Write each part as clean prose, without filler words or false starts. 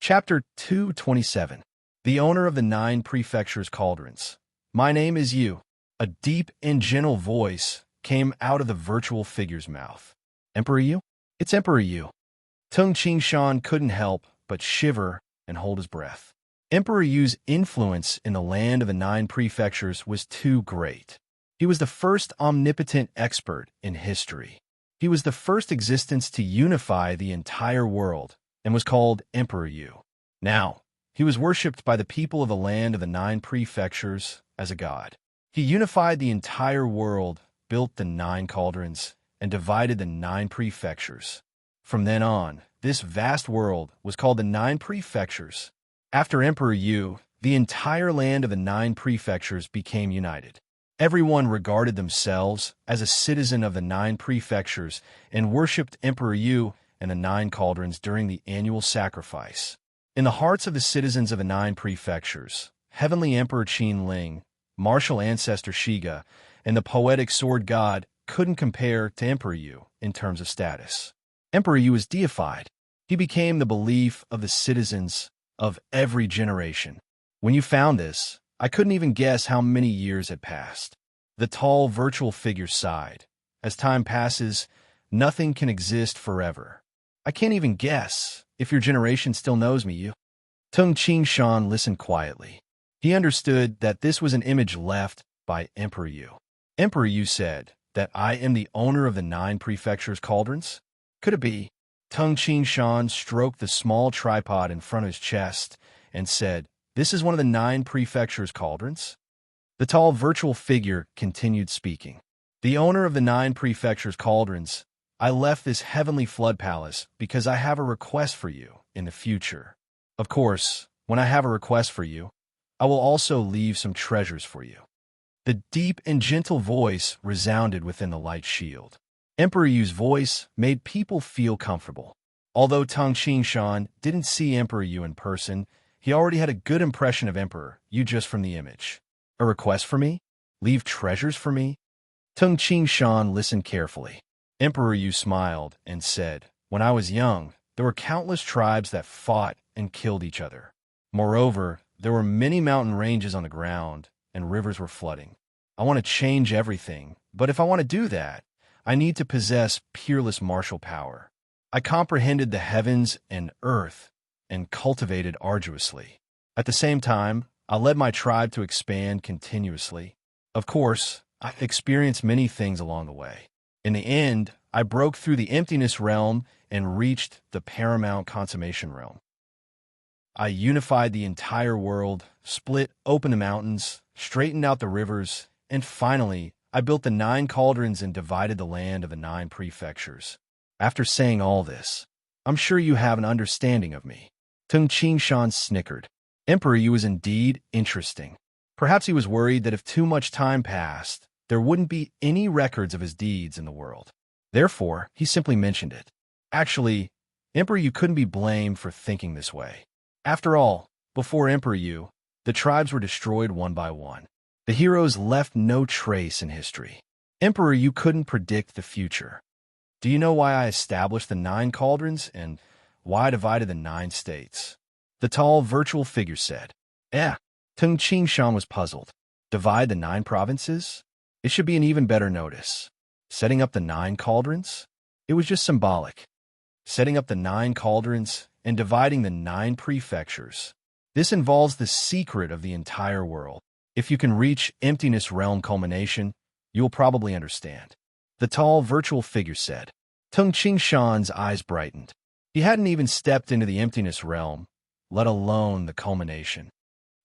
Chapter 227. The owner of the 9 prefectures' cauldrons. My name is Yu. A deep and gentle voice came out of the virtual figure's mouth. Emperor Yu? It's Emperor Yu. Tung Qingshan couldn't help but shiver and hold his breath. Emperor Yu's influence in the land of the 9 prefectures was too great. He was the first omnipotent expert in history. He was the first existence to unify the entire world and was called Emperor Yu. Now, he was worshipped by the people of the land of the 9 prefectures as a god. He unified the entire world, built the 9 cauldrons, and divided the 9 prefectures. From then on, this vast world was called the 9 prefectures. After Emperor Yu, the entire land of the 9 prefectures became united. Everyone regarded themselves as a citizen of the 9 prefectures and worshipped Emperor Yu and the 9 cauldrons during the annual sacrifice. In the hearts of the citizens of the 9 prefectures, Heavenly Emperor Qin Ling, martial ancestor Shiga, and the poetic sword god couldn't compare to Emperor Yu in terms of status. Emperor Yu was deified. He became the belief of the citizens of every generation. When you found this, I couldn't even guess how many years had passed. The tall virtual figure sighed. As time passes, nothing can exist forever. I can't even guess if your generation still knows me, Yu. Tung Qingshan listened quietly. He understood that this was an image left by Emperor Yu. Emperor Yu said that I am the owner of the 9 prefectures' cauldrons? Could it be? Tung Qingshan stroked the small tripod in front of his chest and said, This is one of the 9 prefectures' cauldrons? The tall virtual figure continued speaking. The owner of the 9 prefectures' cauldrons, I left this heavenly flood palace because I have a request for you in the future. Of course, when I have a request for you, I will also leave some treasures for you. The deep and gentle voice resounded within the light shield. Emperor Yu's voice made people feel comfortable. Although Tung Qingshan didn't see Emperor Yu in person, he already had a good impression of Emperor Yu just from the image. A request for me? Leave treasures for me? Tung Qingshan listened carefully. Emperor Yu smiled and said, When I was young, there were countless tribes that fought and killed each other. Moreover, there were many mountain ranges on the ground, and rivers were flooding. I want to change everything, but if I want to do that, I need to possess peerless martial power. I comprehended the heavens and earth and cultivated arduously. At the same time, I led my tribe to expand continuously. Of course, I experienced many things along the way. In the end, I broke through the emptiness realm and reached the paramount consummation realm. I unified the entire world, split open the mountains, straightened out the rivers, and finally, I built the 9 cauldrons and divided the land of the 9 prefectures. After saying all this, I'm sure you have an understanding of me. Tung Qingshan snickered. Emperor Yu was indeed interesting. Perhaps he was worried that if too much time passed, there wouldn't be any records of his deeds in the world. Therefore, he simply mentioned it. Actually, Emperor Yu couldn't be blamed for thinking this way. After all, before Emperor Yu, the tribes were destroyed one by one. The heroes left no trace in history. Emperor Yu couldn't predict the future. Do you know why I established the 9 cauldrons and why I divided the 9 states? The tall virtual figure said. Tung Qingshan was puzzled. Divide the 9 provinces? It should be an even better notice. Setting up the 9 cauldrons? It was just symbolic. Setting up the 9 cauldrons and dividing the 9 prefectures. This involves the secret of the entire world. If you can reach emptiness realm culmination, you'll probably understand. The tall virtual figure said. Tung Qingshan's eyes brightened. He hadn't even stepped into the emptiness realm, let alone the culmination.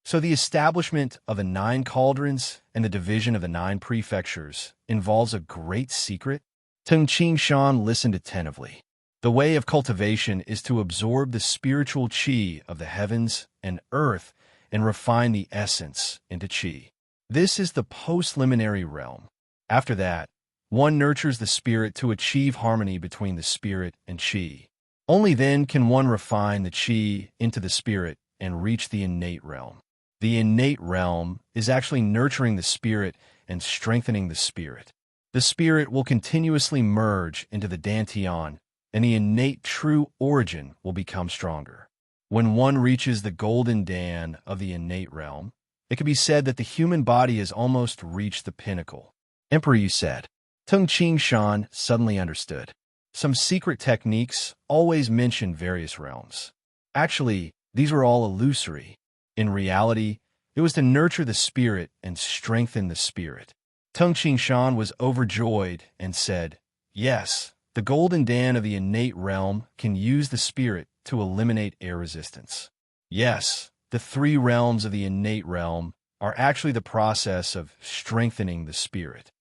So the establishment of the 9 cauldrons and the division of the 9 prefectures involves a great secret? Tung Qingshan listened attentively. The way of cultivation is to absorb the spiritual qi of the heavens and earth and refine the essence into qi. This is the post-liminary realm. After that, one nurtures the spirit to achieve harmony between the spirit and qi. Only then can one refine the qi into the spirit and reach the innate realm. The innate realm is actually nurturing the spirit and strengthening the spirit. The spirit will continuously merge into the dantian, and the innate true origin will become stronger. When one reaches the golden Dan of the innate realm, it can be said that the human body has almost reached the pinnacle. Emperor, you said. Tung Ching Shan suddenly understood. Some secret techniques always mention various realms. Actually, these were all illusory. In reality, it was to nurture the spirit and strengthen the spirit. Tung Ching Shan was overjoyed and said, "Yes, the golden Dan of the innate realm can use the spirit to eliminate air resistance. Yes, the three realms of the innate realm are actually the process of strengthening the spirit.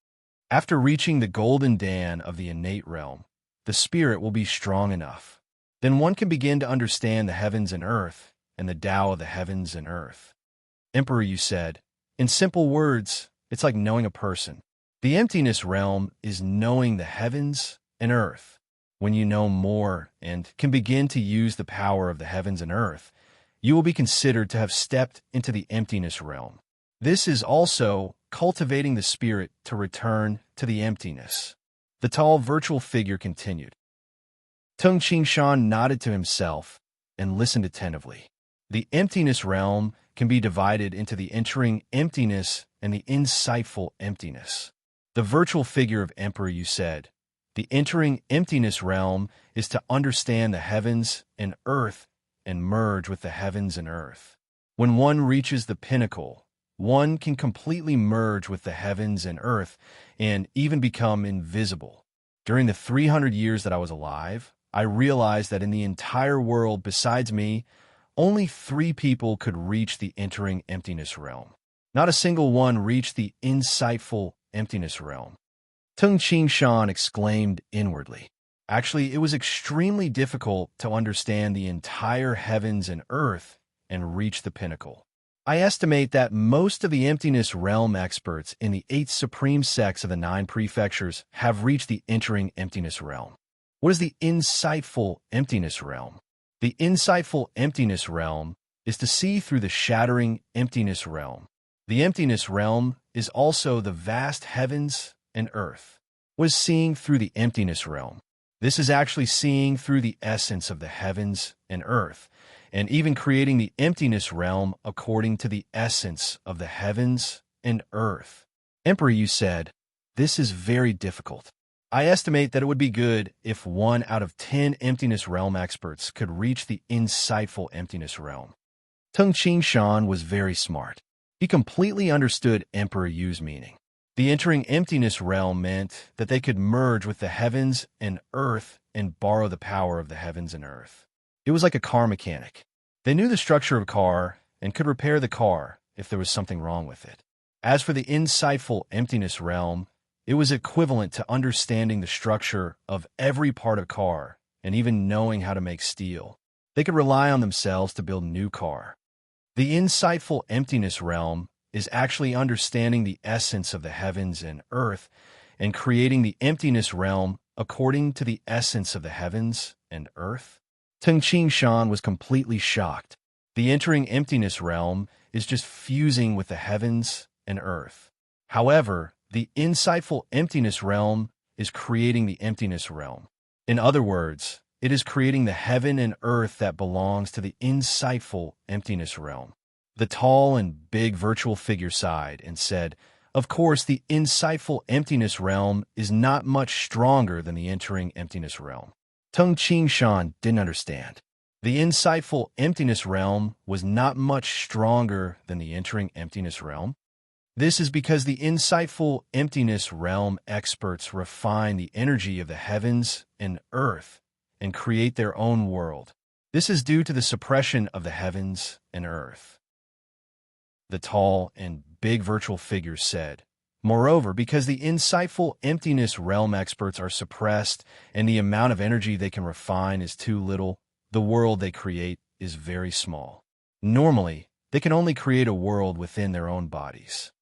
After reaching the golden Dan of the innate realm, the spirit will be strong enough. Then one can begin to understand the heavens and earth and the Tao of the heavens and earth." Emperor, you said, in simple words, it's like knowing a person. The emptiness realm is knowing the heavens and earth. When you know more and can begin to use the power of the heavens and earth, you will be considered to have stepped into the emptiness realm. This is also cultivating the spirit to return to the emptiness. The tall virtual figure continued. Tung Ching Shan nodded to himself and listened attentively. The emptiness realm can be divided into the entering emptiness and the insightful emptiness. The virtual figure of Emperor, you said, the entering emptiness realm is to understand the heavens and earth and merge with the heavens and earth. When one reaches the pinnacle, one can completely merge with the heavens and earth and even become invisible. During the 300 years that I was alive, I realized that in the entire world besides me, only 3 people could reach the entering emptiness realm. Not a single one reached the insightful emptiness realm. Tung Ching Shan exclaimed inwardly. Actually, it was extremely difficult to understand the entire heavens and earth and reach the pinnacle. I estimate that most of the emptiness realm experts in the 8 supreme sects of the 9 prefectures have reached the entering emptiness realm. What is the insightful emptiness realm? The insightful emptiness realm is to see through the shattering emptiness realm. The emptiness realm is also the vast heavens and earth. What is seeing through the emptiness realm? This is actually seeing through the essence of the heavens and earth, and even creating the emptiness realm according to the essence of the heavens and earth. Emperor, you said, this is very difficult. I estimate that it would be good if 1 out of 10 emptiness realm experts could reach the insightful emptiness realm. Tung Ching Shan was very smart. He completely understood Emperor Yu's meaning. The entering emptiness realm meant that they could merge with the heavens and earth and borrow the power of the heavens and earth. It was like a car mechanic. They knew the structure of a car and could repair the car if there was something wrong with it. As for the insightful emptiness realm, it was equivalent to understanding the structure of every part of a car and even knowing how to make steel. They could rely on themselves to build a new car. The insightful emptiness realm is actually understanding the essence of the heavens and earth and creating the emptiness realm according to the essence of the heavens and earth. Tung Ching Shan was completely shocked. The entering emptiness realm is just fusing with the heavens and earth. However, the insightful emptiness realm is creating the emptiness realm. In other words, it is creating the heaven and earth that belongs to the insightful emptiness realm. The tall and big virtual figure sighed and said, "Of course, the insightful emptiness realm is not much stronger than the entering emptiness realm." Tung Ching Shan didn't understand. The insightful emptiness realm was not much stronger than the entering emptiness realm. This is because the insightful emptiness realm experts refine the energy of the heavens and earth and create their own world. This is due to the suppression of the heavens and earth. The tall and big virtual figure said, "Moreover, because the insightful emptiness realm experts are suppressed and the amount of energy they can refine is too little, the world they create is very small. Normally, they can only create a world within their own bodies."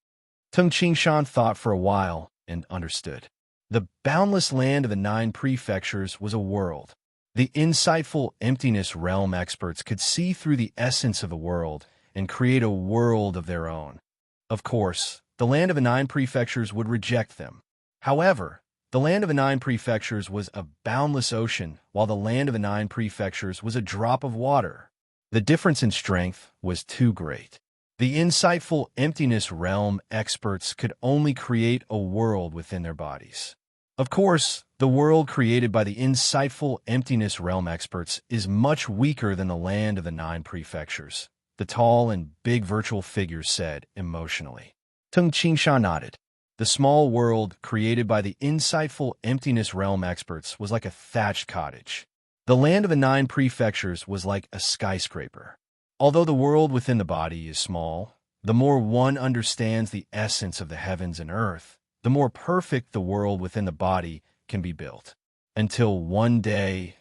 Tung Ching Shan thought for a while and understood. The boundless land of the 9 prefectures was a world. The insightful emptiness realm experts could see through the essence of the world and create a world of their own. Of course, the land of the 9 prefectures would reject them. However, the land of the 9 prefectures was a boundless ocean, while the land of the 9 prefectures was a drop of water. The difference in strength was too great. The insightful emptiness realm experts could only create a world within their bodies. Of course, the world created by the insightful emptiness realm experts is much weaker than the land of the 9 prefectures, the tall and big virtual figure said emotionally. Tung Qingsha nodded. The small world created by the insightful emptiness realm experts was like a thatched cottage. The land of the 9 prefectures was like a skyscraper. Although the world within the body is small, the more one understands the essence of the heavens and earth, the more perfect the world within the body can be built. Until one day,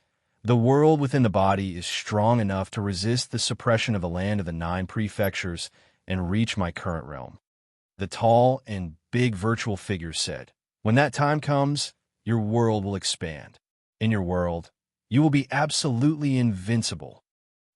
the world within the body is strong enough to resist the suppression of the land of the 9 prefectures and reach my current realm. The tall and big virtual figure said, when that time comes, your world will expand. In your world, you will be absolutely invincible.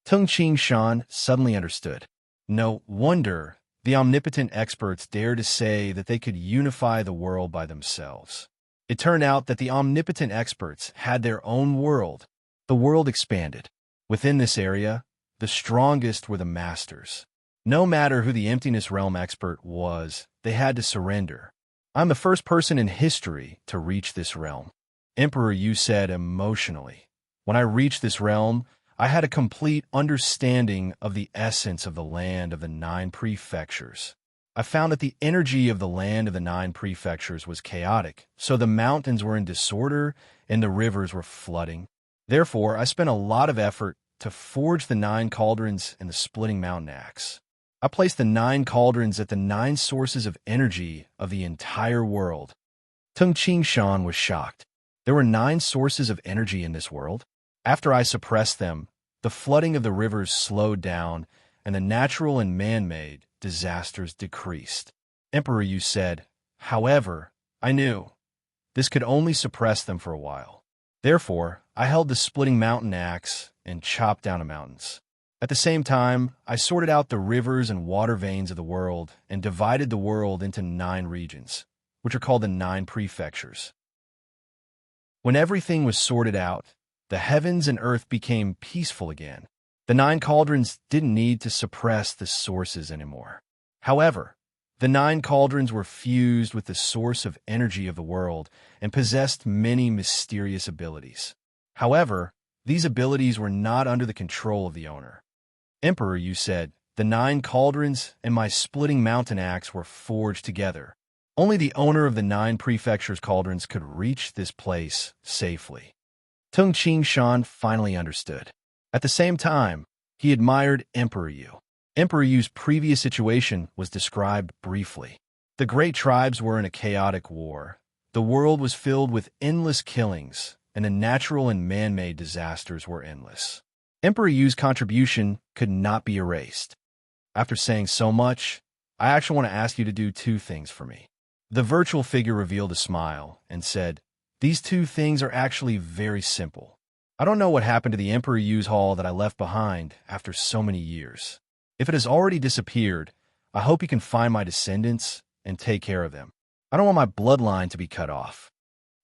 Tung Qingshan suddenly understood. No wonder the omnipotent experts dared to say that they could unify the world by themselves. It turned out that the omnipotent experts had their own world. The world expanded. Within this area, the strongest were the masters. No matter who the emptiness realm expert was, they had to surrender. I'm the first person in history to reach this realm. Emperor Yu said emotionally. When I reached this realm, I had a complete understanding of the essence of the land of the 9 prefectures. I found that the energy of the land of the 9 prefectures was chaotic, so the mountains were in disorder and the rivers were flooding. Therefore, I spent a lot of effort to forge the 9 cauldrons and the splitting mountain axe. I placed the 9 cauldrons at the 9 sources of energy of the entire world. Tung Qingshan was shocked. There were 9 sources of energy in this world. After I suppressed them, the flooding of the rivers slowed down, and the natural and man-made disasters decreased. Emperor Yu said, however, I knew this could only suppress them for a while. Therefore, I held the splitting mountain axe and chopped down the mountains. At the same time, I sorted out the rivers and water veins of the world and divided the world into 9 regions, which are called the 9 prefectures. When everything was sorted out, the heavens and earth became peaceful again. The 9 cauldrons didn't need to suppress the sources anymore. However, the 9 cauldrons were fused with the source of energy of the world and possessed many mysterious abilities. However, these abilities were not under the control of the owner. Emperor Yu said, the 9 cauldrons and my splitting mountain axe were forged together. Only the owner of the 9 prefectures' cauldrons could reach this place safely. Tung Qingshan finally understood. At the same time, he admired Emperor Yu. Emperor Yu's previous situation was described briefly. The great tribes were in a chaotic war. The world was filled with endless killings, and the natural and man-made disasters were endless. Emperor Yu's contribution could not be erased. After saying so much, I actually want to ask you to do 2 things for me. The virtual figure revealed a smile and said, these 2 things are actually very simple. I don't know what happened to the Emperor Yu's hall that I left behind after so many years. If it has already disappeared, I hope you can find my descendants and take care of them. I don't want my bloodline to be cut off.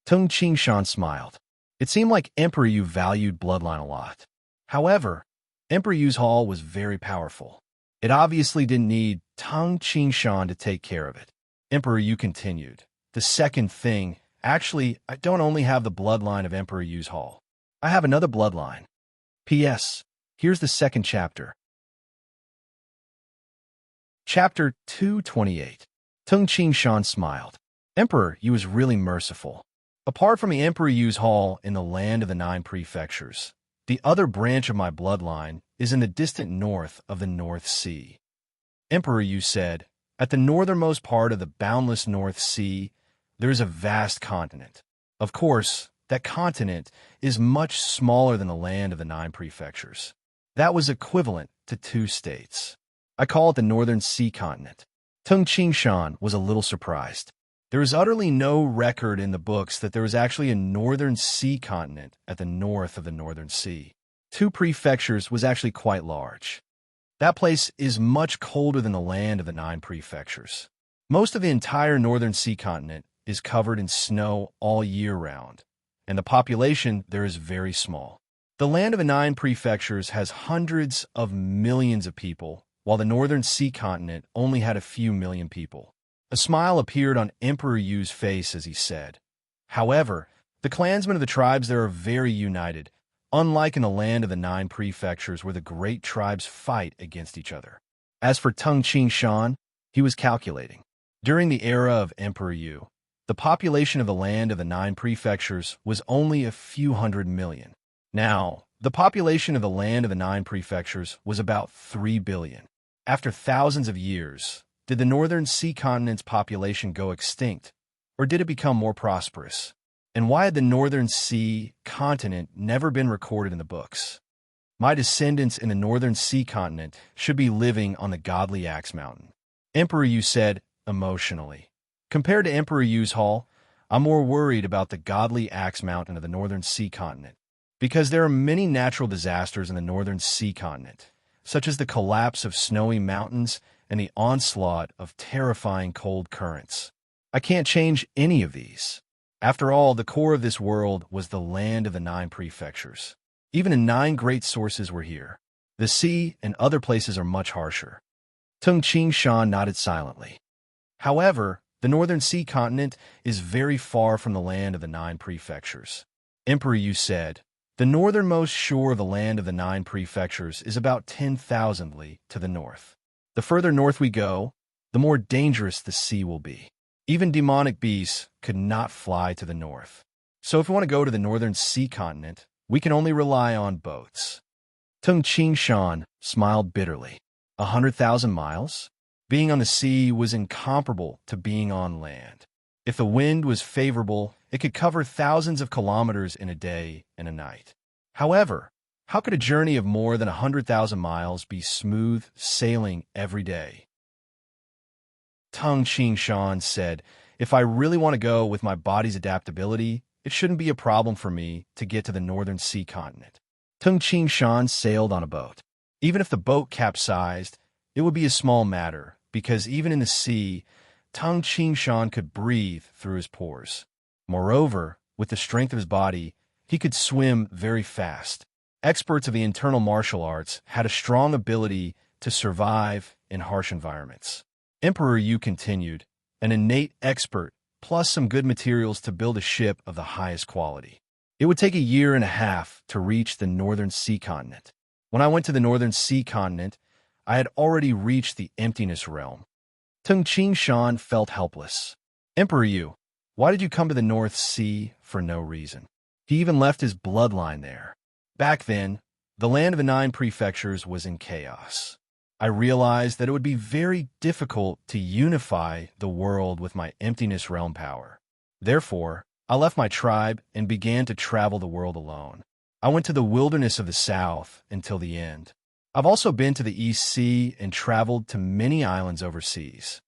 Tung Qingshan smiled. It seemed like Emperor Yu valued bloodline a lot. However, Emperor Yu's hall was very powerful. It obviously didn't need Tung Qingshan to take care of it. Emperor Yu continued. The second thing, actually, I don't only have the bloodline of Emperor Yu's hall. I have another bloodline. P.S. Here's the 2nd chapter. Chapter 228. Tung Qingshan smiled. Emperor Yu is really merciful. Apart from the Emperor Yu's hall in the land of the 9 prefectures, the other branch of my bloodline is in the distant north of the North Sea. Emperor Yu said, at the northernmost part of the boundless North Sea, there is a vast continent. Of course, that continent is much smaller than the land of the 9 prefectures. That was equivalent to 2 states. I call it the Northern Sea continent. Tung Qingshan was a little surprised. There is utterly no record in the books that there was actually a Northern Sea continent at the north of the Northern Sea. 2 prefectures was actually quite large. That place is much colder than the land of the 9 prefectures. Most of the entire Northern Sea continent is covered in snow all year round, and the population there is very small. The land of the nine prefectures has hundreds of millions of people, while the northern sea continent only had a few million people. A smile appeared on Emperor Yu's face as he said, "However, the clansmen of the tribes there are very united, unlike in the land of the nine prefectures where the great tribes fight against each other." As for Tung Shan, he was calculating. During the era of Emperor Yu, the population of the land of the nine prefectures was only a few hundred million. Now, the population of the land of the nine prefectures was about 3 billion. After thousands of years, did the northern sea continent's population go extinct, or did it become more prosperous? And why had the northern sea continent never been recorded in the books? My descendants in the northern sea continent should be living on the godly Axe Mountain, Emperor Yu said emotionally. Compared to Emperor Yu's hall, I'm more worried about the godly Axe Mountain of the northern sea continent, because there are many natural disasters in the northern sea continent, such as the collapse of snowy mountains and the onslaught of terrifying cold currents. I can't change any of these. After all, the core of this world was the land of the nine prefectures. Even the 9 great sources were here. The sea and other places are much harsher. Tung Shan nodded silently. However, the northern sea continent is very far from the land of the nine prefectures. Emperor Yu said, "The northernmost shore of the land of the nine prefectures is about 10,000 li to the north. The further north we go, the more dangerous the sea will be. Even demonic beasts could not fly to the north. So if we want to go to the northern sea continent, we can only rely on boats." Tung Shan smiled bitterly. 100,000 miles? Being on the sea was incomparable to being on land. If the wind was favorable, it could cover thousands of kilometers in a day and a night. However, how could a journey of more than 100,000 miles be smooth sailing every day? Tung Shan said, "If I really want to go with my body's adaptability, it shouldn't be a problem for me to get to the northern sea continent." Tung Shan sailed on a boat. Even if the boat capsized, it would be a small matter, because even in the sea, Tung Shan could breathe through his pores. Moreover, with the strength of his body, he could swim very fast. Experts of the internal martial arts had a strong ability to survive in harsh environments. Emperor Yu continued, "An innate expert, plus some good materials to build a ship of the highest quality. It would take a year and a half to reach the northern sea continent. When I went to the northern sea continent, I had already reached the emptiness realm." Tung Shan felt helpless. "Emperor Yu, why did you come to the North Sea for no reason?" He even left his bloodline there. Back then, the land of the nine prefectures was in chaos. I realized that it would be very difficult to unify the world with my emptiness realm power. Therefore, I left my tribe and began to travel the world alone. I went to the wilderness of the south until the end. I've also been to the East Sea and traveled to many islands overseas.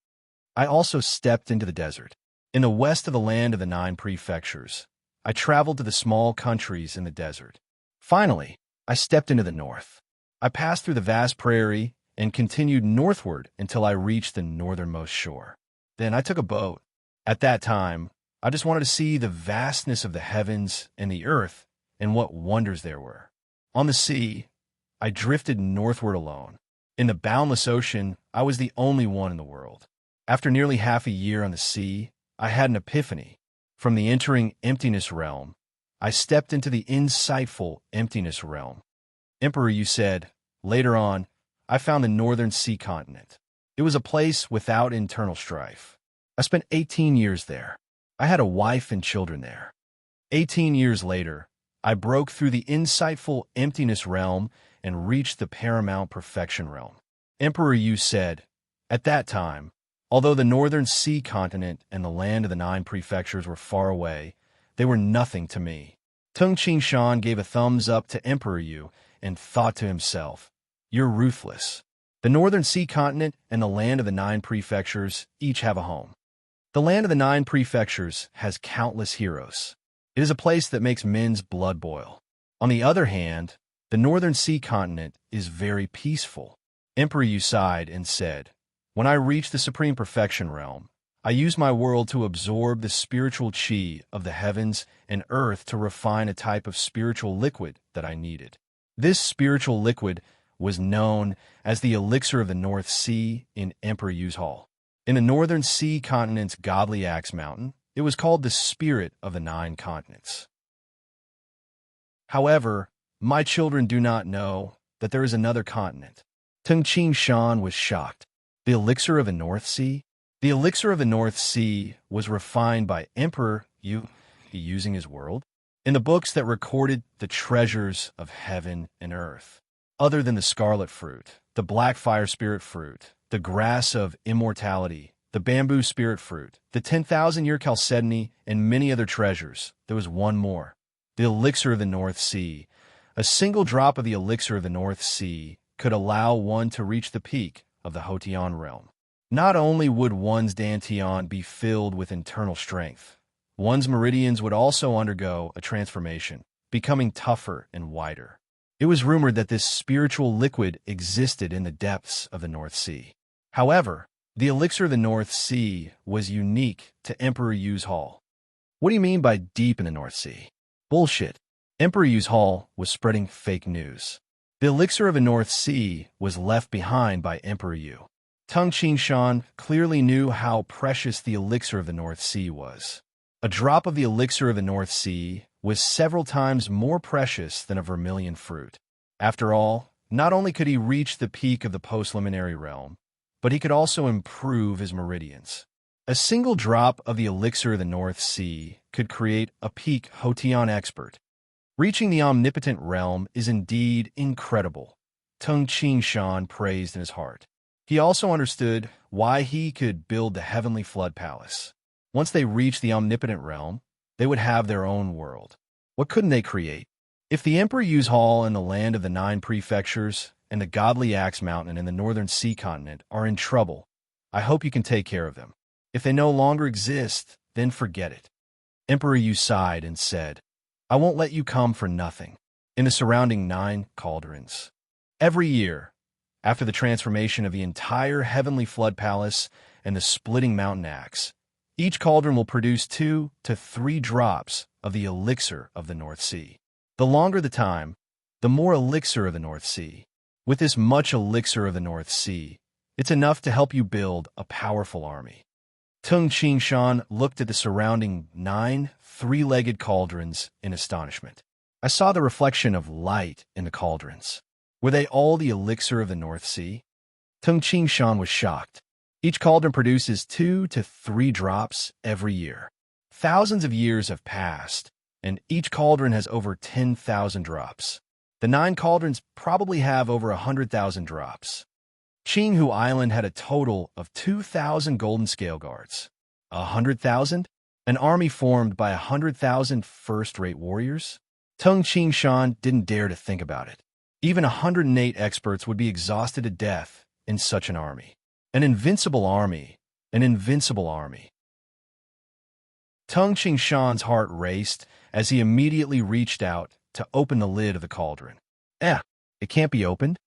I also stepped into the desert. In the west of the land of the nine prefectures, I traveled to the small countries in the desert. Finally, I stepped into the north. I passed through the vast prairie and continued northward until I reached the northernmost shore. Then I took a boat. At that time, I just wanted to see the vastness of the heavens and the earth and what wonders there were. On the sea, I drifted northward alone. In the boundless ocean, I was the only one in the world. After nearly half a year on the sea, I had an epiphany. From the entering emptiness realm, I stepped into the insightful emptiness realm. Emperor Yu said, "Later on, I found the northern sea continent. It was a place without internal strife. I spent 18 years there. I had a wife and children there. 18 years later, I broke through the insightful emptiness realm and reached the paramount perfection realm." Emperor Yu said, "At that time, although the northern sea continent and the land of the nine prefectures were far away, they were nothing to me." Tung Shan gave a thumbs up to Emperor Yu and thought to himself, "You're ruthless. The northern sea continent and the land of the nine prefectures each have a home. The land of the nine prefectures has countless heroes. It is a place that makes men's blood boil. On the other hand, the northern sea continent is very peaceful." Emperor Yu sighed and said, "When I reach the supreme perfection realm, I used my world to absorb the spiritual chi of the heavens and earth to refine a type of spiritual liquid that I needed. This spiritual liquid was known as the elixir of the North Sea in Emperor Yu's Hall. In the northern sea continent's godly axe mountain, it was called the spirit of the 9 continents. However, my children do not know that there is another continent. Tung Ching Shan was shocked. The elixir of the North Sea? The elixir of the North Sea was refined by Emperor Yu using his world in the books that recorded the treasures of heaven and earth. Other than the scarlet fruit, the black fire spirit fruit, the grass of immortality, the bamboo spirit fruit, the 10,000-year chalcedony, and many other treasures, there was one more. The elixir of the North Sea. A single drop of the elixir of the North Sea could allow one to reach the peak of the Hotian realm. Not only would one's dantian be filled with internal strength, one's meridians would also undergo a transformation, becoming tougher and wider. It was rumored that this spiritual liquid existed in the depths of the North Sea. However, the elixir of the North Sea was unique to Emperor Yu's Hall. What do you mean by deep in the North Sea? Bullshit. Emperor Yu's Hall was spreading fake news. The elixir of the North Sea was left behind by Emperor Yu. Tung Ching Shan clearly knew how precious the elixir of the North Sea was. A drop of the elixir of the North Sea was several times more precious than a vermilion fruit. After all, not only could he reach the peak of the postliminary realm, but he could also improve his meridians. A single drop of the elixir of the North Sea could create a peak Hotian expert. Reaching the omnipotent realm is indeed incredible, Tung Ching Shan praised in his heart. He also understood why he could build the heavenly flood palace. Once they reached the omnipotent realm, they would have their own world. What couldn't they create? If the Emperor Yu's Hall and the land of the 9 prefectures and the godly axe mountain in the northern sea continent are in trouble, I hope you can take care of them. If they no longer exist, then forget it. Emperor Yu sighed and said, I won't let you come for nothing. In the surrounding 9 cauldrons. Every year, after the transformation of the entire heavenly flood palace and the splitting mountain axe, each cauldron will produce 2 to 3 drops of the elixir of the North Sea. The longer the time, the more elixir of the North Sea. With this much elixir of the North Sea, it's enough to help you build a powerful army. Tung Ching Shan looked at the surrounding 9 3-legged cauldrons in astonishment. I saw the reflection of light in the cauldrons. Were they all the elixir of the North Sea? Tung Ching Shan was shocked. Each cauldron produces 2 to 3 drops every year. Thousands of years have passed, and each cauldron has over 10,000 drops. The 9 cauldrons probably have over 100,000 drops. Qinghu Island had a total of 2,000 golden scale guards. 100,000? An army formed by 100,000 first-rate warriors? Tung Ching Shan didn't dare to think about it. Even 108 experts would be exhausted to death in such an army. An invincible army. An invincible army. Tung Ching Shan's heart raced as he immediately reached out to open the lid of the cauldron. It can't be opened?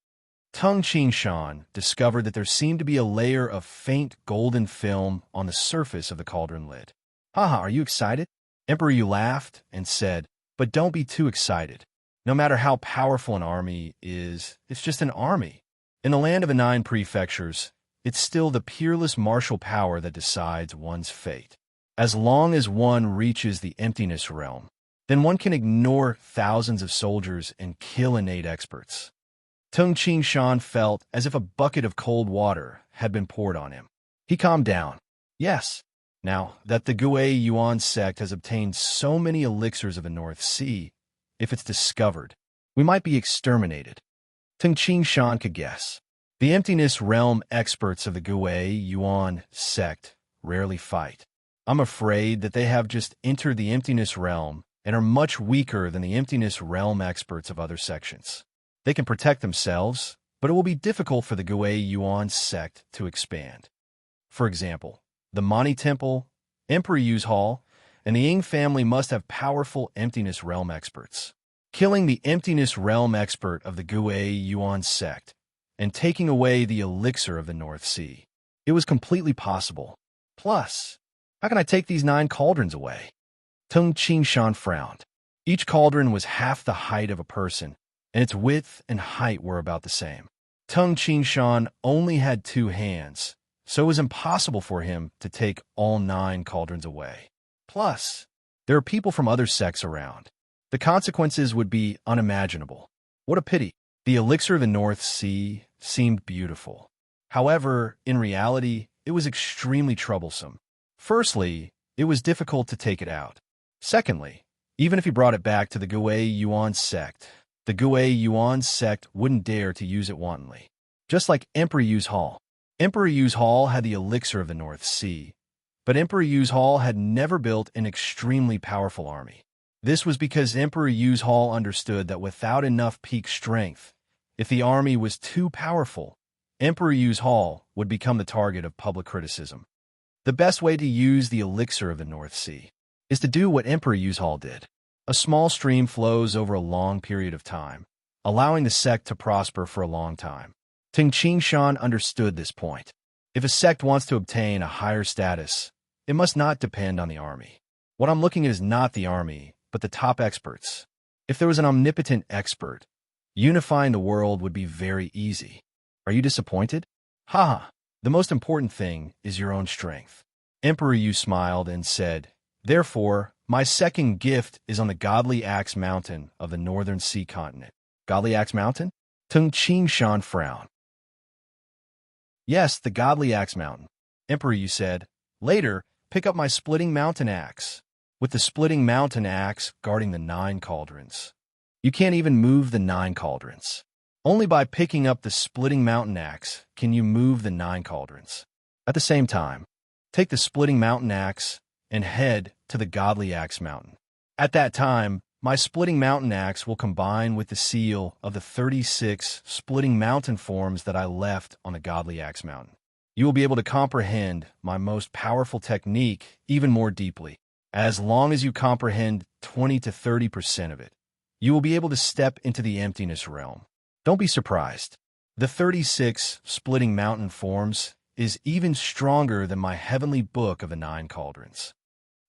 Tung Ching Shan discovered that there seemed to be a layer of faint golden film on the surface of the cauldron lid. Haha, are you excited? Emperor Yu laughed and said, but don't be too excited. No matter how powerful an army is, it's just an army. In the land of the 9 prefectures, it's still the peerless martial power that decides one's fate. As long as one reaches the emptiness realm, then one can ignore thousands of soldiers and kill innate experts. Tung Ching Shan felt as if a bucket of cold water had been poured on him. He calmed down. Yes, now that the Gui Yuan sect has obtained so many elixirs of the North Sea, if it's discovered, we might be exterminated. Tung Ching Shan could guess. The emptiness realm experts of the Gui Yuan sect rarely fight. I'm afraid that they have just entered the emptiness realm and are much weaker than the emptiness realm experts of other sections. They can protect themselves, but it will be difficult for the Gui Yuan sect to expand. For example, the Mani Temple, Emperor Yu's Hall, and the Ying family must have powerful emptiness realm experts. Killing the emptiness realm expert of the Gui Yuan sect and taking away the elixir of the North Sea. It was completely possible. Plus, how can I take these 9 cauldrons away? Tung Shan frowned. Each cauldron was half the height of a person, and its width and height were about the same. Tung Shan only had 2 hands, so it was impossible for him to take all 9 cauldrons away. Plus, there are people from other sects around. The consequences would be unimaginable. What a pity. The elixir of the North Sea seemed beautiful. However, in reality, it was extremely troublesome. Firstly, it was difficult to take it out. Secondly, even if he brought it back to the Gui Yuan sect, the Gui Yuan sect wouldn't dare to use it wantonly. Just like Emperor Yu's Hall. Emperor Yu's Hall had the elixir of the North Sea, but Emperor Yu's Hall had never built an extremely powerful army. This was because Emperor Yu's Hall understood that without enough peak strength, if the army was too powerful, Emperor Yu's Hall would become the target of public criticism. The best way to use the elixir of the North Sea is to do what Emperor Yu's Hall did. A small stream flows over a long period of time, allowing the sect to prosper for a long time. Tung Shan understood this point. If a sect wants to obtain a higher status, it must not depend on the army. What I'm looking at is not the army, but the top experts. If there was an omnipotent expert, unifying the world would be very easy. Are you disappointed? Haha, the most important thing is your own strength. Emperor Yu smiled and said, therefore, my second gift is on the Godly Axe Mountain of the Northern Sea Continent. Godly Axe Mountain? Tung Shan frowned. Yes, the Godly Axe Mountain. Emperor Yu said, later, pick up my Splitting Mountain Axe. With the Splitting Mountain Axe guarding the 9 cauldrons. You can't even move the 9 cauldrons. Only by picking up the Splitting Mountain Axe can you move the 9 cauldrons. At the same time, take the Splitting Mountain Axe and head to the Godly Axe Mountain. At that time, my Splitting Mountain Axe will combine with the seal of the 36 Splitting Mountain forms that I left on the Godly Axe Mountain. You will be able to comprehend my most powerful technique even more deeply. As long as you comprehend 20 to 30% of it, you will be able to step into the emptiness realm. Don't be surprised. The 36 Splitting Mountain forms is even stronger than my Heavenly Book of the 9 Cauldrons.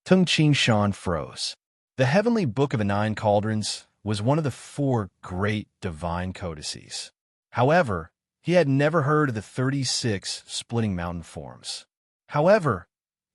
Tung Shan froze. The Heavenly Book of the 9 Cauldrons was one of the 4 great divine codices. However, he had never heard of the 36 Splitting Mountain forms. However,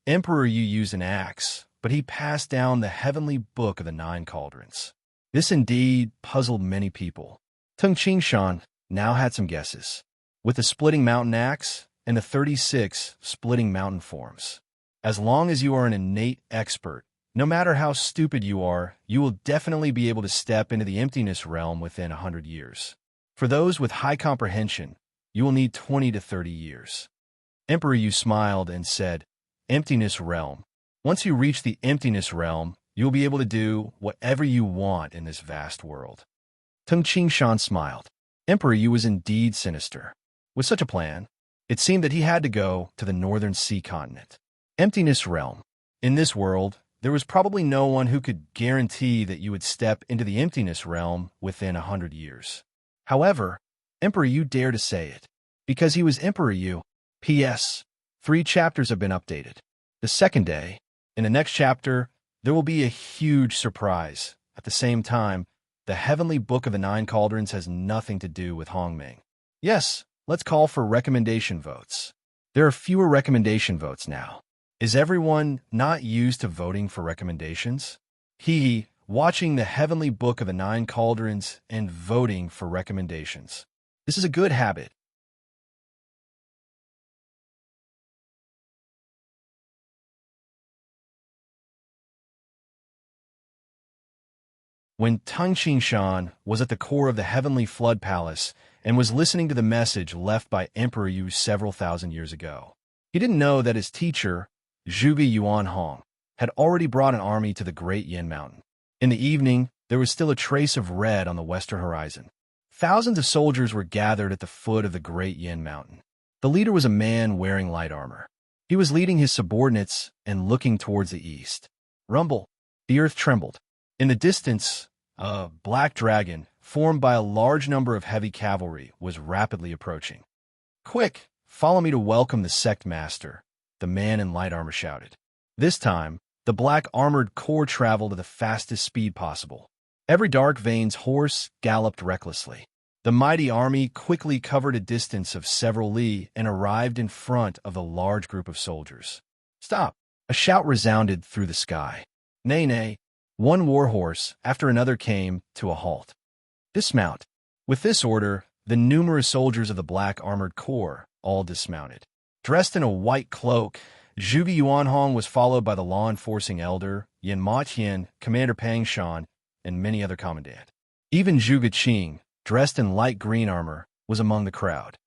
Emperor Yu used an axe, but he passed down the Heavenly Book of the 9 Cauldrons. This indeed puzzled many people. Tung Shan now had some guesses. With the Splitting Mountain Axe and the 36 Splitting Mountain forms. As long as you are an innate expert, no matter how stupid you are, you will definitely be able to step into the emptiness realm within 100 years. For those with high comprehension, you will need 20 to 30 years. Emperor Yu smiled and said, Emptiness realm. Once you reach the emptiness realm, you will be able to do whatever you want in this vast world. Tung Shan smiled. Emperor Yu was indeed sinister. With such a plan, it seemed that he had to go to the Northern Sea Continent. Emptiness realm. In this world, there was probably no one who could guarantee that you would step into the emptiness realm within 100 years. However, Emperor Yu dared to say it, because he was Emperor Yu. P.S. 3 chapters have been updated. The second day, in the next chapter, there will be a huge surprise. At the same time, the Heavenly Book of the 9 Cauldrons has nothing to do with Hongming. Yes, let's call for recommendation votes. There are fewer recommendation votes now. Is everyone not used to voting for recommendations? Watching the Heavenly Book of the 9 Cauldrons and voting for recommendations. This is a good habit. When Tung Shan was at the core of the Heavenly Flood Palace and was listening to the message left by Emperor Yu several thousand years ago, he didn't know that his teacher, Zhuge Yuan Hong, had already brought an army to the Great Yin Mountain. In the evening, there was still a trace of red on the western horizon. Thousands of soldiers were gathered at the foot of the Great Yin Mountain. The leader was a man wearing light armor. He was leading his subordinates and looking towards the east. Rumble. The earth trembled. In the distance, a black dragon, formed by a large number of heavy cavalry, was rapidly approaching. Quick, follow me to welcome the sect master, the man in light armor shouted. This time, the black armored corps traveled at the fastest speed possible. Every dark veins horse galloped recklessly. The mighty army quickly covered a distance of several li and arrived in front of the large group of soldiers. Stop! A shout resounded through the sky. Nay, nay. One war horse after another came to a halt. Dismount. With this order, the numerous soldiers of the black armored corps all dismounted. Dressed in a white cloak, Zhuge Yuanhong was followed by the law-enforcing elder, Yin Matian, Commander Pang Shan, and many other commandant. Even Zhuge Qing, dressed in light green armor, was among the crowd.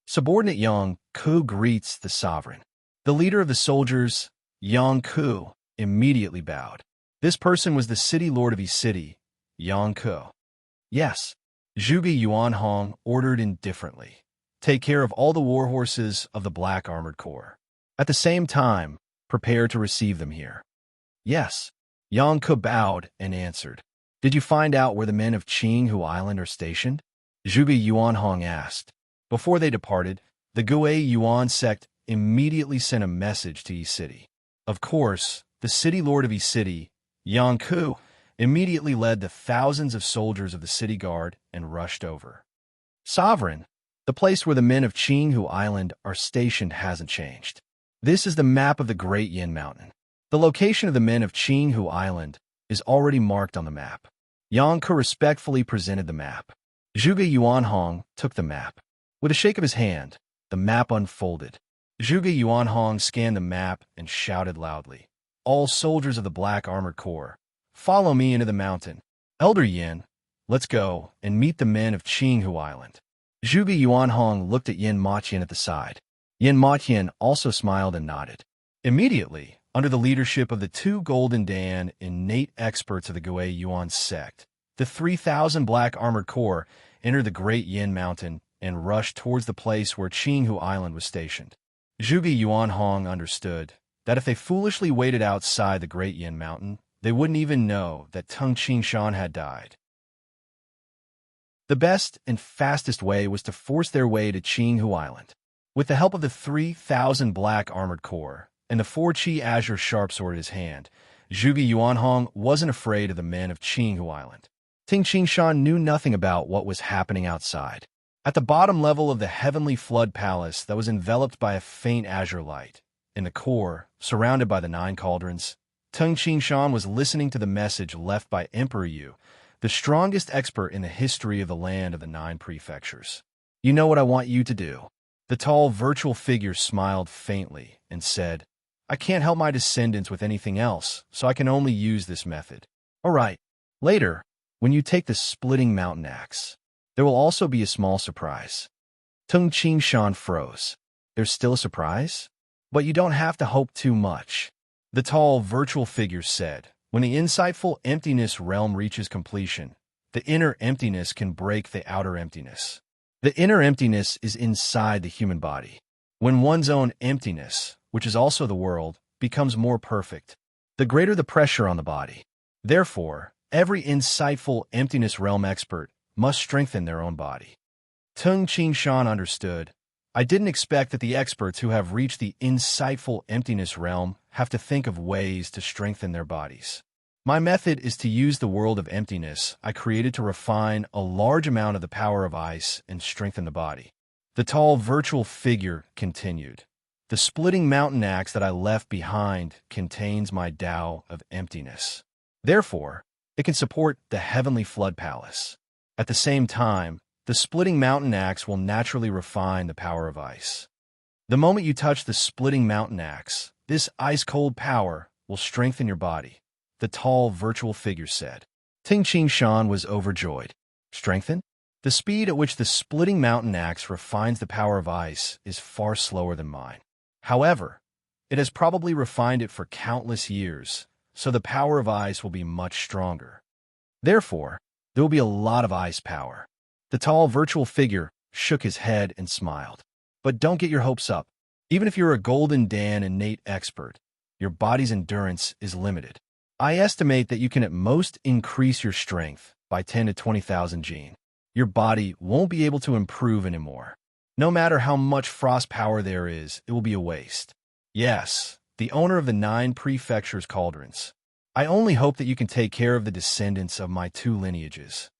Subordinate Yang Ku greets the sovereign. The leader of the soldiers, Yang Ku, immediately bowed. This person was the city lord of Yi City, Yang Ku. Yes, Zhuge Yuanhong ordered indifferently. Take care of all the war horses of the black armored corps. At the same time, prepare to receive them here. Yes, Yang Ku bowed and answered. Did you find out where the men of Qinghu Island are stationed? Zhuge Yuanhong asked. Before they departed, the Gue Yuan sect immediately sent a message to Yi City. Of course, the city lord of Yi City, Yang Ku, immediately led the thousands of soldiers of the city guard and rushed over. Sovereign, the place where the men of Qinghu Island are stationed hasn't changed. This is the map of the Great Yin Mountain. The location of the men of Qinghu Island is already marked on the map. Yang Ku respectfully presented the map. Zhuge Yuanhong took the map. With a shake of his hand, the map unfolded. Zhuge Yuanhong scanned the map and shouted loudly. All soldiers of the black armored corps, follow me into the mountain. Elder Yin, let's go and meet the men of Qinghu Island. Zhuge Yuanhong looked at Yin Matian at the side. Yin Matian also smiled and nodded. Immediately, under the leadership of the two Golden Dan innate experts of the Gue Yuan sect, the 3,000 black armored corps entered the Great Yin Mountain and rushed towards the place where Qinghu Island was stationed. Zhuge Yuanhong understood that if they foolishly waited outside the Great Yin Mountain, they wouldn't even know that Tung Qingshan had died. The best and fastest way was to force their way to Qinghu Island. With the help of the 3,000 black armored corps and the 4 Qi Azure sharp sword in his hand, Zhuge Yuanhong wasn't afraid of the men of Qinghu Island. Ting Qingshan knew nothing about what was happening outside. At the bottom level of the heavenly flood palace that was enveloped by a faint azure light, in the core, surrounded by the 9 cauldrons, Tung Qingshan was listening to the message left by Emperor Yu, the strongest expert in the history of the land of the 9 prefectures. You know what I want you to do. The tall virtual figure smiled faintly and said, I can't help my descendants with anything else, so I can only use this method. All right. Later, when you take the splitting mountain axe, there will also be a small surprise. Tung Qingshan froze. There's still a surprise? But you don't have to hope too much. The tall virtual figure said, when the insightful emptiness realm reaches completion, the inner emptiness can break the outer emptiness. The inner emptiness is inside the human body. When one's own emptiness, which is also the world, becomes more perfect, the greater the pressure on the body. Therefore, every insightful emptiness realm expert must strengthen their own body. Tung Qingshan understood. I didn't expect that the experts who have reached the insightful emptiness realm have to think of ways to strengthen their bodies. My method is to use the world of emptiness I created to refine a large amount of the power of ice and strengthen the body. The tall virtual figure continued. The splitting mountain axe that I left behind contains my Tao of emptiness. Therefore, it can support the heavenly flood palace. At the same time, the splitting mountain axe will naturally refine the power of ice. The moment you touch the splitting mountain axe, this ice-cold power will strengthen your body, the tall virtual figure said. Ting Qingshan was overjoyed. Strengthen? The speed at which the splitting mountain axe refines the power of ice is far slower than mine. However, it has probably refined it for countless years, so the power of ice will be much stronger. Therefore, there will be a lot of ice power. The tall virtual figure shook his head and smiled. But don't get your hopes up. Even if you're a Golden Dan innate expert, your body's endurance is limited. I estimate that you can at most increase your strength by 10 to 20,000 gene. Your body won't be able to improve anymore. No matter how much frost power there is, it will be a waste. Yes, the owner of the 9 prefectures' cauldrons. I only hope that you can take care of the descendants of my 2 lineages.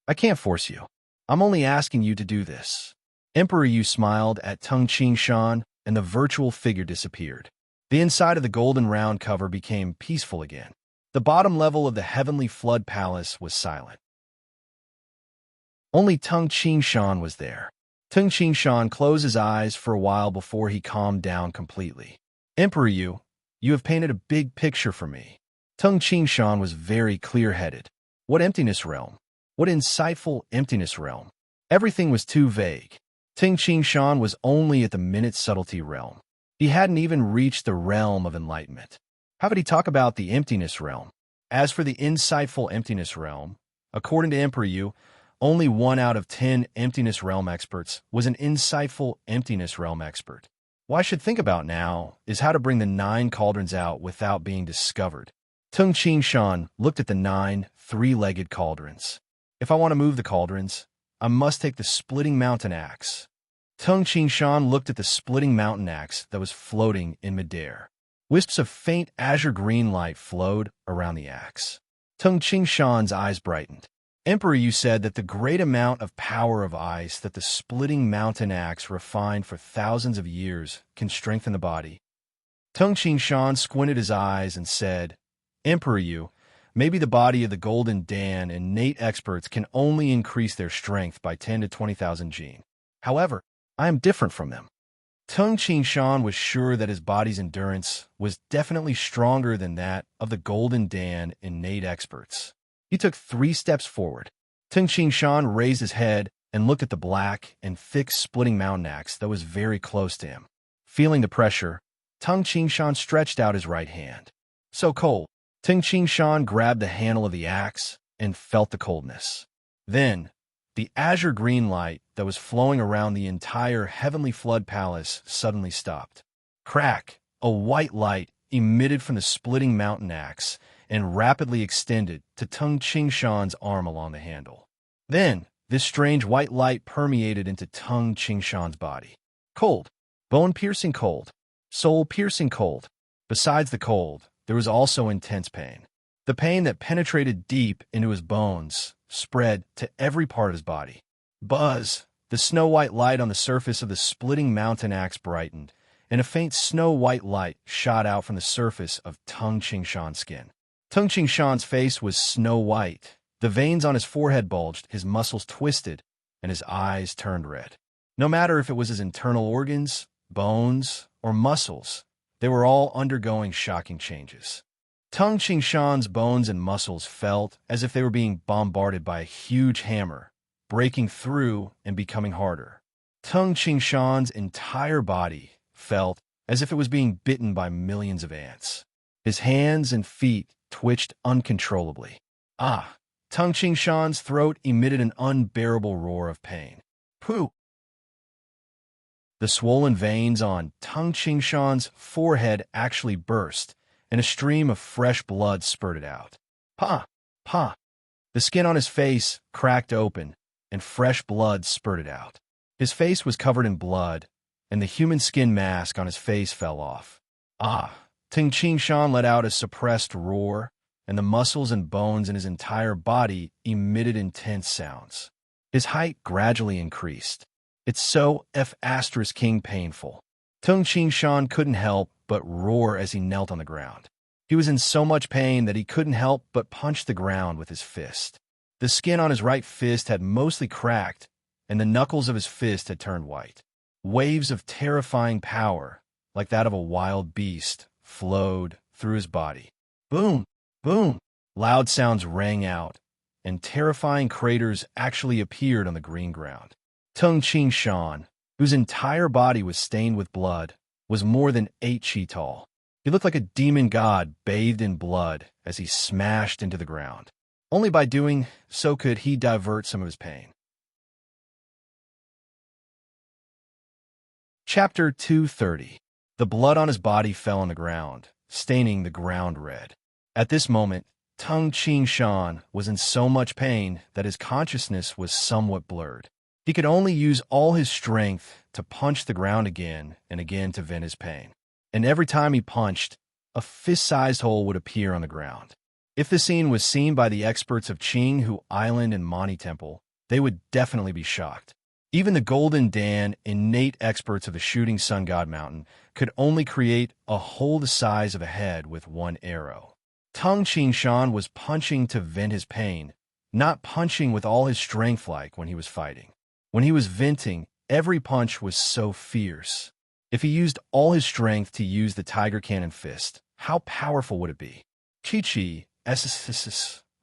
I can't force you. I'm only asking you to do this. Emperor Yu smiled at Tung Ching Shan, and the virtual figure disappeared. The inside of the golden round cover became peaceful again. The bottom level of the heavenly flood palace was silent. Only Tung Ching Shan was there. Tung Ching Shan closed his eyes for a while before he calmed down completely. Emperor Yu, you have painted a big picture for me. Tung Ching Shan was very clear-headed. What emptiness realm? What insightful emptiness realm? Everything was too vague. Tung Ching Shan was only at the minute subtlety realm. He hadn't even reached the realm of enlightenment. How could he talk about the emptiness realm? As for the insightful emptiness realm, according to Emperor Yu, only 1 out of 10 emptiness realm experts was an insightful emptiness realm expert. What I should think about now is how to bring the 9 cauldrons out without being discovered. Tung Ching Shan looked at the 9 3-legged cauldrons. If I want to move the cauldrons, I must take the splitting mountain axe. Tung Ching Shan looked at the splitting mountain axe that was floating in midair. Wisps of faint azure green light flowed around the axe. Tung Ching Shan's eyes brightened. Emperor Yu said that the great amount of power of ice that the splitting mountain axe refined for thousands of years can strengthen the body. Tung Ching Shan squinted his eyes and said, Emperor Yu, maybe the body of the Golden Dan innate experts can only increase their strength by 10 to 20,000 gene. However, I am different from them. Tung Ching Shan was sure that his body's endurance was definitely stronger than that of the Golden Dan innate experts. He took 3 steps forward. Tung Ching Shan raised his head and looked at the black and thick splitting mountain axe that was very close to him. Feeling the pressure, Tung Ching Shan stretched out his right hand. So cold. Tung Ching Shan grabbed the handle of the axe and felt the coldness. Then, the azure green light that was flowing around the entire heavenly flood palace suddenly stopped. Crack! A white light emitted from the splitting mountain axe and rapidly extended to Tung Ching Shan's arm along the handle. Then, this strange white light permeated into Tung Ching Shan's body. Cold. Bone-piercing cold. Soul-piercing cold. Besides the cold, there was also intense pain. The pain that penetrated deep into his bones spread to every part of his body. Buzz! The snow-white light on the surface of the splitting mountain axe brightened, and a faint snow-white light shot out from the surface of Tung Ching Shan's skin. Tung Ching Shan's face was snow-white. The veins on his forehead bulged, his muscles twisted, and his eyes turned red. No matter if it was his internal organs, bones, or muscles, they were all undergoing shocking changes. Tung Ching Shan's bones and muscles felt as if they were being bombarded by a huge hammer, breaking through and becoming harder. Tung Ching Shan's entire body felt as if it was being bitten by millions of ants. His hands and feet twitched uncontrollably. Tung Ching Shan's throat emitted an unbearable roar of pain. Pooh! The swollen veins on Tung Ching Shan's forehead actually burst, and a stream of fresh blood spurted out. Pa! Pa! The skin on his face cracked open, and fresh blood spurted out. His face was covered in blood, and the human skin mask on his face fell off. Tung Ching Shan let out a suppressed roar, and the muscles and bones in his entire body emitted intense sounds. His height gradually increased. It's so F***ing painful. Tung Ching Shan couldn't help but roar as he knelt on the ground. He was in so much pain that he couldn't help but punch the ground with his fist. The skin on his right fist had mostly cracked, and the knuckles of his fist had turned white. Waves of terrifying power, like that of a wild beast, flowed through his body. Boom! Boom! Loud sounds rang out, and terrifying craters actually appeared on the green ground. Tung Ching Shan, whose entire body was stained with blood, was more than 8 feet tall. He looked like a demon god bathed in blood as he smashed into the ground. Only by doing so could he divert some of his pain. Chapter 230. The blood on his body fell on the ground, staining the ground red. At this moment, Tung Ching Shan was in so much pain that his consciousness was somewhat blurred. He could only use all his strength to punch the ground again and again to vent his pain. and every time he punched, a fist-sized hole would appear on the ground. If the scene was seen by the experts of Qinghu Island and Mani Temple, they would definitely be shocked. Even the Golden Dan, innate experts of the Shooting Sun God Mountain, could only create a hole the size of a head with one arrow. Tung Qingshan was punching to vent his pain, not punching with all his strength like when he was fighting. When he was venting, every punch was so fierce. If he used all his strength to use the Tiger Cannon Fist, how powerful would it be? Chi-Chi,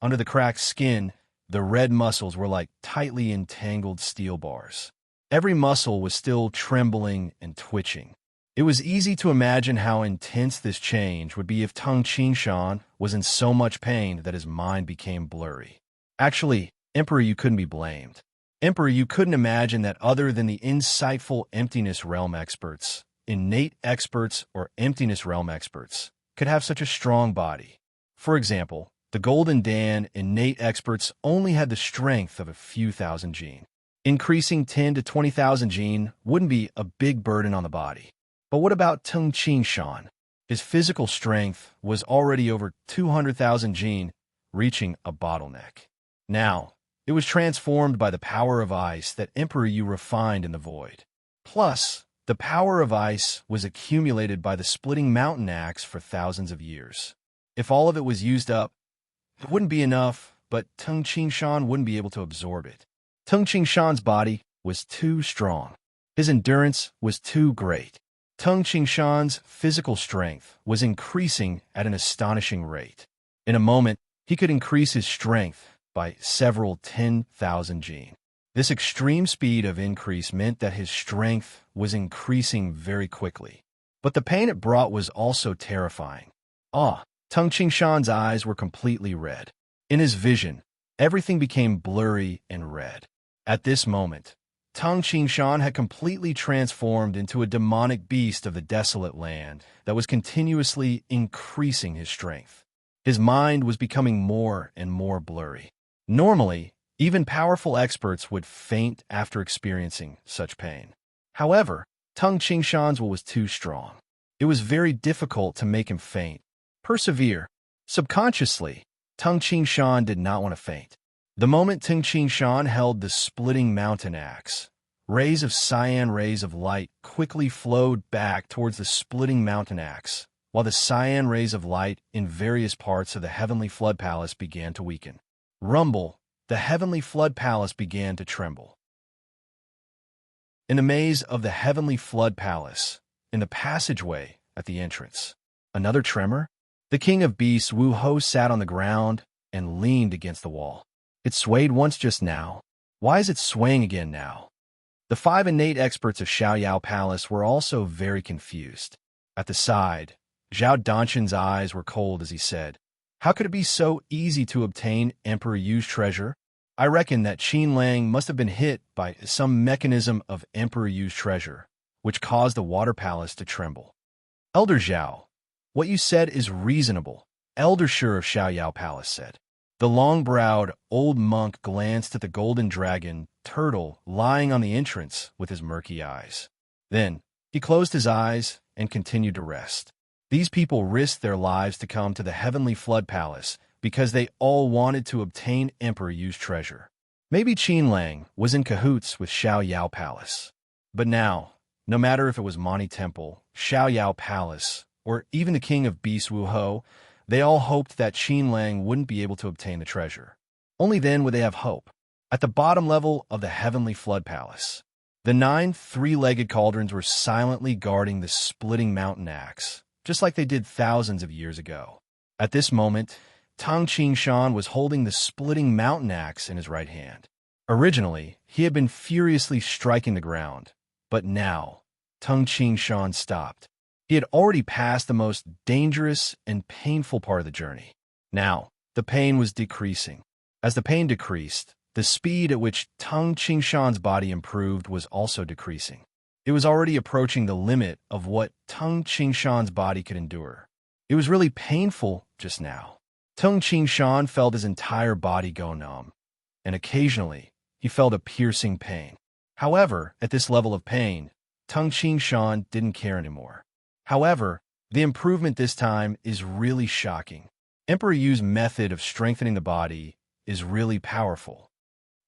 under the cracked skin, the red muscles were like tightly entangled steel bars. Every muscle was still trembling and twitching. It was easy to imagine how intense this change would be if Tung Qingshan was in so much pain that his mind became blurry. Actually, Emperor, you couldn't be blamed. Emperor, you couldn't imagine that other than the insightful Emptiness Realm experts, innate experts or Emptiness Realm experts, could have such a strong body. For example, the Golden Dan innate experts only had the strength of a few thousand gene. Increasing 10 to 20,000 gene wouldn't be a big burden on the body. But what about Tung Qingshan? His physical strength was already over 200,000 gene, reaching a bottleneck. Now, it was transformed by the power of ice that Emperor Yu refined in the void. Plus, the power of ice was accumulated by the splitting mountain axe for thousands of years. If all of it was used up, it wouldn't be enough, but Tung Qingshan wouldn't be able to absorb it. Tung Qingshan's body was too strong. His endurance was too great. Tung Qingshan's physical strength was increasing at an astonishing rate. In a moment, he could increase his strength by several 10,000 gene. This extreme speed of increase meant that his strength was increasing very quickly. But the pain it brought was also terrifying. Tung Qingshan's eyes were completely red. In his vision, everything became blurry and red. At this moment, Tung Qingshan had completely transformed into a demonic beast of the desolate land that was continuously increasing his strength. His mind was becoming more and more blurry. Normally, even powerful experts would faint after experiencing such pain. However, Tung Qingshan's will was too strong. It was very difficult to make him faint. Persevere. Subconsciously, Tung Qingshan did not want to faint. The moment Tung Qingshan held the splitting mountain axe, rays of cyan rays of light quickly flowed back towards the splitting mountain axe, while the cyan rays of light in various parts of the Heavenly Flood Palace began to weaken. Rumble, the Heavenly Flood Palace began to tremble. In the maze of the Heavenly Flood Palace, in the passageway at the entrance, another tremor? The King of Beasts, Wu Ho, sat on the ground and leaned against the wall. It swayed once just now. Why is it swaying again now? The 5 innate experts of Xiaoyao Palace were also very confused. At the side, Zhao Danshan's eyes were cold as he said, "How could it be so easy to obtain Emperor Yu's treasure? I reckon that Qin Lang must have been hit by some mechanism of Emperor Yu's treasure, which caused the water palace to tremble." Elder Zhao, what you said is reasonable, Elder Shur of Xiaoyao Palace said. The long-browed old monk glanced at the golden dragon turtle lying on the entrance with his murky eyes. Then he closed his eyes and continued to rest. These people risked their lives to come to the Heavenly Flood Palace because they all wanted to obtain Emperor Yu's treasure. Maybe Qin Lang was in cahoots with Xiaoyao Palace. But now, no matter if it was Mani Temple, Xiaoyao Palace, or even the King of Beasts Wu Ho, they all hoped that Qin Lang wouldn't be able to obtain the treasure. Only then would they have hope. At the bottom level of the Heavenly Flood Palace, the 9 three-legged cauldrons were silently guarding the splitting mountain axe, just like they did thousands of years ago. At this moment, Tung Qingshan was holding the splitting mountain axe in his right hand. Originally, he had been furiously striking the ground, but now, Tung Qingshan stopped. He had already passed the most dangerous and painful part of the journey. Now, the pain was decreasing. As the pain decreased, the speed at which Tung Qingshan's body improved was also decreasing. It was already approaching the limit of what Tung Qingshan's body could endure. It was really painful just now. Tung Qingshan felt his entire body go numb, and occasionally he felt a piercing pain. However, at this level of pain, Tung Qingshan didn't care anymore. However, the improvement this time is really shocking. Emperor Yu's method of strengthening the body is really powerful.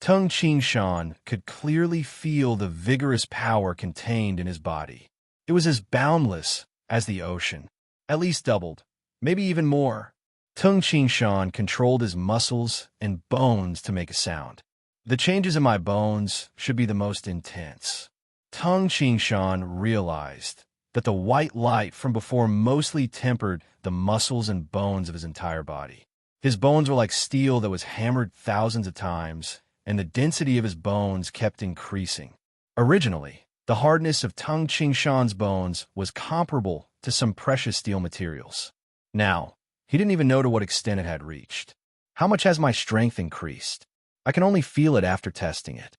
Tung Shan could clearly feel the vigorous power contained in his body. It was as boundless as the ocean, at least doubled, maybe even more. Tung Shan controlled his muscles and bones to make a sound. The changes in my bones should be the most intense. Tung Shan realized that the white light from before mostly tempered the muscles and bones of his entire body. His bones were like steel that was hammered thousands of times, and the density of his bones kept increasing. Originally, the hardness of Tung Shan's bones was comparable to some precious steel materials. Now, he didn't even know to what extent it had reached. How much has my strength increased? I can only feel it after testing it.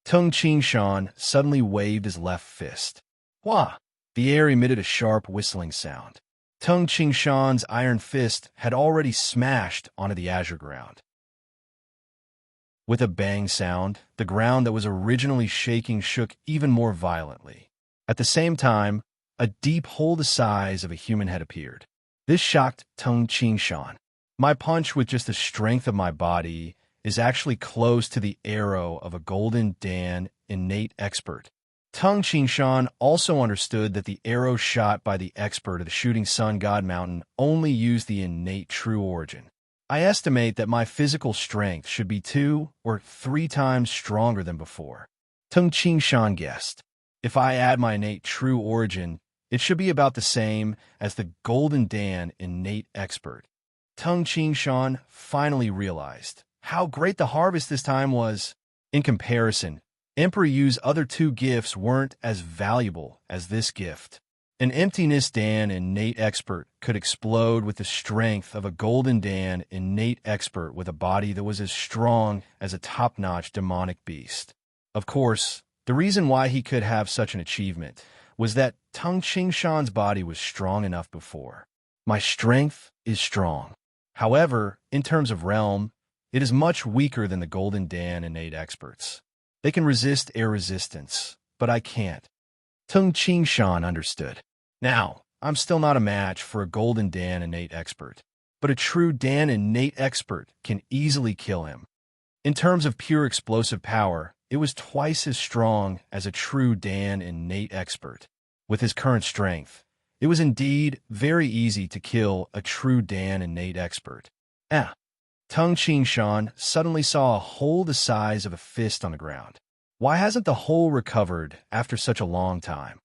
Tung Shan suddenly waved his left fist. Wah! The air emitted a sharp whistling sound. Tung Shan's iron fist had already smashed onto the azure ground. With a bang sound, the ground that was originally shaking shook even more violently. At the same time, a deep hole the size of a human head appeared. This shocked Tung Shan. My punch with just the strength of my body is actually close to the arrow of a Golden Dan innate expert. Tung Shan also understood that the arrow shot by the expert of the Shooting Sun God Mountain only used the innate true origin. I estimate that my physical strength should be 2 or 3 times stronger than before. Tung Shan guessed. If I add my innate true origin, it should be about the same as the Golden Dan innate expert. Tung Shan finally realized how great the harvest this time was. In comparison, Emperor Yu's other 2 gifts weren't as valuable as this gift. An emptiness Dan innate expert could explode with the strength of a Golden Dan innate expert with a body that was as strong as a top-notch demonic beast. Of course, the reason why he could have such an achievement was that Tung Shan's body was strong enough before. My strength is strong. However, in terms of realm, it is much weaker than the Golden Dan innate experts. They can resist air resistance, but I can't. Tung Shan understood. Now, I'm still not a match for a Golden Dan innate expert, but a true Dan innate expert can easily kill him. In terms of pure explosive power, it was twice as strong as a true Dan innate expert. With his current strength, it was indeed very easy to kill a true Dan innate expert. Tung Shan suddenly saw a hole the size of a fist on the ground. Why hasn't the hole recovered after such a long time?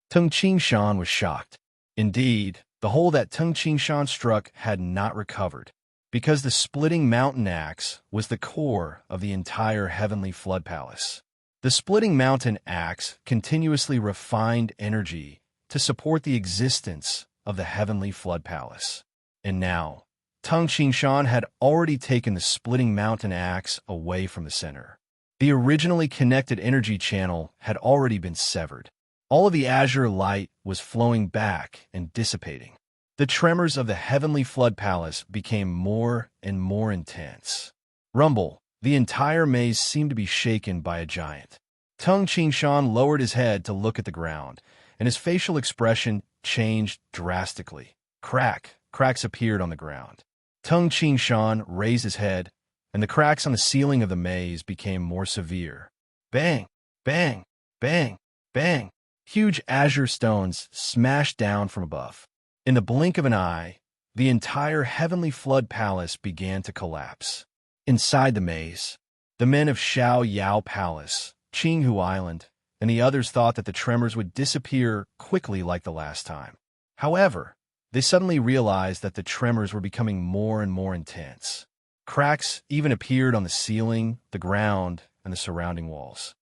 Tung Shan was shocked. Indeed, the hole that Tung Shan struck had not recovered, because the splitting mountain axe was the core of the entire heavenly flood palace. The splitting mountain axe continuously refined energy to support the existence of the heavenly flood palace. And now, Tung Shan had already taken the splitting mountain axe away from the center. The originally connected energy channel had already been severed. All of the azure light was flowing back and dissipating. The tremors of the heavenly flood palace became more and more intense. Rumble, the entire maze seemed to be shaken by a giant. Tung Shan lowered his head to look at the ground, and his facial expression changed drastically. Cracks appeared on the ground. Tung Shan raised his head, and the cracks on the ceiling of the maze became more severe. Bang! Bang! Bang! Bang! Huge azure stones smashed down from above. In the blink of an eye, the entire heavenly flood palace began to collapse. Inside the maze, the men of Xiao Yao Palace, Qinghu Island, and the others thought that the tremors would disappear quickly like the last time. However, they suddenly realized that the tremors were becoming more and more intense. Cracks even appeared on the ceiling, the ground, and the surrounding walls.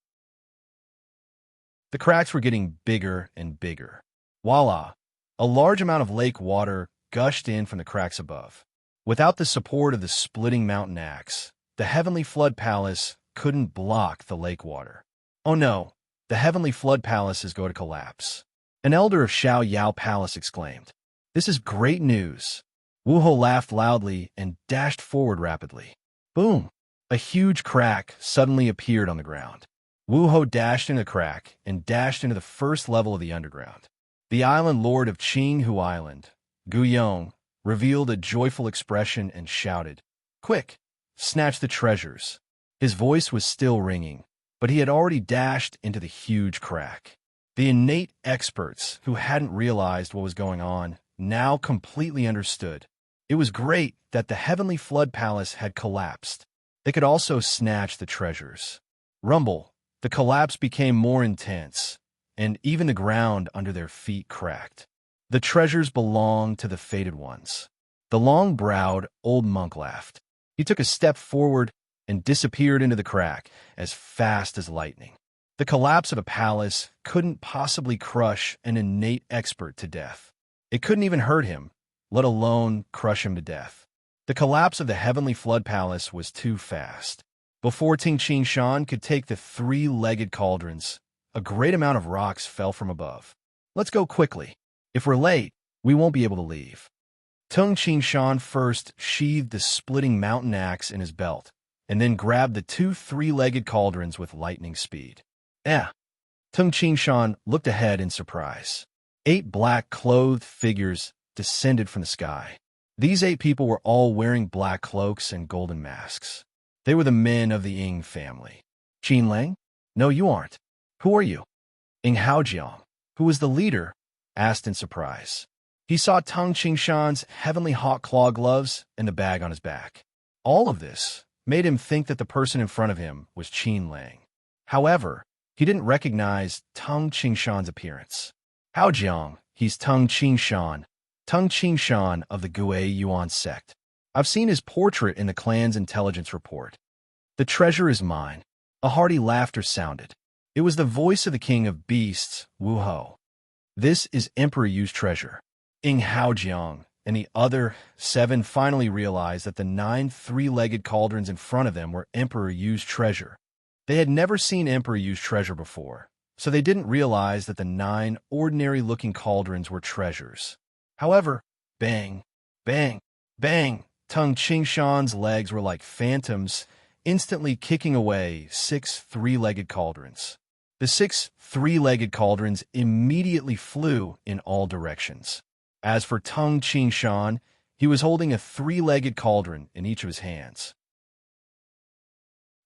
The cracks were getting bigger and bigger. Voila! A large amount of lake water gushed in from the cracks above. Without the support of the splitting mountain axe, the heavenly flood palace couldn't block the lake water. Oh no, the heavenly flood palace is going to collapse. An elder of Xiao Yao Palace exclaimed. This is great news. Wu Ho laughed loudly and dashed forward rapidly. Boom! A huge crack suddenly appeared on the ground. Wu Ho dashed into the crack and dashed into the first level of the underground. The island lord of Qinghu Island, Guyong, revealed a joyful expression and shouted, "Quick, snatch the treasures." His voice was still ringing, but he had already dashed into the huge crack. The innate experts, who hadn't realized what was going on, now completely understood. It was great that the heavenly flood palace had collapsed. They could also snatch the treasures. Rumble, the collapse became more intense, and even the ground under their feet cracked. The treasures belonged to the fated ones. The long-browed old monk laughed. He took a step forward and disappeared into the crack as fast as lightning. The collapse of a palace couldn't possibly crush an innate expert to death. It couldn't even hurt him, let alone crush him to death. The collapse of the heavenly flood palace was too fast. Before Ting Qing Shan could take the three-legged cauldrons, a great amount of rocks fell from above. "Let's go quickly. If we're late, we won't be able to leave." Tung Qing Shan first sheathed the splitting mountain axe in his belt, and then grabbed the two three-legged cauldrons with lightning speed. Tung Qing Shan looked ahead in surprise. 8 black-clothed figures descended from the sky. These 8 people were all wearing black cloaks and golden masks. They were the men of the Ying family. "Qin Lang? No, you aren't. Who are you?" Ying Haojiang, who was the leader, asked in surprise. He saw Tung Qing Shan's heavenly hawk claw gloves and the bag on his back. All of this made him think that the person in front of him was Qin Lang. However, he didn't recognize Tung Qing Shan's appearance. "Haojiang, he's Tung Qing Shan of the Gui Yuan sect. I've seen his portrait in the clan's intelligence report. The treasure is mine." A hearty laughter sounded. It was the voice of the king of beasts, Wu Ho. "This is Emperor Yu's treasure." Ying Haojiang and the other 7 finally realized that the 9 three-legged cauldrons in front of them were Emperor Yu's treasure. They had never seen Emperor Yu's treasure before, so they didn't realize that the 9 ordinary-looking cauldrons were treasures. However, bang, bang, bang, Tung Qing Shan's legs were like phantoms, instantly kicking away 6 three-legged cauldrons. The 6 three-legged cauldrons immediately flew in all directions. As for Tung Qing Shan, he was holding a 3-legged cauldron in each of his hands.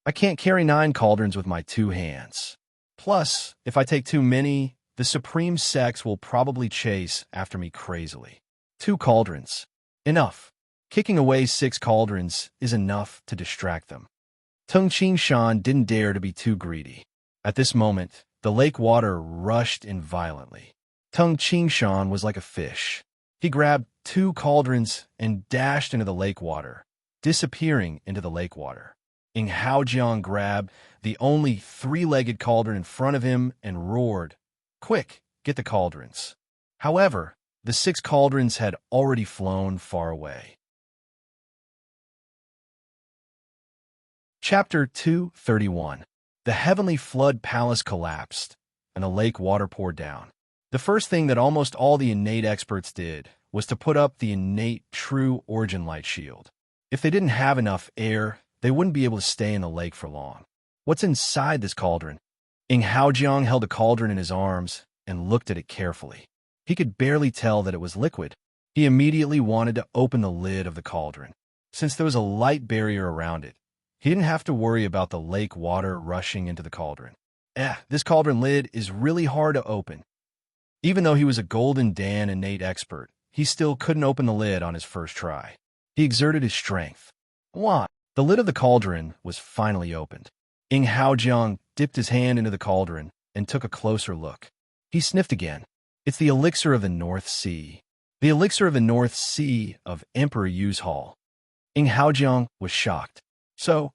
"I can't carry 9 cauldrons with my 2 hands. Plus, if I take too many, the Supreme Sex will probably chase after me crazily. 2 cauldrons. Enough. Kicking away 6 cauldrons is enough to distract them." Tung Qing Shan didn't dare to be too greedy. At this moment, the lake water rushed in violently. Tung Qing Shan was like a fish. He grabbed 2 cauldrons and dashed into the lake water, disappearing into the lake water. Ying Haojiang grabbed the only 3-legged cauldron in front of him and roared, "Quick, get the cauldrons." However, the 6 cauldrons had already flown far away. Chapter 231. The heavenly flood palace collapsed, and the lake water poured down. The first thing that almost all the innate experts did was to put up the innate true origin light shield. If they didn't have enough air, they wouldn't be able to stay in the lake for long. "What's inside this cauldron?" Ying Haojiang held a cauldron in his arms and looked at it carefully. He could barely tell that it was liquid. He immediately wanted to open the lid of the cauldron. Since there was a light barrier around it, he didn't have to worry about the lake water rushing into the cauldron. This cauldron lid is really hard to open. Even though he was a Golden Dan innate expert, he still couldn't open the lid on his first try. He exerted his strength. The lid of the cauldron was finally opened. Ying Haojiang dipped his hand into the cauldron and took a closer look. He sniffed again. "It's the elixir of the North Sea. The elixir of the North Sea of Emperor Yu's Hall." Ying Haojiang was shocked. So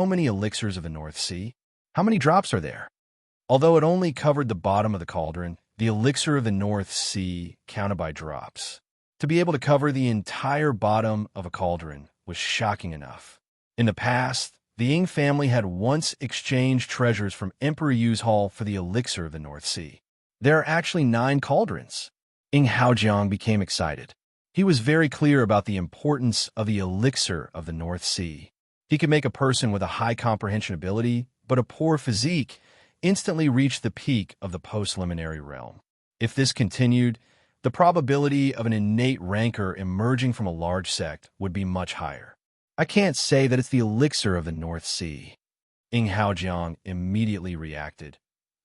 many elixirs of the North Sea? How many drops are there? Although it only covered the bottom of the cauldron, the elixir of the North Sea counted by drops. To be able to cover the entire bottom of a cauldron was shocking enough. In the past, the Ying family had once exchanged treasures from Emperor Yu's Hall for the elixir of the North Sea. There are actually 9 cauldrons. Ying Haojiang became excited. He was very clear about the importance of the elixir of the North Sea. He could make a person with a high comprehension ability, but a poor physique, instantly reach the peak of the post-liminary realm. If this continued, the probability of an innate rancor emerging from a large sect would be much higher. I can't say that it's the elixir of the North Sea. Ing Haojiang immediately reacted.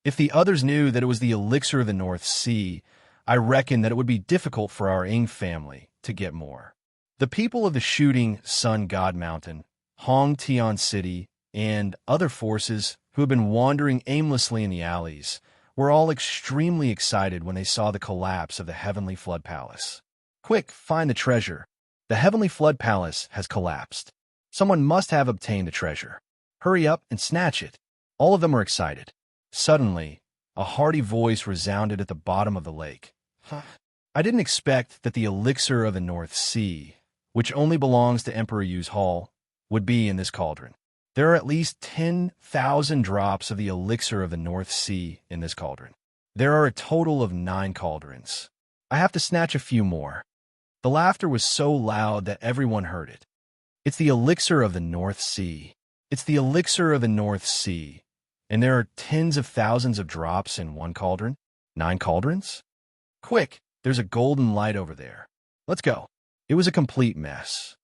If the others knew that it was the elixir of the North Sea, I reckon that it would be difficult for our Ing family to get more. The people of the shooting Sun God Mountain, Hong Tian City, and other forces who had been wandering aimlessly in the alleys were all extremely excited when they saw the collapse of the Heavenly Flood Palace. Quick, find the treasure. The Heavenly Flood Palace has collapsed. Someone must have obtained the treasure. Hurry up and snatch it. All of them were excited. Suddenly, a hearty voice resounded at the bottom of the lake. I didn't expect that the elixir of the North Sea, which only belongs to Emperor Yu's hall, would be in this cauldron. There are at least 10,000 drops of the elixir of the North Sea in this cauldron. There are a total of 9 cauldrons. I have to snatch a few more. The laughter was so loud that everyone heard it. It's the elixir of the North Sea. It's the elixir of the North Sea. And there are tens of thousands of drops in one cauldron? 9 cauldrons? Quick, there's a golden light over there. Let's go. It was a complete mess.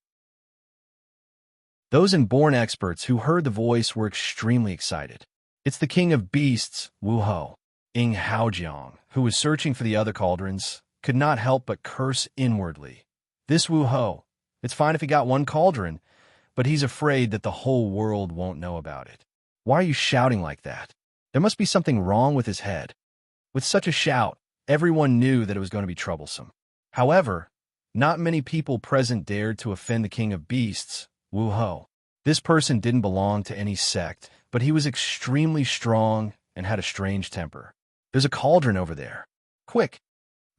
Those inborn experts who heard the voice were extremely excited. It's the king of beasts, Wu Ho. Ing Haojiang, who was searching for the other cauldrons, could not help but curse inwardly. This Wu Ho, it's fine if he got 1 cauldron, but he's afraid that the whole world won't know about it. Why are you shouting like that? There must be something wrong with his head. With such a shout, everyone knew that it was going to be troublesome. However, not many people present dared to offend the king of beasts, Wu Ho. This person didn't belong to any sect, but he was extremely strong and had a strange temper. There's a cauldron over there. Quick!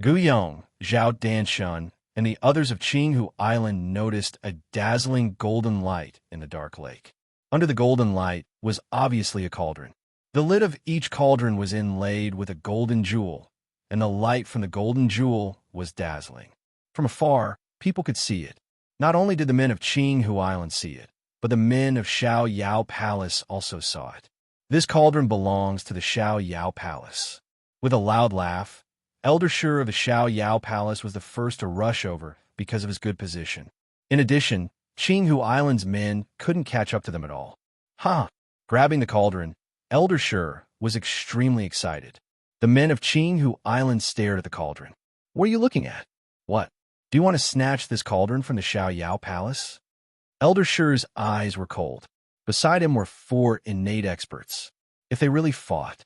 Gu Yong, Zhao Danshun, and the others of Qinghu Island noticed a dazzling golden light in the dark lake. Under the golden light was obviously a cauldron. The lid of each cauldron was inlaid with a golden jewel, and the light from the golden jewel was dazzling. From afar, people could see it. Not only did the men of Qinghu Island see it, but the men of Xiao Yao Palace also saw it. This cauldron belongs to the Xiao Yao Palace. With a loud laugh, Elder Shur of the Xiao Yao Palace was the first to rush over because of his good position. In addition, Qinghu Island's men couldn't catch up to them at all. Grabbing the cauldron, Elder Shur was extremely excited. The men of Qinghu Island stared at the cauldron. What are you looking at? What? Do you want to snatch this cauldron from the Xiao Yao Palace? Elder Shur's eyes were cold. Beside him were 4 innate experts. If they really fought,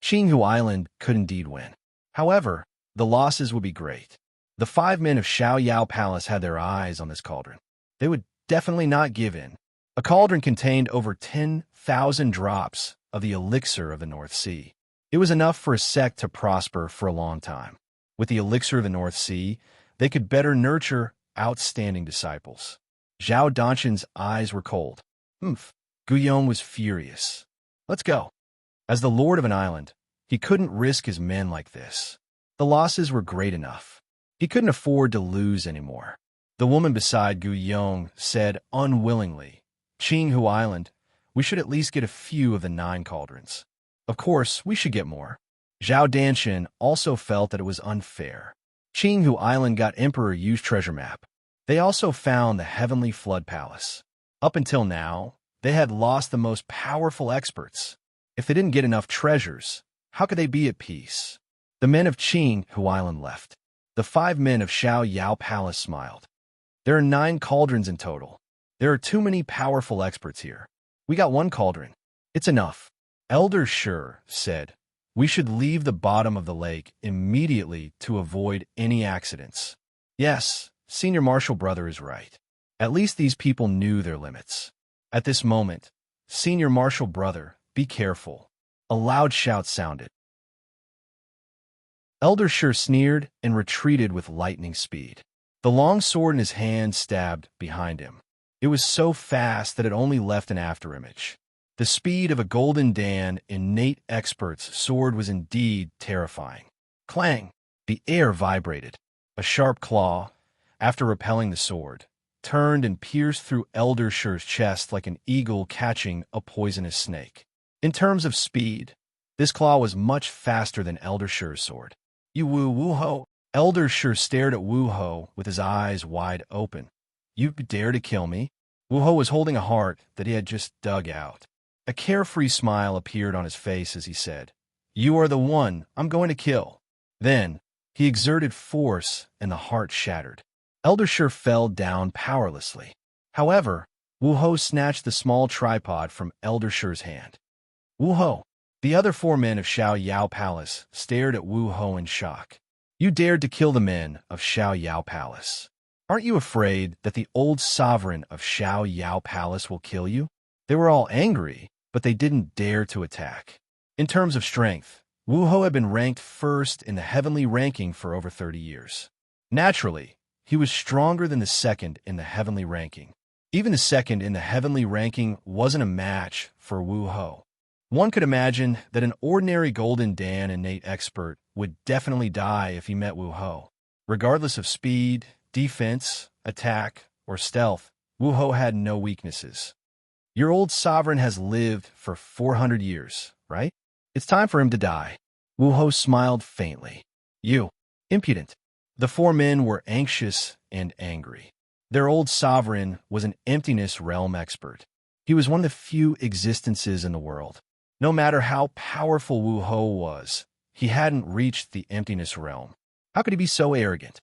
Qinghu Island could indeed win. However, the losses would be great. The 5 men of Xiao Yao Palace had their eyes on this cauldron. They would definitely not give in. A cauldron contained over 10,000 drops of the elixir of the North Sea. It was enough for a sect to prosper for a long time. With the elixir of the North Sea, they could better nurture outstanding disciples. Zhao Danshan's eyes were cold. Guillaume was furious. Let's go. As the lord of an island, he couldn't risk his men like this. The losses were great enough. He couldn't afford to lose anymore. The woman beside Guillaume said unwillingly, Qinghu Island, we should at least get a few of the 9 cauldrons. Of course, we should get more. Zhao Danshan also felt that it was unfair. Qinghu Island got Emperor Yu's treasure map. They also found the Heavenly Flood Palace. Up until now, they had lost the most powerful experts. If they didn't get enough treasures, how could they be at peace? The men of Qinghu Island left. The 5 men of Xiao Yao Palace smiled. There are 9 cauldrons in total. There are too many powerful experts here. We got 1 cauldron. It's enough. Elder Shur said, we should leave the bottom of the lake immediately to avoid any accidents. Yes, Senior Marshal Brother is right. At least these people knew their limits. At this moment, Senior Marshal Brother, be careful. A loud shout sounded. Elder Shur sneered and retreated with lightning speed. The long sword in his hand stabbed behind him. It was so fast that it only left an afterimage. The speed of a Golden Dan innate expert's sword was indeed terrifying. Clang! The air vibrated. A sharp claw, after repelling the sword, turned and pierced through Elder Shur's chest like an eagle catching a poisonous snake. In terms of speed, this claw was much faster than Elder Shur's sword. You Wu-Ho. Elder sure stared at Wu-Ho with his eyes wide open. You dare to kill me? Wu-Ho was holding a heart that he had just dug out. A carefree smile appeared on his face as he said, "You are the one I'm going to kill." Then, he exerted force and the heart shattered. Eldersher fell down powerlessly. However, Wu-Ho snatched the small tripod from Eldersher's hand. Wu-Ho. The other 4 men of Xiao Yao Palace stared at Wu-Ho in shock. You dared to kill the men of Xiao Yao Palace. Aren't you afraid that the old sovereign of Xiao Yao Palace will kill you? They were all angry, but they didn't dare to attack. In terms of strength, Wu-Ho had been ranked first in the heavenly ranking for over 30 years. Naturally, he was stronger than the second in the heavenly ranking. Even the second in the heavenly ranking wasn't a match for Wu-Ho. One could imagine that an ordinary Golden Dan innate expert would definitely die if he met Wu-Ho. Regardless of speed, defense, attack, or stealth, Wu-Ho had no weaknesses. Your old sovereign has lived for 400 years, right? It's time for him to die. Wu-Ho smiled faintly. You, impudent. The 4 men were anxious and angry. Their old sovereign was an emptiness realm expert. He was one of the few existences in the world. No matter how powerful Wu-Ho was, he hadn't reached the emptiness realm. How could he be so arrogant?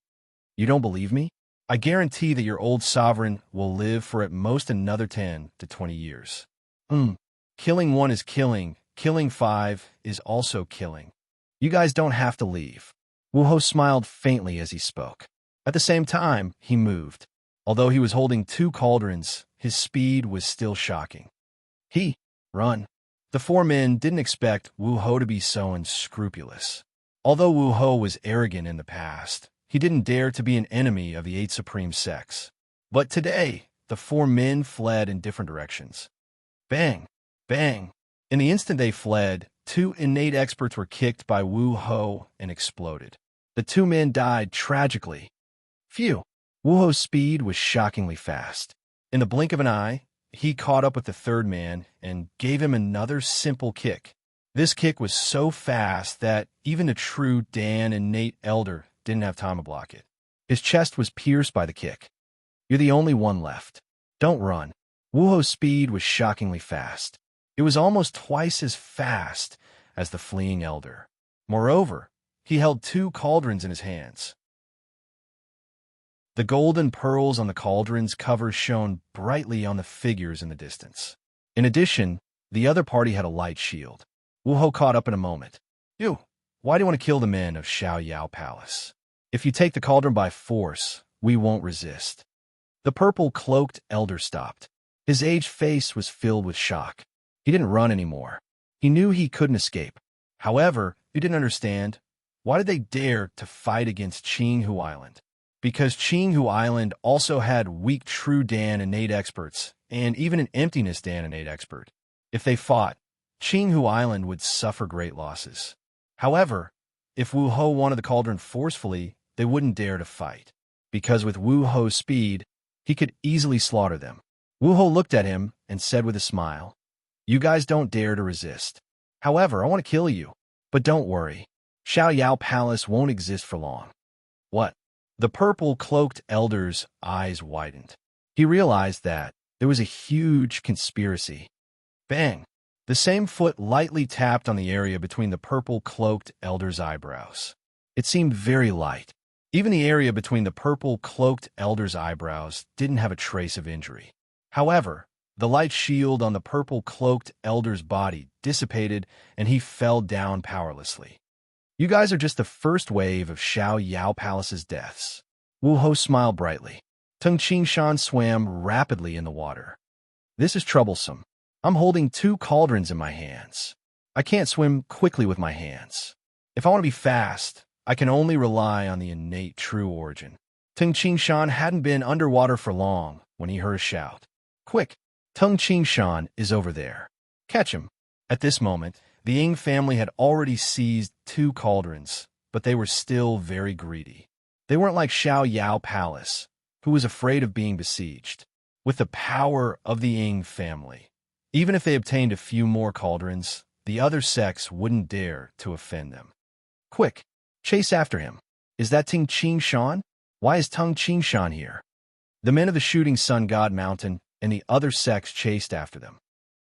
You don't believe me? I guarantee that your old sovereign will live for at most another 10 to 20 years. Killing 1 is killing. Killing 5 is also killing. You guys don't have to leave. Wu-Ho smiled faintly as he spoke. At the same time, he moved. Although he was holding 2 cauldrons, his speed was still shocking. Run. The 4 men didn't expect Wu-Ho to be so unscrupulous. Although Wu-Ho was arrogant in the past, he didn't dare to be an enemy of the 8 supreme sects. But today, the 4 men fled in different directions. Bang! Bang! In the instant they fled, 2 innate experts were kicked by Wu-Ho and exploded. The 2 men died tragically. Phew! Wu-Ho's speed was shockingly fast. In the blink of an eye, he caught up with the 3rd man and gave him another simple kick. This kick was so fast that even a true Dan innate elder didn't have time to block it. His chest was pierced by the kick. You're the only one left. Don't run. Wu-Ho's speed was shockingly fast. It was almost twice as fast as the fleeing elder. Moreover, he held 2 cauldrons in his hands. The golden pearls on the cauldron's covers shone brightly on the figures in the distance. In addition, the other party had a light shield. Wu-Ho caught up in a moment. You, why do you want to kill the men of Xiao Yao Palace? If you take the cauldron by force, we won't resist. The purple-cloaked elder stopped. His aged face was filled with shock. He didn't run anymore. He knew he couldn't escape. However, he didn't understand. Why did they dare to fight against Qinghu Island? Because Qinghu Island also had weak True Dan innate experts, and even an Emptiness Dan innate expert. If they fought, Qinghu Island would suffer great losses. However, if Wu-Ho wanted the cauldron forcefully, they wouldn't dare to fight. Because with Wu-Ho's speed, he could easily slaughter them. Wu-Ho looked at him and said with a smile, You guys don't dare to resist. However, I want to kill you. But don't worry. Xiao Yao Palace won't exist for long. What? The purple-cloaked elder's eyes widened. He realized that there was a huge conspiracy. Bang! The same foot lightly tapped on the area between the purple-cloaked elder's eyebrows. It seemed very light. Even the area between the purple-cloaked elder's eyebrows didn't have a trace of injury. However, the light shield on the purple-cloaked elder's body dissipated and he fell down powerlessly. You guys are just the first wave of Xiao Yao Palace's deaths. Wu-Ho smiled brightly. Tung Qingshan swam rapidly in the water. This is troublesome. I'm holding 2 cauldrons in my hands. I can't swim quickly with my hands. If I want to be fast, I can only rely on the innate true origin. Tung Qingshan hadn't been underwater for long when he heard a shout. Quick! Tung Qingshan is over there. Catch him. At this moment, the Ying family had already seized 2 cauldrons, but they were still very greedy. They weren't like Xiao Yao Palace, who was afraid of being besieged. With the power of the Ying family, even if they obtained a few more cauldrons, the other sects wouldn't dare to offend them. Quick! Chase after him. Is that Ting Ching Shan? Why is Tung Ching Shan here? The men of the shooting sun god mountain and the other sects chased after them.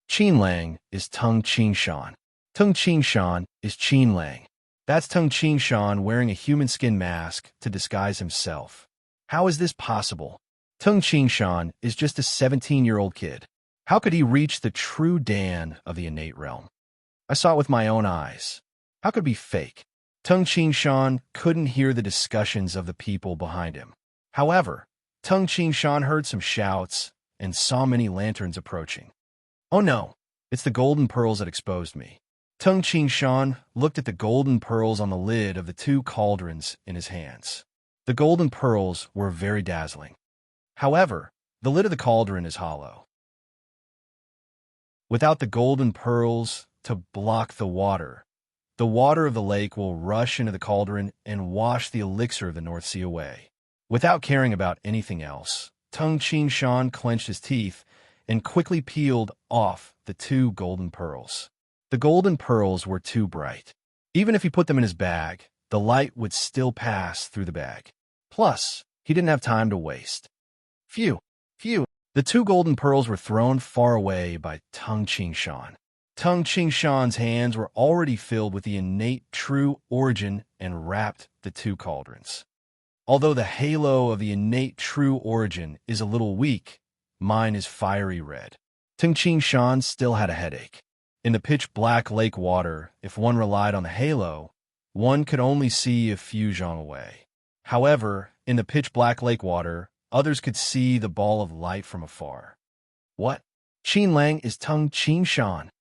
Qin Lang is Tung Ching Shan. Tung Ching Shan is Qin Lang. That's Tung Ching Shan wearing a human skin mask to disguise himself. How is this possible? Tung Ching Shan is just a 17-year-old kid. How could he reach the true Dan of the innate realm? I saw it with my own eyes. How could it be fake? Tung Ching Shan couldn't hear the discussions of the people behind him. However, Tung Ching Shan heard some shouts and saw many lanterns approaching. Oh no, it's the golden pearls that exposed me. Tung Ching Shan looked at the golden pearls on the lid of the 2 cauldrons in his hands. The golden pearls were very dazzling. However, the lid of the cauldron is hollow. Without the golden pearls to block the water of the lake will rush into the cauldron and wash the elixir of the North Sea away. Without caring about anything else, Tung Ching Shan clenched his teeth and quickly peeled off the 2 golden pearls. The golden pearls were too bright. Even if he put them in his bag, the light would still pass through the bag. Plus, he didn't have time to waste. Phew. The 2 golden pearls were thrown far away by Tung Ching Shan. Tung Ching Shan's hands were already filled with the innate true origin and wrapped the 2 cauldrons. Although the halo of the innate true origin is a little weak, mine is fiery red. Tung Ching Shan still had a headache. In the pitch-black lake water, if one relied on the halo, one could only see a few zhang away. However, in the pitch-black lake water, others could see the ball of light from afar. What? Qin Lang is Tung Ching Shan.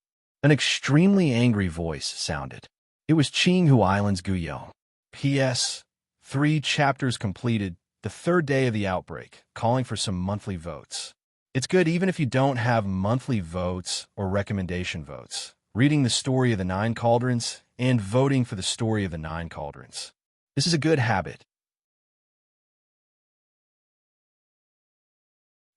An extremely angry voice sounded. It was Qinghu Island's Guyong. P.S. 3 chapters completed, the 3rd day of the outbreak, calling for some monthly votes. It's good even if you don't have monthly votes or recommendation votes, reading the story of the 9 cauldrons and voting for the story of the 9 cauldrons. This is a good habit.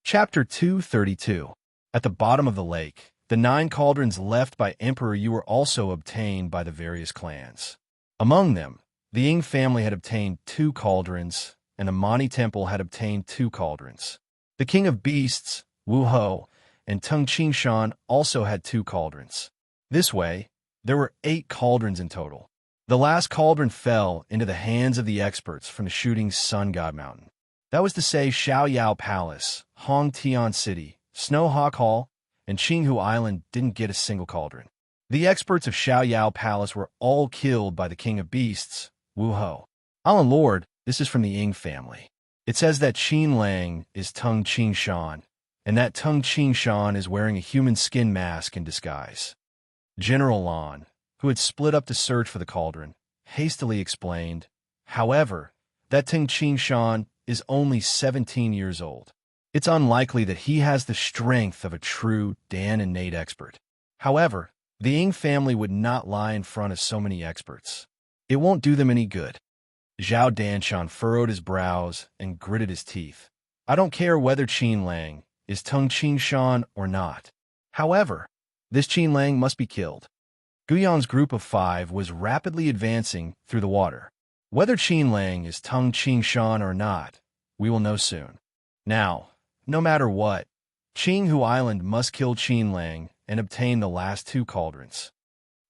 Chapter 232. At the bottom of the lake, the 9 cauldrons left by Emperor Yu were also obtained by the various clans. Among them, the Ying family had obtained 2 cauldrons, and the Mani Temple had obtained 2 cauldrons. The King of Beasts, Wu Ho, and Tung Ching Shan also had 2 cauldrons. This way, there were 8 cauldrons in total. The last cauldron fell into the hands of the experts from the shooting sun god mountain. That was to say Xiao Yao Palace, Hong Tian City, Snowhawk Hall, and Qinghu Island didn't get a single cauldron. The experts of Xiao Yao Palace were all killed by the King of Beasts, Wu Ho. Alan Lord, this is from the Ying family. It says that Qin Lang is Tung Ching Shan, and that Tung Ching Shan is wearing a human skin mask in disguise. General Lan, who had split up to search for the cauldron, hastily explained, however, that Tung Ching Shan is only 17 years old. It's unlikely that he has the strength of a true Dan innate expert. However, the Ying family would not lie in front of so many experts. It won't do them any good. Zhao Danshan furrowed his brows and gritted his teeth. I don't care whether Qin Lang is Tung Ching Shan or not. However, this Qin Lang must be killed. Guyong's group of 5 was rapidly advancing through the water. Whether Qin Lang is Tung Ching Shan or not, we will know soon. Now, no matter what, Qinghu Island must kill Qin Lang and obtain the last 2 cauldrons.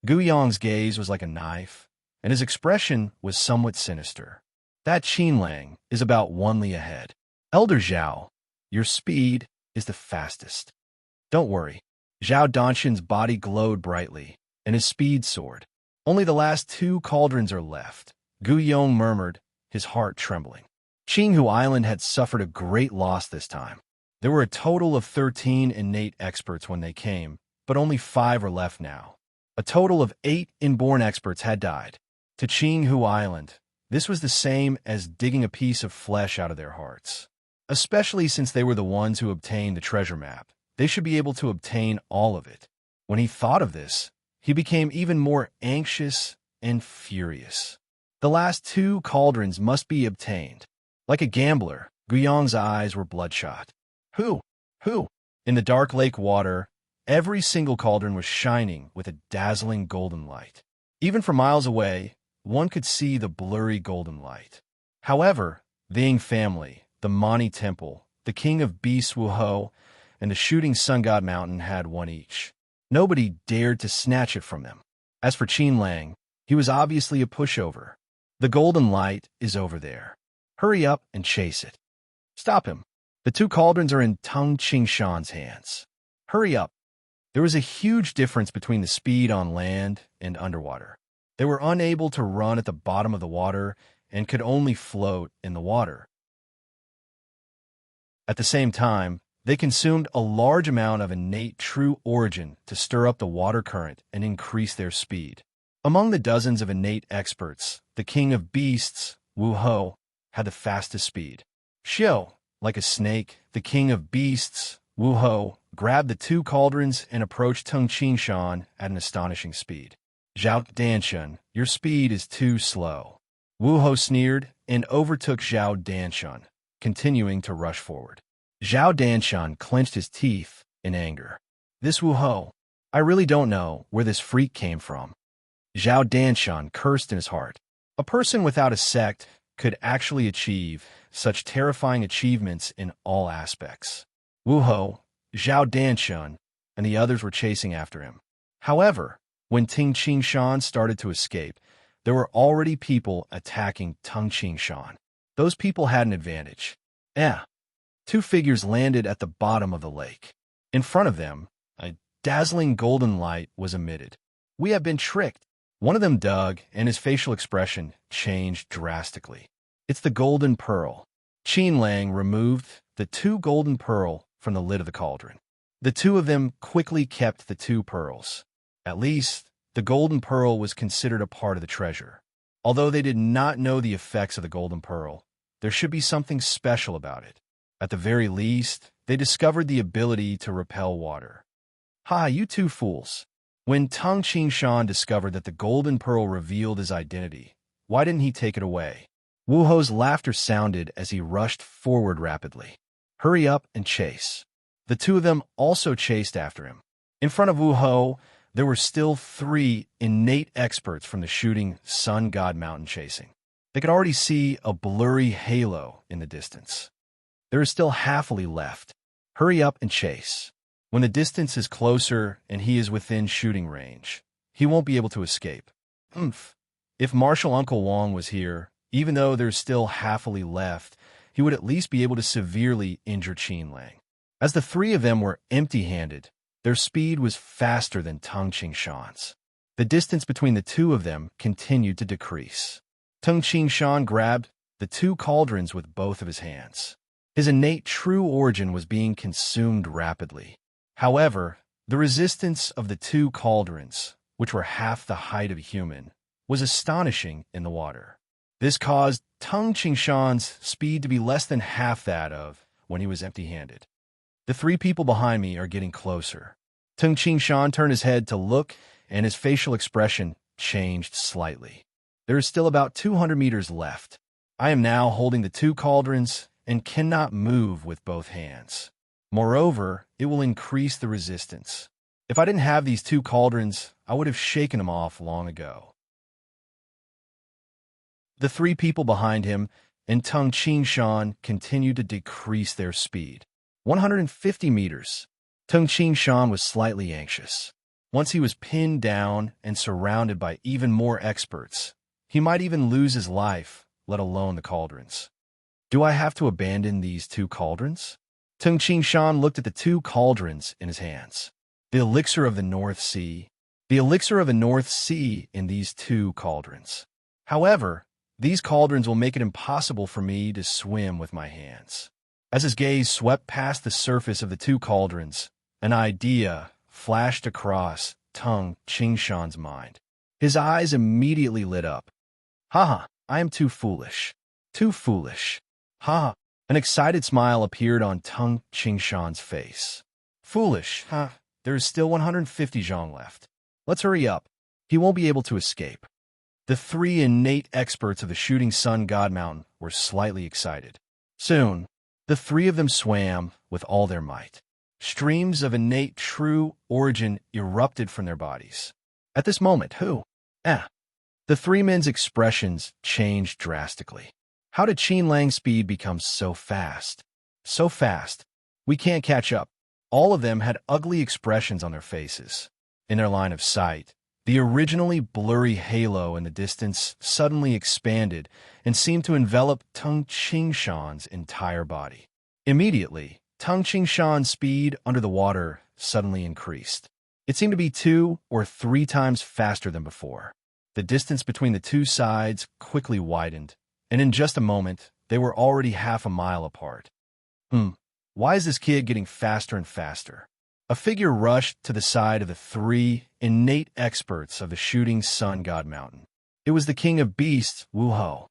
Guyong's gaze was like a knife, and his expression was somewhat sinister. That Qin Lang is about 1 li ahead. Elder Zhao, your speed is the fastest. Don't worry. Zhao Danshan's body glowed brightly, and his speed soared. Only the last 2 cauldrons are left, Guyong murmured, his heart trembling. Qinghu Island had suffered a great loss this time. There were a total of 13 innate experts when they came, but only 5 are left now. A total of 8 inborn experts had died. To Qinghu Island, this was the same as digging a piece of flesh out of their hearts. Especially since they were the ones who obtained the treasure map, they should be able to obtain all of it. When he thought of this, he became even more anxious and furious. The last 2 cauldrons must be obtained. Like a gambler, Guyong's eyes were bloodshot. Who? In the dark lake water, every single cauldron was shining with a dazzling golden light. Even from miles away, one could see the blurry golden light. However, the Ying family, the Mani Temple, the King of Beasts Wu-Ho, and the shooting sun god mountain had one each. Nobody dared to snatch it from them. As for Qin Lang, he was obviously a pushover. The golden light is over there. Hurry up and chase it. Stop him. The two cauldrons are in Tung Qingshan's hands. Hurry up. There was a huge difference between the speed on land and underwater. They were unable to run at the bottom of the water and could only float in the water. At the same time, they consumed a large amount of innate true origin to stir up the water current and increase their speed. Among the dozens of innate experts, the King of Beasts, Wu-Ho, had the fastest speed. Xiao, like a snake, the King of Beasts, Wu-Ho, grabbed the two cauldrons and approached Tung Qingshan at an astonishing speed. Zhao Danshan, your speed is too slow. Wu-Ho sneered and overtook Zhao Danshan, continuing to rush forward. Zhao Danshan clenched his teeth in anger. This Wu-Ho, I really don't know where this freak came from. Zhao Danshan cursed in his heart. A person without a sect could actually achieve such terrifying achievements in all aspects. Wu-Ho, Zhao Danshan, and the others were chasing after him. However, when Tung Qingshan started to escape, there were already people attacking Tung Qingshan. Those people had an advantage. Two figures landed at the bottom of the lake. In front of them, a dazzling golden light was emitted. We have been tricked. One of them dug, and his facial expression changed drastically. It's the golden pearl. Qin Lang removed the two golden pearl from the lid of the cauldron. The two of them quickly kept the two pearls. At least, the golden pearl was considered a part of the treasure. Although they did not know the effects of the golden pearl, there should be something special about it. At the very least, they discovered the ability to repel water. Ha, you two fools. When Tung Qingshan discovered that the golden pearl revealed his identity, why didn't he take it away? Wu-Ho's laughter sounded as he rushed forward rapidly. Hurry up and chase. The two of them also chased after him. In front of Wu-Ho, there were still 3 innate experts from the shooting sun god mountain chasing. They could already see a blurry halo in the distance. There is still halfly left. Hurry up and chase. When the distance is closer and he is within shooting range, he won't be able to escape. If Marshal Uncle Wong was here, even though there's still halfly left, he would at least be able to severely injure Qin Lang. As the 3 of them were empty-handed, their speed was faster than Tung Qingshan's. The distance between the two of them continued to decrease. Tung Qingshan grabbed the 2 cauldrons with both of his hands. His innate true origin was being consumed rapidly. However, the resistance of the 2 cauldrons, which were half the height of a human, was astonishing in the water. This caused Tung Qingshan's speed to be less than half that of when he was empty-handed. The 3 people behind me are getting closer. Tung Qingshan turned his head to look, and his facial expression changed slightly. There is still about 200 meters left. I am now holding the 2 cauldrons and cannot move with both hands. Moreover, it will increase the resistance. If I didn't have these 2 cauldrons, I would have shaken them off long ago. The 3 people behind him and Tung Qingshan continued to decrease their speed. 150 meters. Tung Qingshan was slightly anxious. Once he was pinned down and surrounded by even more experts, he might even lose his life, let alone the cauldrons. Do I have to abandon these 2 cauldrons? Tung Qingshan looked at the 2 cauldrons in his hands. The elixir of the North Sea. The elixir of the North Sea in these 2 cauldrons. However, these cauldrons will make it impossible for me to swim with my hands. As his gaze swept past the surface of the 2 cauldrons, an idea flashed across Tung Qingshan's mind. His eyes immediately lit up. I am too foolish. Too foolish. An excited smile appeared on Tung Qingshan's face. Foolish, there is still 150 zhong left. Let's hurry up. He won't be able to escape. The 3 innate experts of the shooting sun god mountain were slightly excited. Soon, the 3 of them swam with all their might. Streams of innate true origin erupted from their bodies. At this moment, The three men's expressions changed drastically. How did Qin Lang's speed become so fast? So fast. We can't catch up. All of them had ugly expressions on their faces. In their line of sight, the originally blurry halo in the distance suddenly expanded and seemed to envelop Teng Qingshan's entire body. Immediately, Teng Qingshan's speed under the water suddenly increased. It seemed to be 2 or 3 times faster than before. The distance between the two sides quickly widened, and in just a moment, they were already half a mile apart. Why is this kid getting faster and faster? A figure rushed to the side of the 3 innate experts of the shooting sun god mountain. It was the king of beasts, Wu Ho.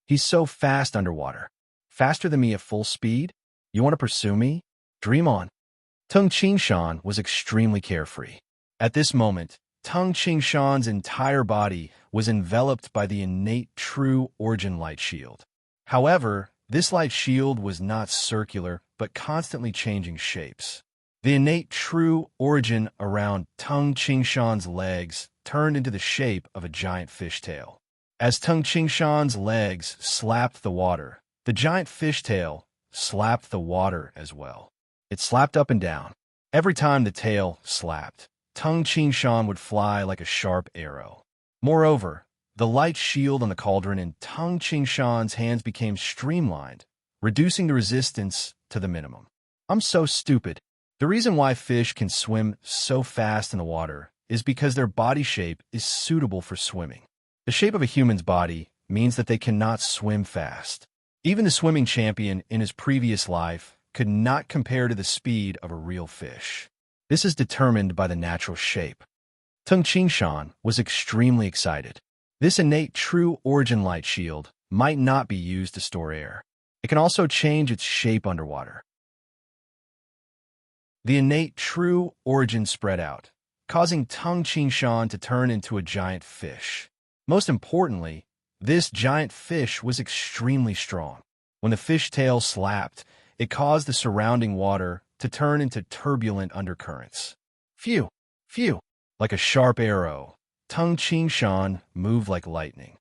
He's so fast underwater. Faster than me at full speed? You want to pursue me? Dream on. Teng Qingshan was extremely carefree. At this moment, Teng Qingshan's entire body was enveloped by the innate true origin light shield. However, this light shield was not circular, but constantly changing shapes. The innate true origin around Teng Qingshan's legs turned into the shape of a giant fishtail. As Teng Qingshan's legs slapped the water, the giant fishtail slapped the water as well. It slapped up and down. Every time the tail slapped, Teng Qingshan would fly like a sharp arrow. Moreover, the light shield on the cauldron in Teng Qingshan's hands became streamlined, reducing the resistance to the minimum. I'm so stupid. The reason why fish can swim so fast in the water is because their body shape is suitable for swimming. The shape of a human's body means that they cannot swim fast. Even the swimming champion in his previous life could not compare to the speed of a real fish. This is determined by the natural shape. Teng Qingshan was extremely excited. This innate true origin light shield might not be used to store air. It can also change its shape underwater. The innate true origin spread out, causing Teng Qingshan to turn into a giant fish. Most importantly, this giant fish was extremely strong. When the fish tail slapped, it caused the surrounding water to turn into turbulent undercurrents. Phew! Phew! Like a sharp arrow, Teng Qingshan moved like lightning.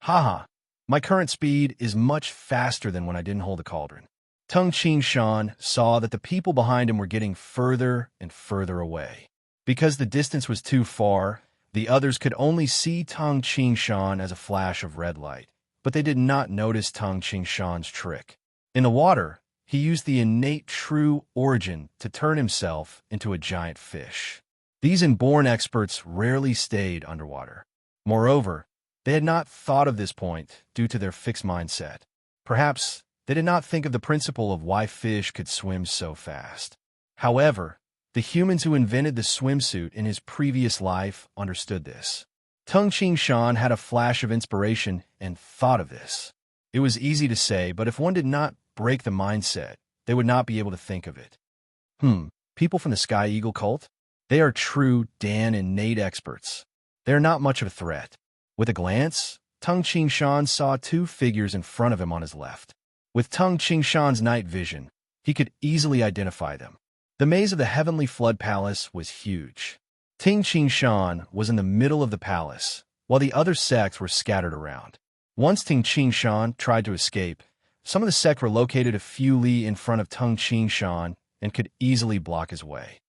Haha! My current speed is much faster than when I didn't hold the cauldron. Teng Qingshan saw that the people behind him were getting further and further away. Because the distance was too far, the others could only see Teng Qingshan as a flash of red light, but they did not notice Teng Qingshan's trick. In the water, he used the innate true origin to turn himself into a giant fish. These inborn experts rarely stayed underwater. Moreover, they had not thought of this point due to their fixed mindset. Perhaps they did not think of the principle of why fish could swim so fast. However, the humans who invented the swimsuit in his previous life understood this. Teng Qingshan had a flash of inspiration and thought of this. It was easy to say, but if one did not break the mindset, they would not be able to think of it. People from the Sky Eagle cult? They are true Dan innate experts. They are not much of a threat. With a glance, Teng Qingshan saw 2 figures in front of him on his left. With Teng Qingshan's night vision, he could easily identify them. The maze of the Heavenly Flood Palace was huge. Teng Qingshan was in the middle of the palace, while the other sects were scattered around. Once Teng Qingshan tried to escape, some of the sect were located a few li in front of Teng Qingshan and could easily block his way.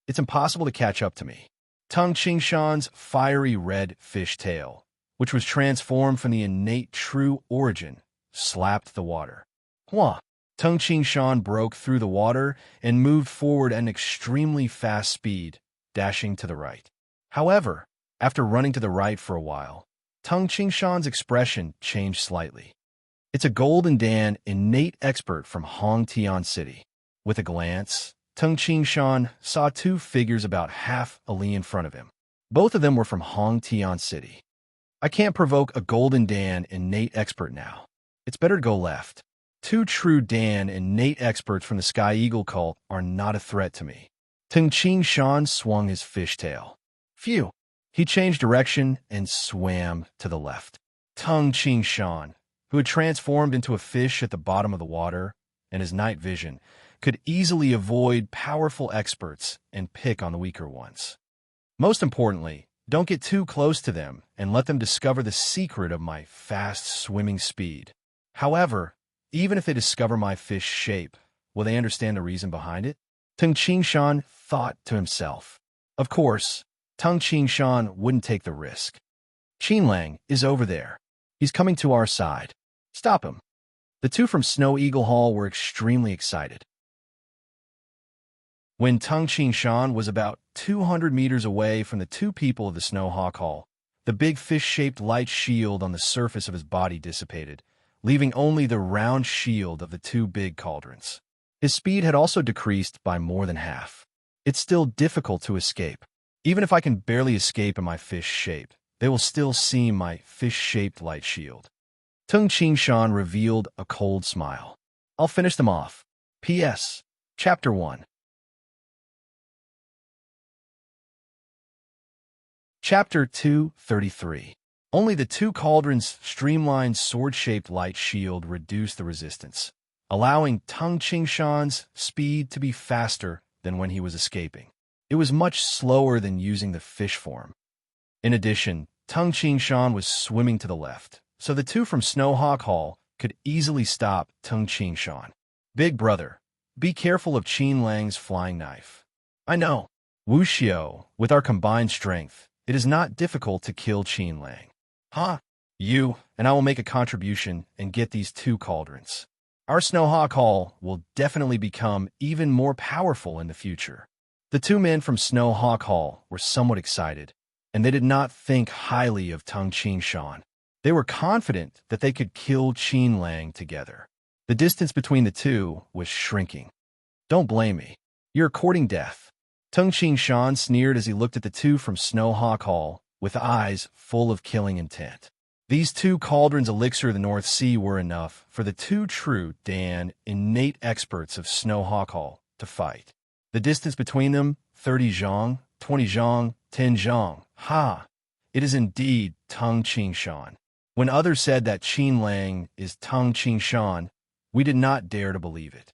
It's impossible to catch up to me. Teng Qingshan's fiery red fish tail, which was transformed from the innate true origin, slapped the water. Teng Qingshan broke through the water and moved forward at an extremely fast speed, dashing to the right. However, after running to the right for a while, Teng Qingshan's expression changed slightly. It's a Golden Dan innate expert from Hongtian City. With a glance, Teng Qingshan saw 2 figures about half a li in front of him. Both of them were from Hongtian City. I can't provoke a Golden Dan innate expert now. It's better to go left. 2 true Dan innate experts from the Sky Eagle cult are not a threat to me. Teng Qingshan swung his fishtail. Phew! He changed direction and swam to the left. Teng Qingshan, who had transformed into a fish at the bottom of the water, and his night vision, could easily avoid powerful experts and pick on the weaker ones. Most importantly, Don't get too close to them and let them discover the secret of my fast swimming speed. However, even if they discover my fish shape, will they understand the reason behind it? Tung Qingshan thought to himself. Of course, Tung Qingshan wouldn't take the risk. Qinlang is over there. He's coming to our side. Stop him. The two from Snow Eagle Hall were extremely excited. When Tung Qingshan was about 200 meters away from the two people of the Snow Hawk Hall, the big fish-shaped light shield on the surface of his body dissipated, leaving only the round shield of the two big cauldrons. His speed had also decreased by more than half. It's still difficult to escape. Even if I can barely escape in my fish shape, they will still see my fish-shaped light shield. Tung Qingshan revealed a cold smile. I'll finish them off. P.S. Chapter 1. Chapter 233. Only the two cauldrons' streamlined sword-shaped light shield reduced the resistance, allowing Tung Qingshan's speed to be faster than when he was escaping. It was much slower than using the fish form. In addition, Tung Qingshan was swimming to the left, so the two from Snowhawk Hall could easily stop Tung Qingshan. Big brother, be careful of Qinlang's flying knife. I know. Wu Xiao, with our combined strength, it is not difficult to kill Qinlang. Huh? You and I will make a contribution and get these two cauldrons. Our Snowhawk Hall will definitely become even more powerful in the future. The two men from Snowhawk Hall were somewhat excited, and they did not think highly of Tung Qingshan. They were confident that they could kill Qinlang together. The distance between the two was shrinking. Don't blame me. You're courting death. Tung Qingshan sneered as he looked at the two from Snowhawk Hall, with eyes full of killing intent. These two cauldrons elixir of the North Sea were enough for the two true innate experts of Snowhawk Hall to fight. The distance between them, 30 zhang, 20 zhang, 10 zhang. Ha! It is indeed Tung Qingshan. When others said that Qinlang is Tung Qingshan, we did not dare to believe it.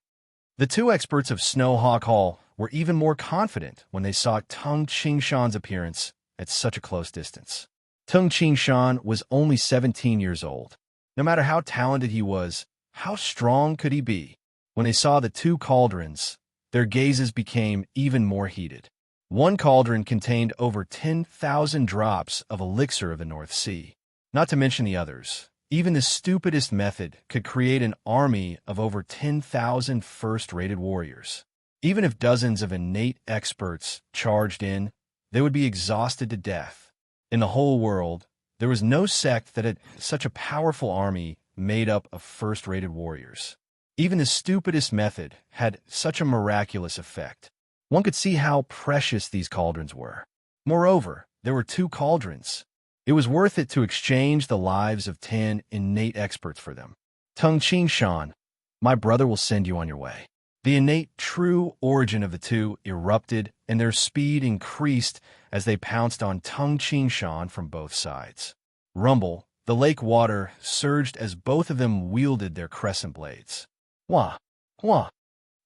The two experts of Snowhawk Hall were even more confident when they saw Tung Qingshan's appearance at such a close distance. Tung Qingshan was only 17 years old. No matter how talented he was, how strong could he be? When they saw the two cauldrons, their gazes became even more heated. One cauldron contained over 10,000 drops of elixir of the North Sea. Not to mention the others. Even the stupidest method could create an army of over 10,000 first-rated warriors. Even if dozens of innate experts charged in, they would be exhausted to death. In the whole world, there was no sect that had such a powerful army made up of first-rated warriors. Even the stupidest method had such a miraculous effect. One could see how precious these cauldrons were. Moreover, there were two cauldrons. It was worth it to exchange the lives of 10 innate experts for them. Tung Qingshan, my brother will send you on your way. The innate true origin of the two erupted, and their speed increased as they pounced on Tung Qingshan from both sides. Rumble, the lake water, surged as both of them wielded their crescent blades. Wah! Wah!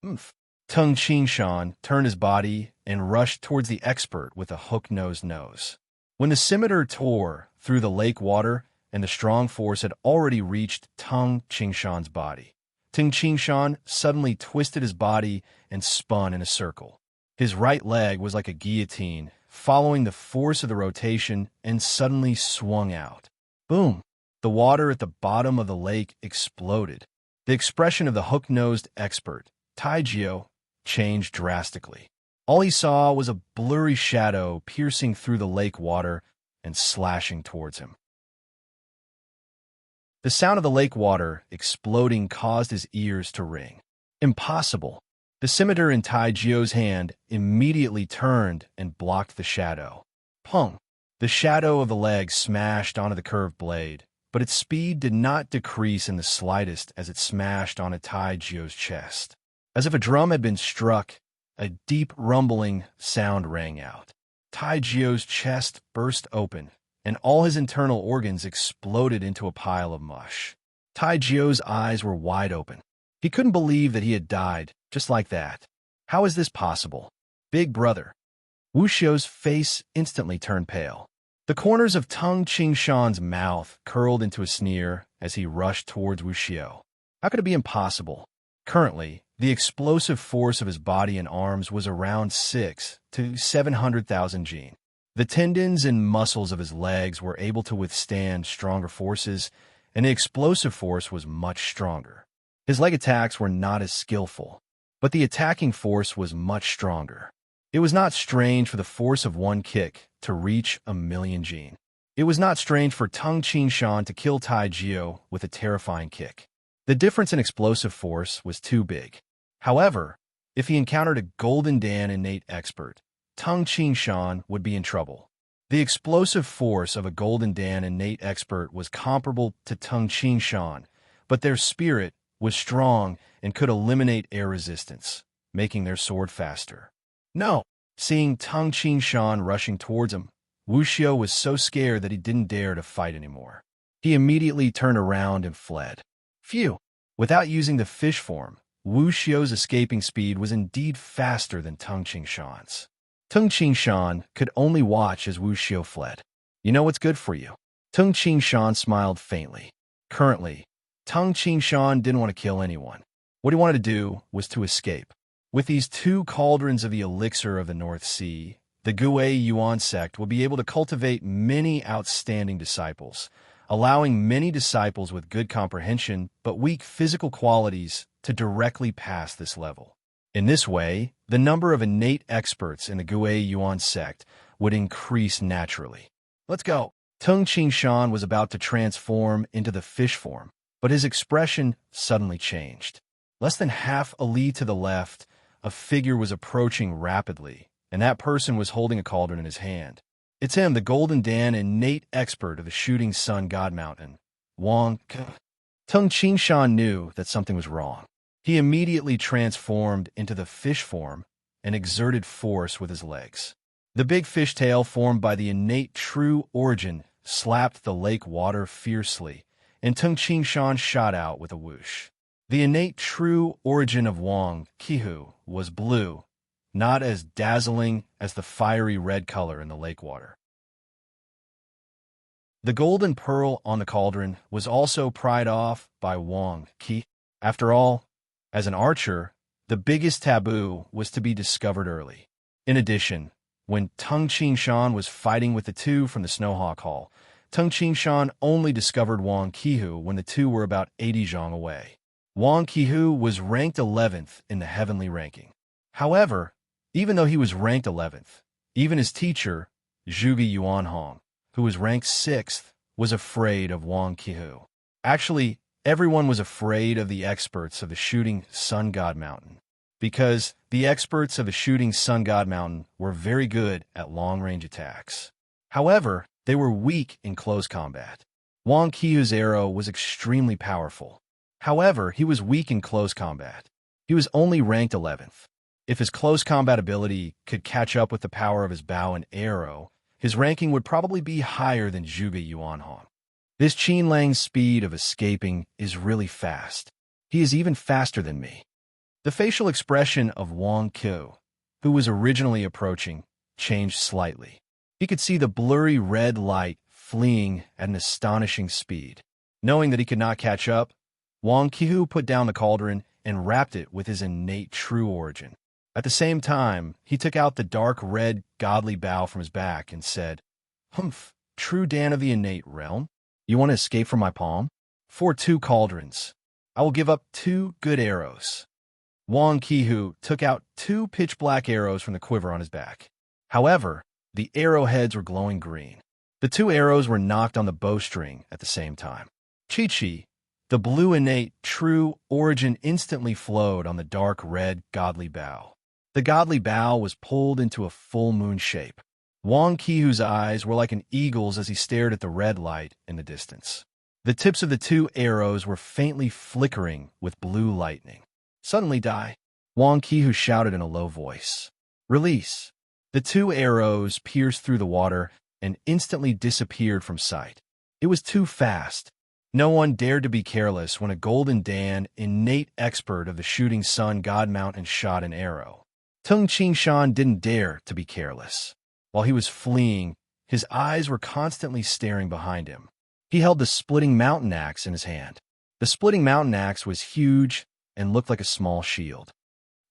Oomph! Tung Qingshan turned his body and rushed towards the expert with a hook-nosed nose. When the scimitar tore through the lake water and the strong force had already reached Tung Qingshan's body, Tung Qingshan suddenly twisted his body and spun in a circle. His right leg was like a guillotine, following the force of the rotation, and suddenly swung out. Boom! The water at the bottom of the lake exploded. The expression of the hook-nosed expert, Taijio, changed drastically. All he saw was a blurry shadow piercing through the lake water and slashing towards him. The sound of the lake water exploding caused his ears to ring. Impossible! The scimitar in Taijio's hand immediately turned and blocked the shadow. Pung! The shadow of the leg smashed onto the curved blade, but its speed did not decrease in the slightest as it smashed onto Taijio's chest. As if a drum had been struck, a deep rumbling sound rang out. Taijio's chest burst open, and all his internal organs exploded into a pile of mush. Taijio's eyes were wide open. He couldn't believe that he had died, just like that. How is this possible? Big brother. Wu Xiao's face instantly turned pale. The corners of Tung Qingshan's mouth curled into a sneer as he rushed towards Wuxiu. How could it be impossible? Currently, the explosive force of his body and arms was around 6 to 700,000 jin. The tendons and muscles of his legs were able to withstand stronger forces, and the explosive force was much stronger. His leg attacks were not as skillful, but the attacking force was much stronger. It was not strange for the force of one kick to reach 1,000,000 jin. It was not strange for Tung Qingshan to kill Tai Jiu with a terrifying kick. The difference in explosive force was too big. However, if he encountered a Golden Dan innate expert, Tung Qingshan would be in trouble. The explosive force of a Golden Dan innate expert was comparable to Tung Qingshan, but their spirit was strong and could eliminate air resistance, making their sword faster. No! Seeing Tung Qingshan rushing towards him, Wuxiu was so scared that he didn't dare to fight anymore. He immediately turned around and fled. Phew! Without using the fish form, Wuxiu's escaping speed was indeed faster than Tung Qingshan's. Tung Qingshan could only watch as Wuxiu fled. You know what's good for you? Tung Qingshan smiled faintly. Currently, Tung Qingshan didn't want to kill anyone. What he wanted to do was to escape. With these 2 cauldrons of the elixir of the North Sea, the Gui Yuan sect will be able to cultivate many outstanding disciples, allowing many disciples with good comprehension but weak physical qualities to directly pass this level. In this way, the number of innate experts in the Gui Yuan sect would increase naturally. Let's go! Tung Qingshan was about to transform into the fish form, but his expression suddenly changed. Less than half a li to the left, a figure was approaching rapidly, and that person was holding a cauldron in his hand. It's him, the Golden Dan innate expert of the Shooting Sun God Mountain, Wang Ke. Tung Qingshan knew that something was wrong. He immediately transformed into the fish form and exerted force with his legs. The big fish tail formed by the innate true origin slapped the lake water fiercely, and Tung Qingshan shot out with a whoosh. The innate true origin of Wang Ke was blue, not as dazzling as the fiery red color in the lake water. The golden pearl on the cauldron was also pried off by Wang Ke. After all, as an archer, the biggest taboo was to be discovered early. In addition, when Tung Qingshan was fighting with the 2 from the Snowhawk Hall, Tung Qingshan only discovered Wang Ke when the 2 were about 80 zhang away. Wang Ke was ranked 11th in the heavenly ranking. However, even though he was ranked 11th, even his teacher, Zhuge Yuanhong, who was ranked 6th, was afraid of Wang Ke. Actually, everyone was afraid of the experts of the Shooting Sun God Mountain, because the experts of the Shooting Sun God Mountain were very good at long-range attacks. However, they were weak in close combat. Wang Ke's arrow was extremely powerful. However, he was weak in close combat. He was only ranked 11th. If his close combat ability could catch up with the power of his bow and arrow, his ranking would probably be higher than Zhuge Yuanhong. This Qin Lang's speed of escaping is really fast. He is even faster than me. The facial expression of Wang Ke, who was originally approaching, changed slightly. He could see the blurry red light fleeing at an astonishing speed. Knowing that he could not catch up, Wang Ke put down the cauldron and wrapped it with his innate true origin. At the same time, he took out the dark red godly bow from his back and said, "Humph, true Dan of the innate realm, you want to escape from my palm? For 2 cauldrons, I will give up 2 good arrows." Wang Ke took out 2 pitch-black arrows from the quiver on his back. However, the arrowheads were glowing green. The 2 arrows were knocked on the bowstring at the same time. Chi-Chi, the blue innate true origin instantly flowed on the dark red godly bow. The godly bow was pulled into a full moon shape. Wang Ke's eyes were like an eagle's as he stared at the red light in the distance. The tips of the 2 arrows were faintly flickering with blue lightning. "Suddenly die," Wang Ke shouted in a low voice. "Release." The 2 arrows pierced through the water and instantly disappeared from sight. It was too fast. No one dared to be careless when a Golden Dan, innate expert of the Shooting Sun God Mountain, shot an arrow. Tung Qingshan didn't dare to be careless. While he was fleeing, His eyes were constantly staring behind him. He held the splitting mountain axe in his hand. The splitting mountain axe was huge and looked like a small shield.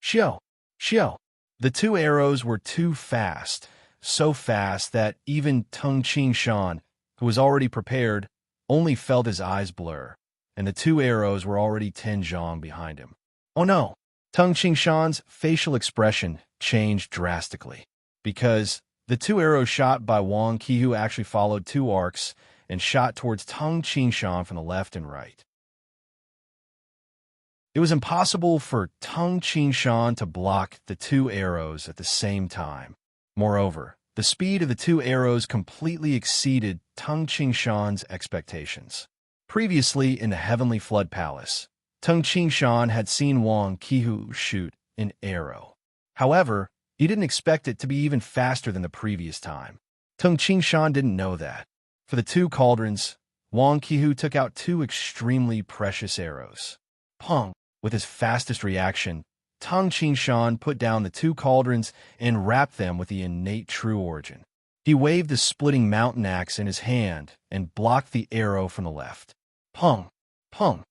Xiao! Xiao! The two arrows were too fast, so fast that even Tung Ching Shan, who was already prepared, only felt his eyes blur, and the two arrows were already 10 zhang behind him. Oh no! Tung Ching Shan's facial expression changed drastically, because the two arrows shot by Wang Qihu actually followed 2 arcs and shot towards Tung Ching Shan from the left and right. It was impossible for Tung Ching Shan to block the 2 arrows at the same time. Moreover, the speed of the 2 arrows completely exceeded Tung Ching Shan's expectations. Previously in the Heavenly Flood Palace, Tung Ching Shan had seen Wang Qihu shoot an arrow. However, he didn't expect it to be even faster than the previous time. Tung Ching Shan didn't know that. For the 2 cauldrons, Wang Qihu took out 2 extremely precious arrows. Pong! With his fastest reaction, Tung Ching Shan put down the 2 cauldrons and wrapped them with the innate true origin. He waved the splitting mountain axe in his hand and blocked the arrow from the left. Pong! Pong!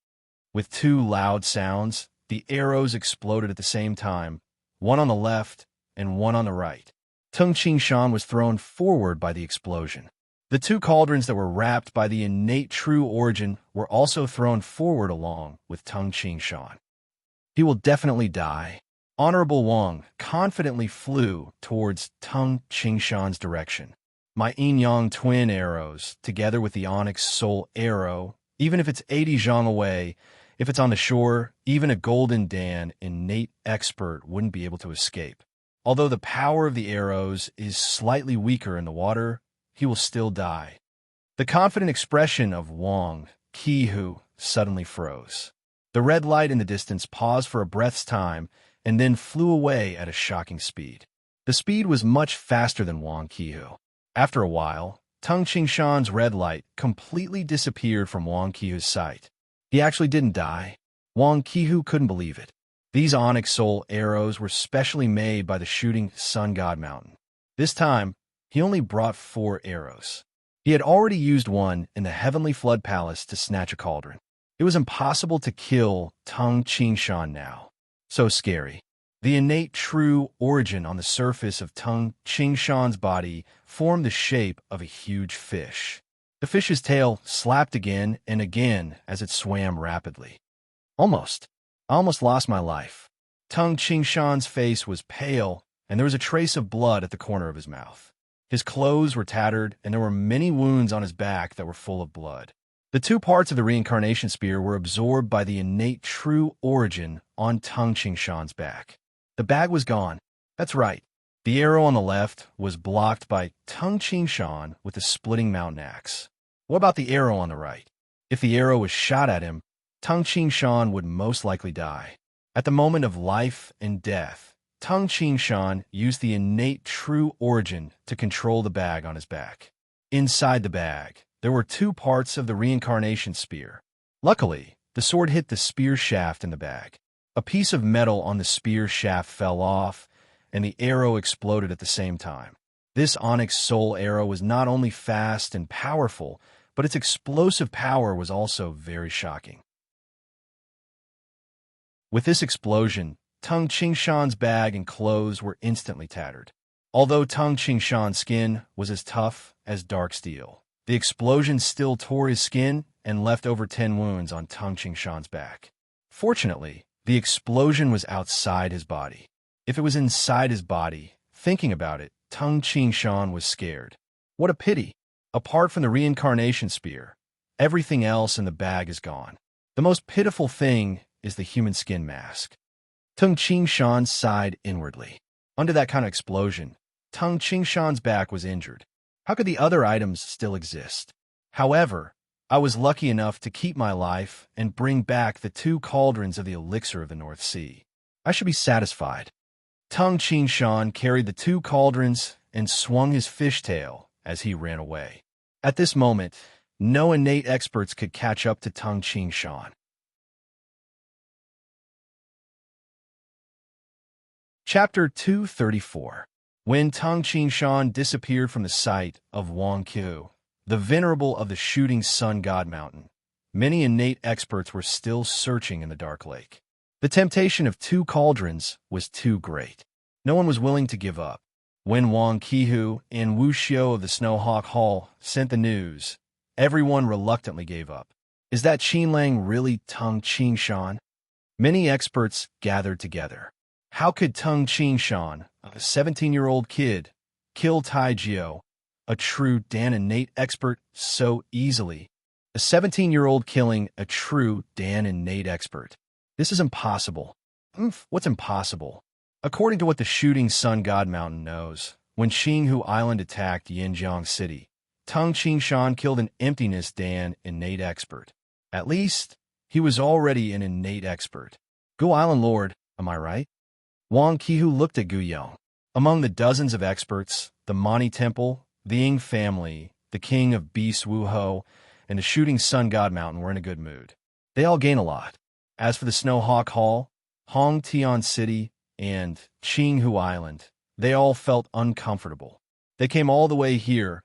With 2 loud sounds, the arrows exploded at the same time, one on the left and one on the right. Tung Ching Shan was thrown forward by the explosion. The 2 cauldrons that were wrapped by the innate true origin were also thrown forward along with Tung Ching Shan. He will definitely die. Honorable Wang confidently flew towards Tung Ching Shan's direction. My yin-yang twin arrows, together with the onyx soul arrow, even if it's 80 zhang away, if it's on the shore, even a golden Dan innate expert wouldn't be able to escape. Although the power of the arrows is slightly weaker in the water, he will still die. The confident expression of Wang Qihu suddenly froze. The red light in the distance paused for a breath's time and then flew away at a shocking speed. The speed was much faster than Wang Qihu. After a while, Tung Ching Shan's red light completely disappeared from Wang Qihu's sight. He actually didn't die. Wang Qihu couldn't believe it. These onyx soul arrows were specially made by the shooting sun god mountain. This time, he only brought 4 arrows. He had already used one in the Heavenly Flood Palace to snatch a cauldron. It was impossible to kill Tung Ching Shan now. So scary. The innate true origin on the surface of Tung Ching Shan's body formed the shape of a huge fish. The fish's tail slapped again and again as it swam rapidly. I almost lost my life. Tung Ching Shan's face was pale, and there was a trace of blood at the corner of his mouth. His clothes were tattered, and there were many wounds on his back that were full of blood. The 2 parts of the reincarnation spear were absorbed by the innate true origin on Tung Ching Shan's back. The bag was gone. That's right. The arrow on the left was blocked by Tung Ching Shan with the splitting mountain axe. What about the arrow on the right? If the arrow was shot at him, Tung Ching Shan would most likely die. At the moment of life and death, Tung Ching Shan used the innate true origin to control the bag on his back. Inside the bag, there were 2 parts of the reincarnation spear. Luckily, the sword hit the spear shaft in the bag. A piece of metal on the spear shaft fell off, and the arrow exploded at the same time. This onyx soul arrow was not only fast and powerful, but its explosive power was also very shocking. With this explosion, Tung Ching Shan's bag and clothes were instantly tattered. Although Tung Ching Shan's skin was as tough as dark steel, the explosion still tore his skin and left over 10 wounds on Tung Ching Shan's back. Fortunately, the explosion was outside his body. If it was inside his body, thinking about it, Tung Ching Shan was scared. What a pity! Apart from the reincarnation spear, everything else in the bag is gone. The most pitiful thing is the human skin mask. Tung Ching Shan sighed inwardly. Under that kind of explosion, Tung Ching Shan's back was injured. How could the other items still exist? However, I was lucky enough to keep my life and bring back the 2 cauldrons of the elixir of the North Sea. I should be satisfied. Tung Ching Shan carried the 2 cauldrons and swung his fishtail as he ran away. At this moment, no innate experts could catch up to Tung Ching Shan. Chapter 234. When Tung Shan disappeared from the sight of Wang Qiu, the venerable of the shooting sun god mountain, many innate experts were still searching in the dark lake. The temptation of 2 cauldrons was too great. No one was willing to give up. When Wang Qihu and Wu Xiu of the Snowhawk Hall sent the news, everyone reluctantly gave up. Is that Qinlang really Tung Shan? Many experts gathered together. How could Tung Shan, a 17-year-old kid, kill Tai Jiao, a true Dan innate expert, so easily? A 17-year-old killing a true Dan innate expert. This is impossible. What's impossible? According to what the shooting sun god mountain knows, when Qinghu Island attacked Yinjiang City, Tung Shan killed an emptiness Dan innate expert. At least, he was already an innate expert. Gu Island Lord, am I right? Wang Qihu looked at Gu Yong. Among the dozens of experts, the Mani Temple, the Ying family, the King of Beasts Wu Ho, and the shooting sun god mountain were in a good mood. They all gain a lot. As for the Snowhawk Hall, Hong Tian City, and Qinghu Island, they all felt uncomfortable. They came all the way here,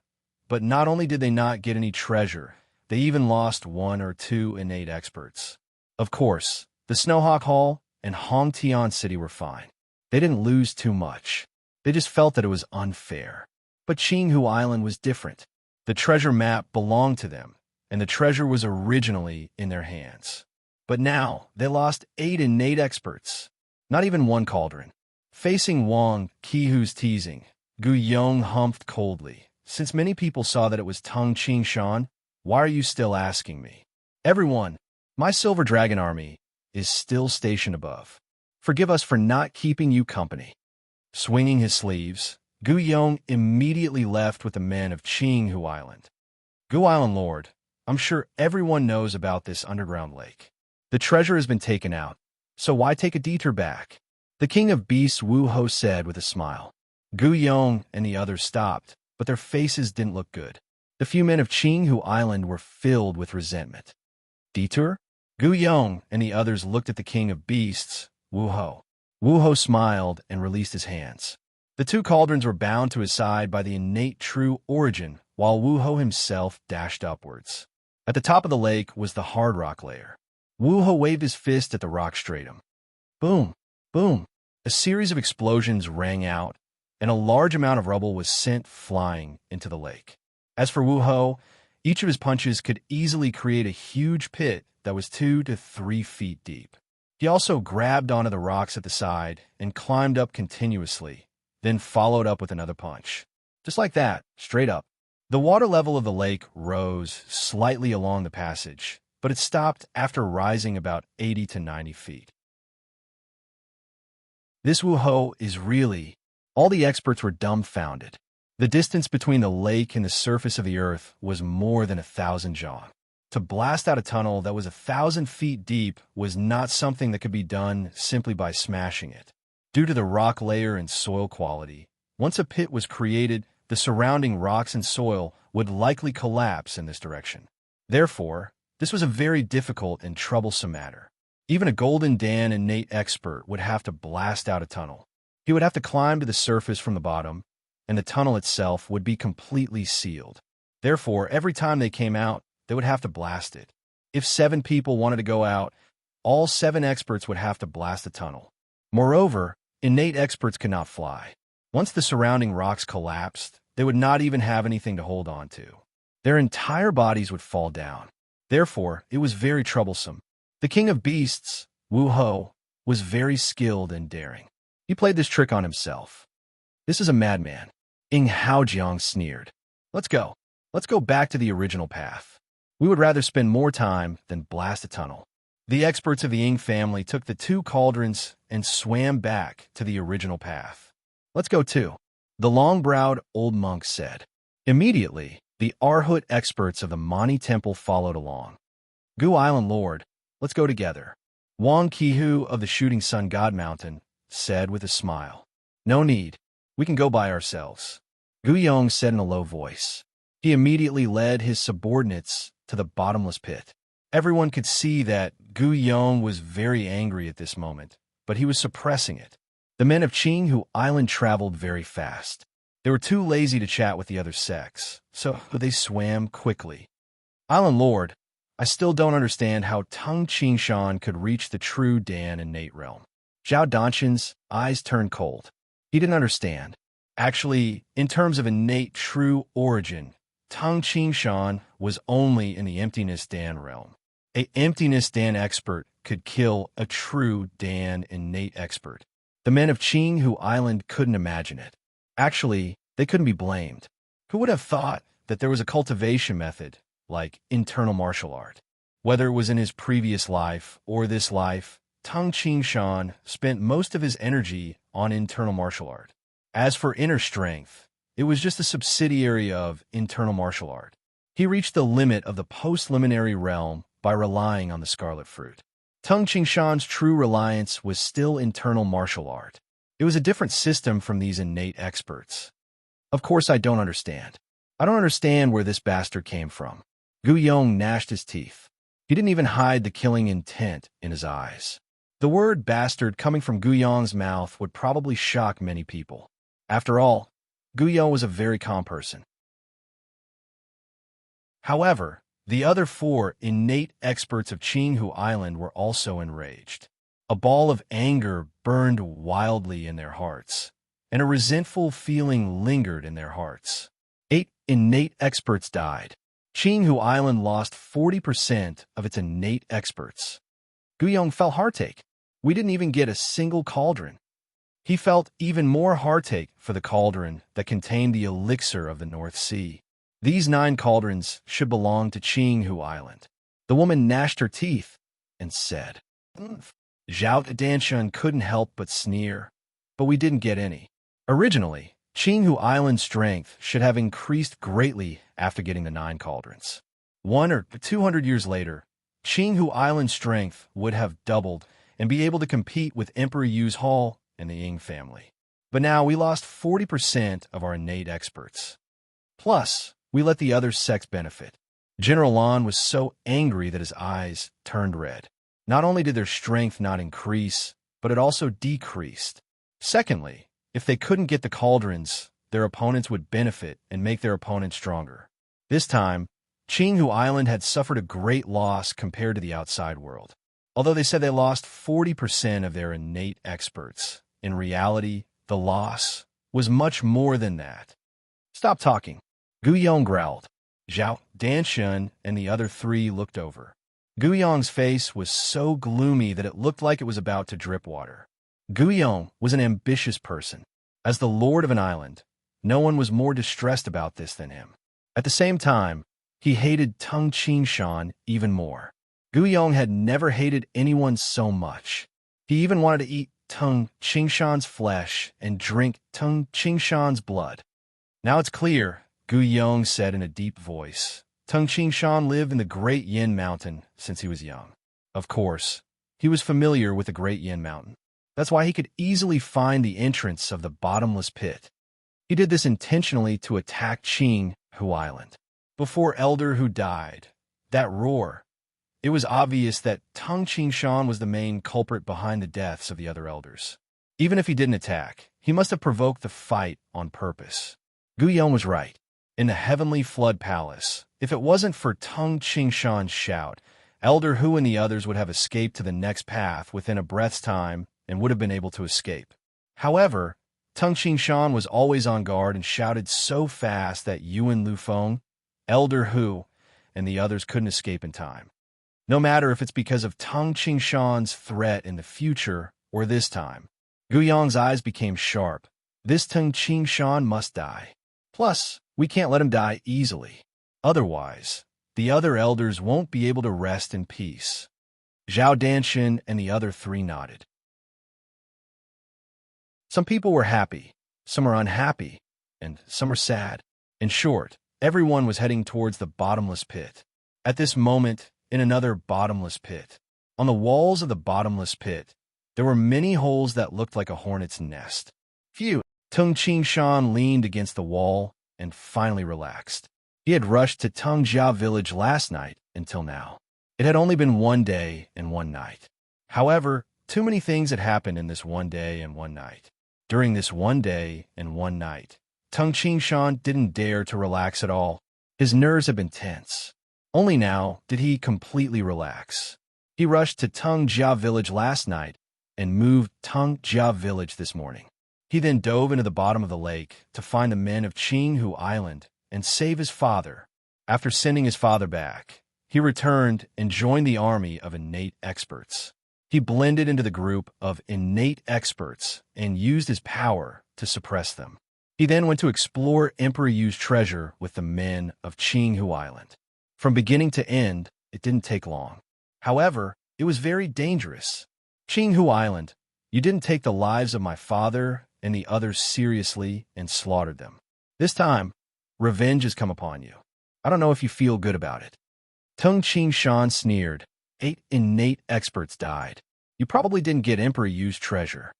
but not only did they not get any treasure, they even lost 1 or 2 innate experts. Of course, the Snowhawk Hall and Hong Tian City were fine. They didn't lose too much. They just felt that it was unfair. But Qinghu Island was different. The treasure map belonged to them, and the treasure was originally in their hands. But now, they lost 8 innate experts. Not even 1 cauldron. Facing Wang Qihu's teasing, Gu Yong humphed coldly. Since many people saw that it was Tung Shan, why are you still asking me? Everyone, my Silver Dragon army is still stationed above. Forgive us for not keeping you company. Swinging his sleeves, Gu Yong immediately left with the men of Qinghu Island. Gu Island Lord, I'm sure everyone knows about this underground lake. The treasure has been taken out, so why take a detour back? The King of Beasts Wu Ho said with a smile. Gu Yong and the others stopped, but their faces didn't look good. The few men of Qinghu Island were filled with resentment. Detour? Gu Yong and the others looked at the King of Beasts, Wu Ho. Wu Ho smiled and released his hands. The 2 cauldrons were bound to his side by the innate true origin, while Wu Ho himself dashed upwards. At the top of the lake was the hard rock layer. Wu Ho waved his fist at the rock stratum. Boom, boom. A series of explosions rang out, and a large amount of rubble was sent flying into the lake. As for Wu Ho, each of his punches could easily create a huge pit that was 2 to 3 feet deep. He also grabbed onto the rocks at the side and climbed up continuously, then followed up with another punch. Just like that, straight up. The water level of the lake rose slightly along the passage, but it stopped after rising about 80 to 90 feet. This Wu Ho is really... All the experts were dumbfounded. The distance between the lake and the surface of the earth was more than 1,000 zhang. To blast out a tunnel that was 1,000 feet deep was not something that could be done simply by smashing it. Due to the rock layer and soil quality, once a pit was created, the surrounding rocks and soil would likely collapse in this direction. Therefore, this was a very difficult and troublesome matter. Even a Golden Dan innate expert would have to blast out a tunnel. He would have to climb to the surface from the bottom, and the tunnel itself would be completely sealed. Therefore, every time they came out, they would have to blast it. If 7 people wanted to go out, all 7 experts would have to blast the tunnel. Moreover, innate experts could not fly. Once the surrounding rocks collapsed, they would not even have anything to hold on to. Their entire bodies would fall down. Therefore, it was very troublesome. The King of Beasts, Wu Ho, was very skilled and daring. He played this trick on himself. This is a madman. Ing Haojiang sneered. Let's go. Let's go back to the original path. We would rather spend more time than blast a tunnel. The experts of the Ying family took the 2 cauldrons and swam back to the original path. Let's go too, the long-browed old monk said. Immediately, the Arhut experts of the Mani Temple followed along. Gu Island Lord, let's go together. Wang Qihu of the Shooting Sun God Mountain said with a smile. No need. We can go by ourselves. Gu Yong said in a low voice. He immediately led his subordinates to the bottomless pit. Everyone could see that Gu Yong was very angry at this moment, but he was suppressing it. The men of Qinghu Island traveled very fast. They were too lazy to chat with the other sex, so they swam quickly. Island Lord, I still don't understand how Tung Qingshan could reach the true Dan innate realm. Zhao Danshan's eyes turned cold. He didn't understand. Actually, in terms of innate true origin, Tung Qingshan was only in the emptiness Dan realm. A emptiness Dan expert could kill a true Dan innate expert. The men of Qinghu Island couldn't imagine it. Actually, they couldn't be blamed. Who would have thought that there was a cultivation method like internal martial art? Whether it was in his previous life or this life, Tung Qingshan spent most of his energy on internal martial art. As for inner strength, it was just a subsidiary of internal martial art. He reached the limit of the post-liminary realm by relying on the scarlet fruit. Tung Qingshan's true reliance was still internal martial art. It was a different system from these innate experts. Of course I don't understand. I don't understand where this bastard came from. Gu Yong gnashed his teeth. He didn't even hide the killing intent in his eyes. The word bastard coming from Gu Yong's mouth would probably shock many people. After all, Gu Yong was a very calm person. However, the other four innate experts of Qinghu Island were also enraged. A ball of anger burned wildly in their hearts, and a resentful feeling lingered in their hearts. 8 innate experts died. Qinghu Island lost 40% of its innate experts. Gu Yong felt heartache. We didn't even get a single cauldron. He felt even more heartache for the cauldron that contained the elixir of the North Sea. These 9 cauldrons should belong to Qinghu Island. The woman gnashed her teeth and said, Zhao Danshan couldn't help but sneer, but we didn't get any. Originally, Qinghu Island's strength should have increased greatly after getting the 9 cauldrons. 100 or 200 years later, Qinghu Island's strength would have doubled and be able to compete with Emperor Yu's Hall and the Ying family. But now we lost 40% of our innate experts. Plus, we let the other sex benefit. General Lan was so angry that his eyes turned red. Not only did their strength not increase, but it also decreased. Secondly, if they couldn't get the cauldrons, their opponents would benefit and make their opponents stronger. This time, Qinghu Island had suffered a great loss compared to the outside world. Although they said they lost 40% of their innate experts, in reality, the loss was much more than that. Stop talking. Gu Yong growled. Zhao Danshan and the other 3 looked over. Gu Yong's face was so gloomy that it looked like it was about to drip water. Gu Yong was an ambitious person. As the lord of an island, no one was more distressed about this than him. At the same time, he hated Tung Qingshan even more. Gu Yong had never hated anyone so much. He even wanted to eat Tung Qingshan's flesh and drink Tung Qingshan's blood. Now it's clear, Gu Yong said in a deep voice. Tung Qingshan lived in the Great Yin Mountain since he was young. Of course, he was familiar with the Great Yin Mountain. That's why he could easily find the entrance of the bottomless pit. He did this intentionally to attack Qinghu Island. Before Elder Hu died, that roar, it was obvious that Tung Qingshan was the main culprit behind the deaths of the other elders. Even if he didn't attack, he must have provoked the fight on purpose. Gu Yong was right. In the Heavenly Flood Palace, if it wasn't for Tung Qingshan's shout, Elder Hu and the others would have escaped to the next path within a breath's time and would have been able to escape. However, Tung Qingshan was always on guard and shouted so fast that Yuan Lufeng, Elder Hu, and the others couldn't escape in time. No matter if it's because of Tung Qingshan's threat in the future or this time. Gu Yong's eyes became sharp. This Tung Qingshan must die. Plus, we can't let him die easily. Otherwise, the other elders won't be able to rest in peace. Zhao Danshan and the other 3 nodded. Some people were happy, some were unhappy, and some were sad. In short, everyone was heading towards the bottomless pit. At this moment, in another bottomless pit. On the walls of the bottomless pit, there were many holes that looked like a hornet's nest. Phew! Tung Qingshan leaned against the wall and finally relaxed. He had rushed to Tungjia village last night until now. It had only been 1 day and 1 night. However, Too many things had happened in this one day and one night. During this one day and one night, Tung Shan didn't dare to relax at all. His nerves had been tense. Only now did he completely relax. He rushed to Tung Jia village last night and moved Tung Jia village this morning. He then dove into the bottom of the lake to find the men of Qinghu Island and save his father. After sending his father back, he returned and joined the army of innate experts. He blended into the group of innate experts and used his power to suppress them. He then went to explore Emperor Yu's treasure with the men of Qinghu Island. From beginning to end, it didn't take long. However, it was very dangerous. Qinghu Island, you didn't take the lives of my father and the others seriously and slaughtered them. This time, revenge has come upon you. I don't know if you feel good about it. Tung Shan sneered. 8 innate experts died. You probably didn't get Emperor Yu's treasure.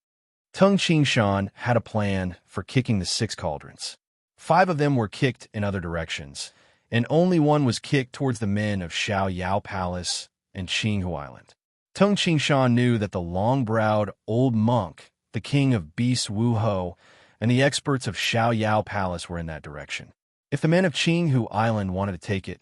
Tung Shan had a plan for kicking the 6 cauldrons. 5 of them were kicked in other directions, and only one was kicked towards the men of Xiao Yao Palace and Qinghu Island. Tung Shan knew that the long-browed old monk, the king of beasts Wu Ho, and the experts of Xiao Yao Palace were in that direction. If the men of Qinghu Island wanted to take it,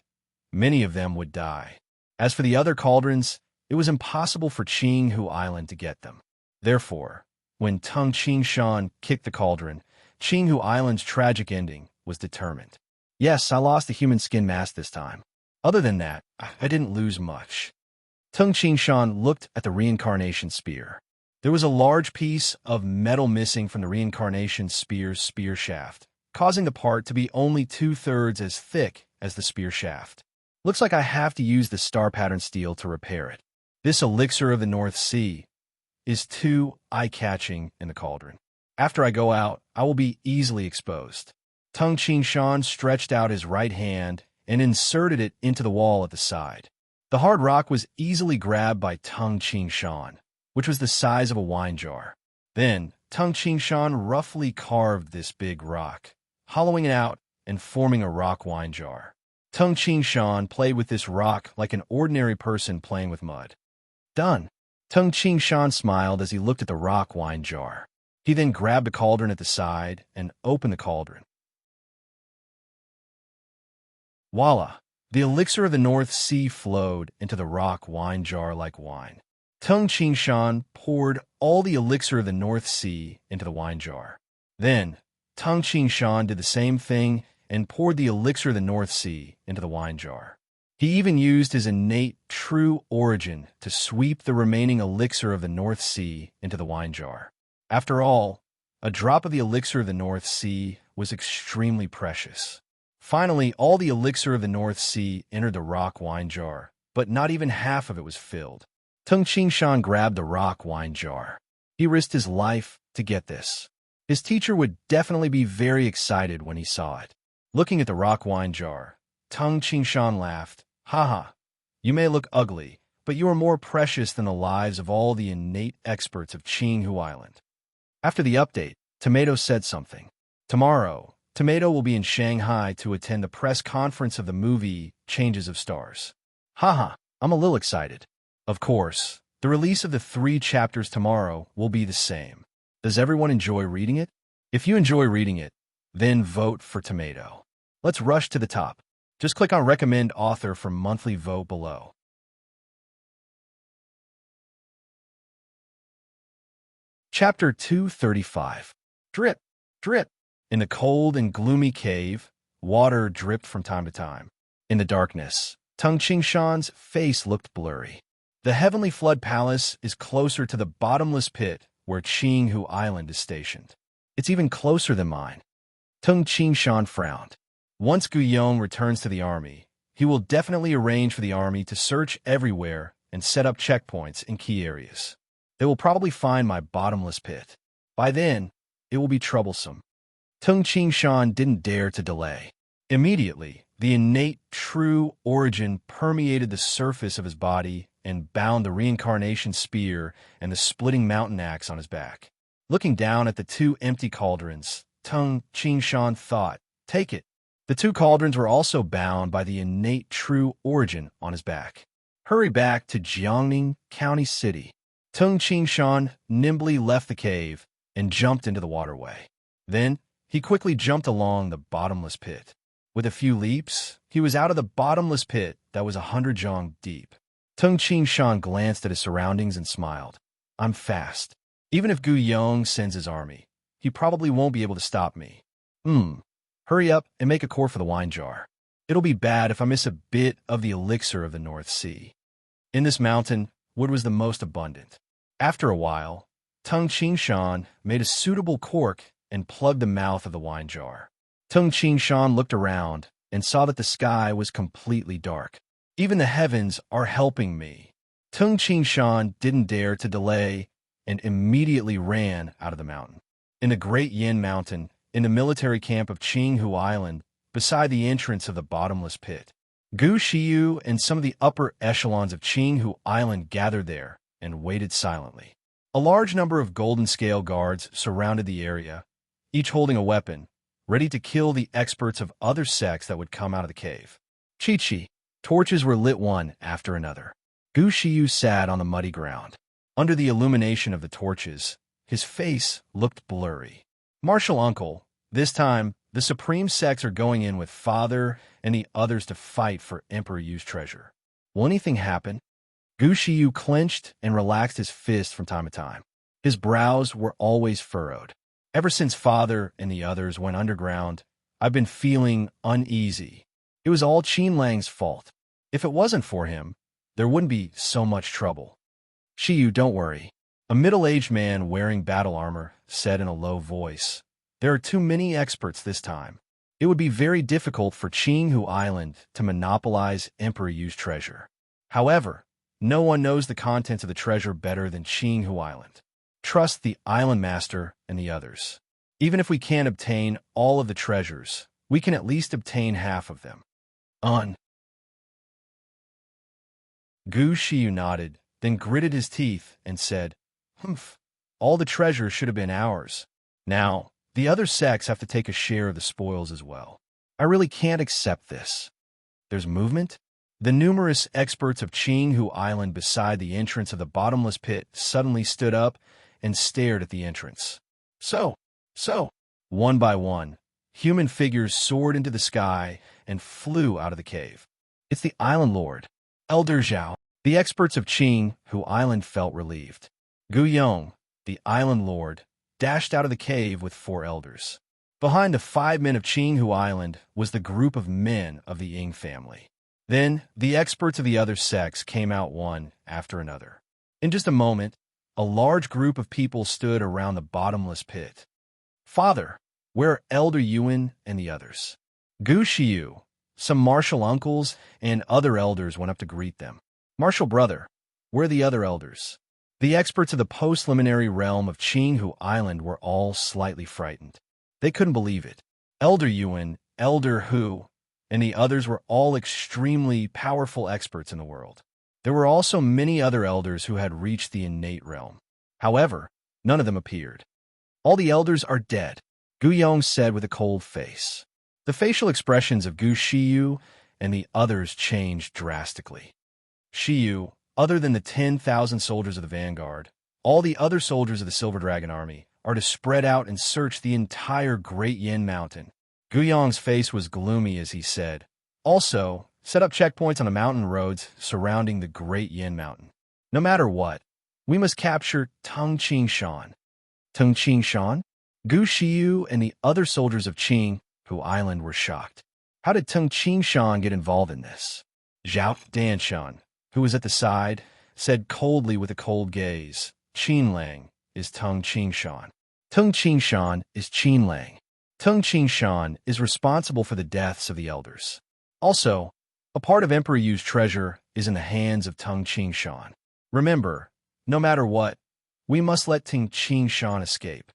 many of them would die. As for the other cauldrons, it was impossible for Qinghu Island to get them. Therefore, when Tung Shan kicked the cauldron, Qinghu Island's tragic ending was determined. Yes, I lost the human skin mask this time. Other than that, I didn't lose much. Tung Shan looked at the reincarnation spear. There was a large piece of metal missing from the reincarnation spear's spear shaft, causing the part to be only 2/3 as thick as the spear shaft. Looks like I have to use the star pattern steel to repair it. This elixir of the North Sea is too eye-catching in the cauldron. After I go out, I will be easily exposed. Tung Shan stretched out his right hand and inserted it into the wall at the side. The hard rock was easily grabbed by Tung Shan, which was the size of a wine jar. Then, Tung Shan roughly carved this big rock, hollowing it out and forming a rock wine jar. Tung Shan played with this rock like an ordinary person playing with mud. Done. Tung Shan smiled as he looked at the rock wine jar. He then grabbed a cauldron at the side and opened the cauldron. Voila! The elixir of the North Sea flowed into the rock wine jar like wine. Tung Shan poured all the elixir of the North Sea into the wine jar. Then, Tung Shan did the same thing and poured the elixir of the North Sea into the wine jar. He even used his innate true origin to sweep the remaining elixir of the North Sea into the wine jar. After all, a drop of the elixir of the North Sea was extremely precious. Finally, all the elixir of the North Sea entered the rock wine jar, but not even half of it was filled. Tung Shan grabbed the rock wine jar. He risked his life to get this. His teacher would definitely be very excited when he saw it. Looking at the rock wine jar, Tung Shan laughed. Haha, you may look ugly, but you are more precious than the lives of all the innate experts of Qinghu Island. After the update, Tomato said something. Tomorrow, Tomato will be in Shanghai to attend the press conference of the movie Changes of Stars. Haha, I'm a little excited. Of course, the release of the 3 chapters tomorrow will be the same. Does everyone enjoy reading it? If you enjoy reading it, then vote for Tomato. Let's rush to the top. Just click on Recommend Author for monthly vote below. Chapter 235. Drip, drip. In the cold and gloomy cave, water dripped from time to time. In the darkness, Tung Shan's face looked blurry. The Heavenly Flood Palace is closer to the bottomless pit where Qinghu Island is stationed. It's even closer than mine. Tung Shan frowned. Once Guiyong returns to the army, he will definitely arrange for the army to search everywhere and set up checkpoints in key areas. They will probably find my bottomless pit. By then, it will be troublesome. Tung Shan didn't dare to delay. Immediately, the innate true origin permeated the surface of his body and bound the reincarnation spear and the splitting mountain axe on his back. Looking down at the 2 empty cauldrons, Tung Shan thought, take it. The 2 cauldrons were also bound by the innate true origin on his back. Hurry back to Jiangning County City. Tung Qingshan nimbly left the cave and jumped into the waterway. Then, he quickly jumped along the bottomless pit. With a few leaps, he was out of the bottomless pit that was 100 zhang deep. Tung Qingshan glanced at his surroundings and smiled. I'm fast. Even if Gu Yong sends his army, he probably won't be able to stop me. Hurry up and make a core for the wine jar. It'll be bad if I miss a bit of the elixir of the North Sea. In this mountain, wood was the most abundant. After a while, Tung Qingshan made a suitable cork and plugged the mouth of the wine jar. Tung Qingshan looked around and saw that the sky was completely dark. Even the heavens are helping me. Tung Qingshan didn't dare to delay and immediately ran out of the mountain. In the Great Yin Mountain, in the military camp of Qinghu Island, beside the entrance of the bottomless pit, Gu Shiyu and some of the upper echelons of Qinghu Island gathered there and waited silently. A large number of golden scale guards surrounded the area, each holding a weapon, ready to kill the experts of other sects that would come out of the cave. Chi-chi. Torches were lit one after another. Gu Shiyu sat on the muddy ground. Under the illumination of the torches, his face looked blurry. Martial uncle, this time, the supreme sects are going in with father and the others to fight for Emperor Yu's treasure. Will anything happen? Gu Shiyu clenched and relaxed his fist from time to time. His brows were always furrowed. Ever since father and the others went underground, I've been feeling uneasy. It was all Qin Lang's fault. If it wasn't for him, there wouldn't be so much trouble. Shiyu, don't worry. A middle-aged man wearing battle armor said in a low voice. There are too many experts this time. It would be very difficult for Qinghu Island to monopolize Emperor Yu's treasure. However, no one knows the contents of the treasure better than Qinghu Island. Trust the island master and the others. Even if we can't obtain all of the treasures, we can at least obtain half of them. Gu Shiyu nodded, then gritted his teeth and said, Humph, all the treasure should have been ours. Now, the other sects have to take a share of the spoils as well. I really can't accept this. There's movement? The numerous experts of Qinghu Island beside the entrance of the bottomless pit suddenly stood up and stared at the entrance. So, one by one, human figures soared into the sky and flew out of the cave. It's the island lord, Elder Zhao. The experts of Qinghu Island felt relieved. Gu Yong, the island lord, dashed out of the cave with 4 elders. Behind the 5 men of Qinghu Island was the group of men of the Ying family. Then, the experts of the other sects came out one after another. In just a moment, a large group of people stood around the bottomless pit. Father, where are Elder Yuan and the others? Gu Shiyu, some martial uncles, and other elders went up to greet them. Martial brother, where are the other elders? The experts of the post-liminary realm of Qinghu Island were all slightly frightened. They couldn't believe it. Elder Yuan, Elder Hu, and the others were all extremely powerful experts in the world. There were also many other elders who had reached the innate realm. However, none of them appeared. All the elders are dead, Gu Yong said with a cold face. The facial expressions of Gu Shiyu and the others changed drastically. Shiyu, other than the 10,000 soldiers of the vanguard, all the other soldiers of the Silver Dragon Army are to spread out and search the entire Great Yin Mountain. Gu Yong's face was gloomy as he said, also, set up checkpoints on the mountain roads surrounding the Great Yin Mountain. No matter what, we must capture Tung Qingshan. Tung Qingshan? Gu Shiyu and the other soldiers of Qinghu Island were shocked. How did Tung Qingshan get involved in this? Zhao Danshan, who was at the side, said coldly with a cold gaze, Qin Lang is Tung Qingshan. Tung Qingshan is Qin Lang. Tung Qingshan is responsible for the deaths of the elders. Also, a part of Emperor Yu's treasure is in the hands of Tung Qingshan. Remember, no matter what, we must let Tung Qingshan escape.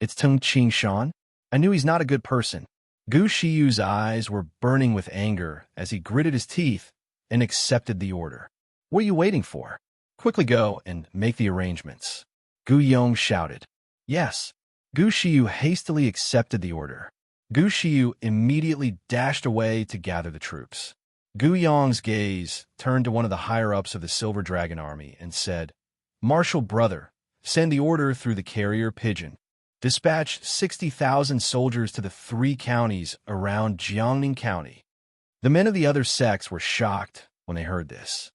It's Tung Qingshan? I knew he's not a good person. Gu Shiyu's eyes were burning with anger as he gritted his teeth and accepted the order. What are you waiting for? Quickly go and make the arrangements. Gu Yong shouted. Yes. Gu Shiyu hastily accepted the order. Gu Shiyu immediately dashed away to gather the troops. Gu Yong's gaze turned to one of the higher-ups of the Silver Dragon Army and said, Marshal brother, send the order through the carrier pigeon. Dispatch 60,000 soldiers to the 3 counties around Jiangning County. The men of the other sects were shocked when they heard this.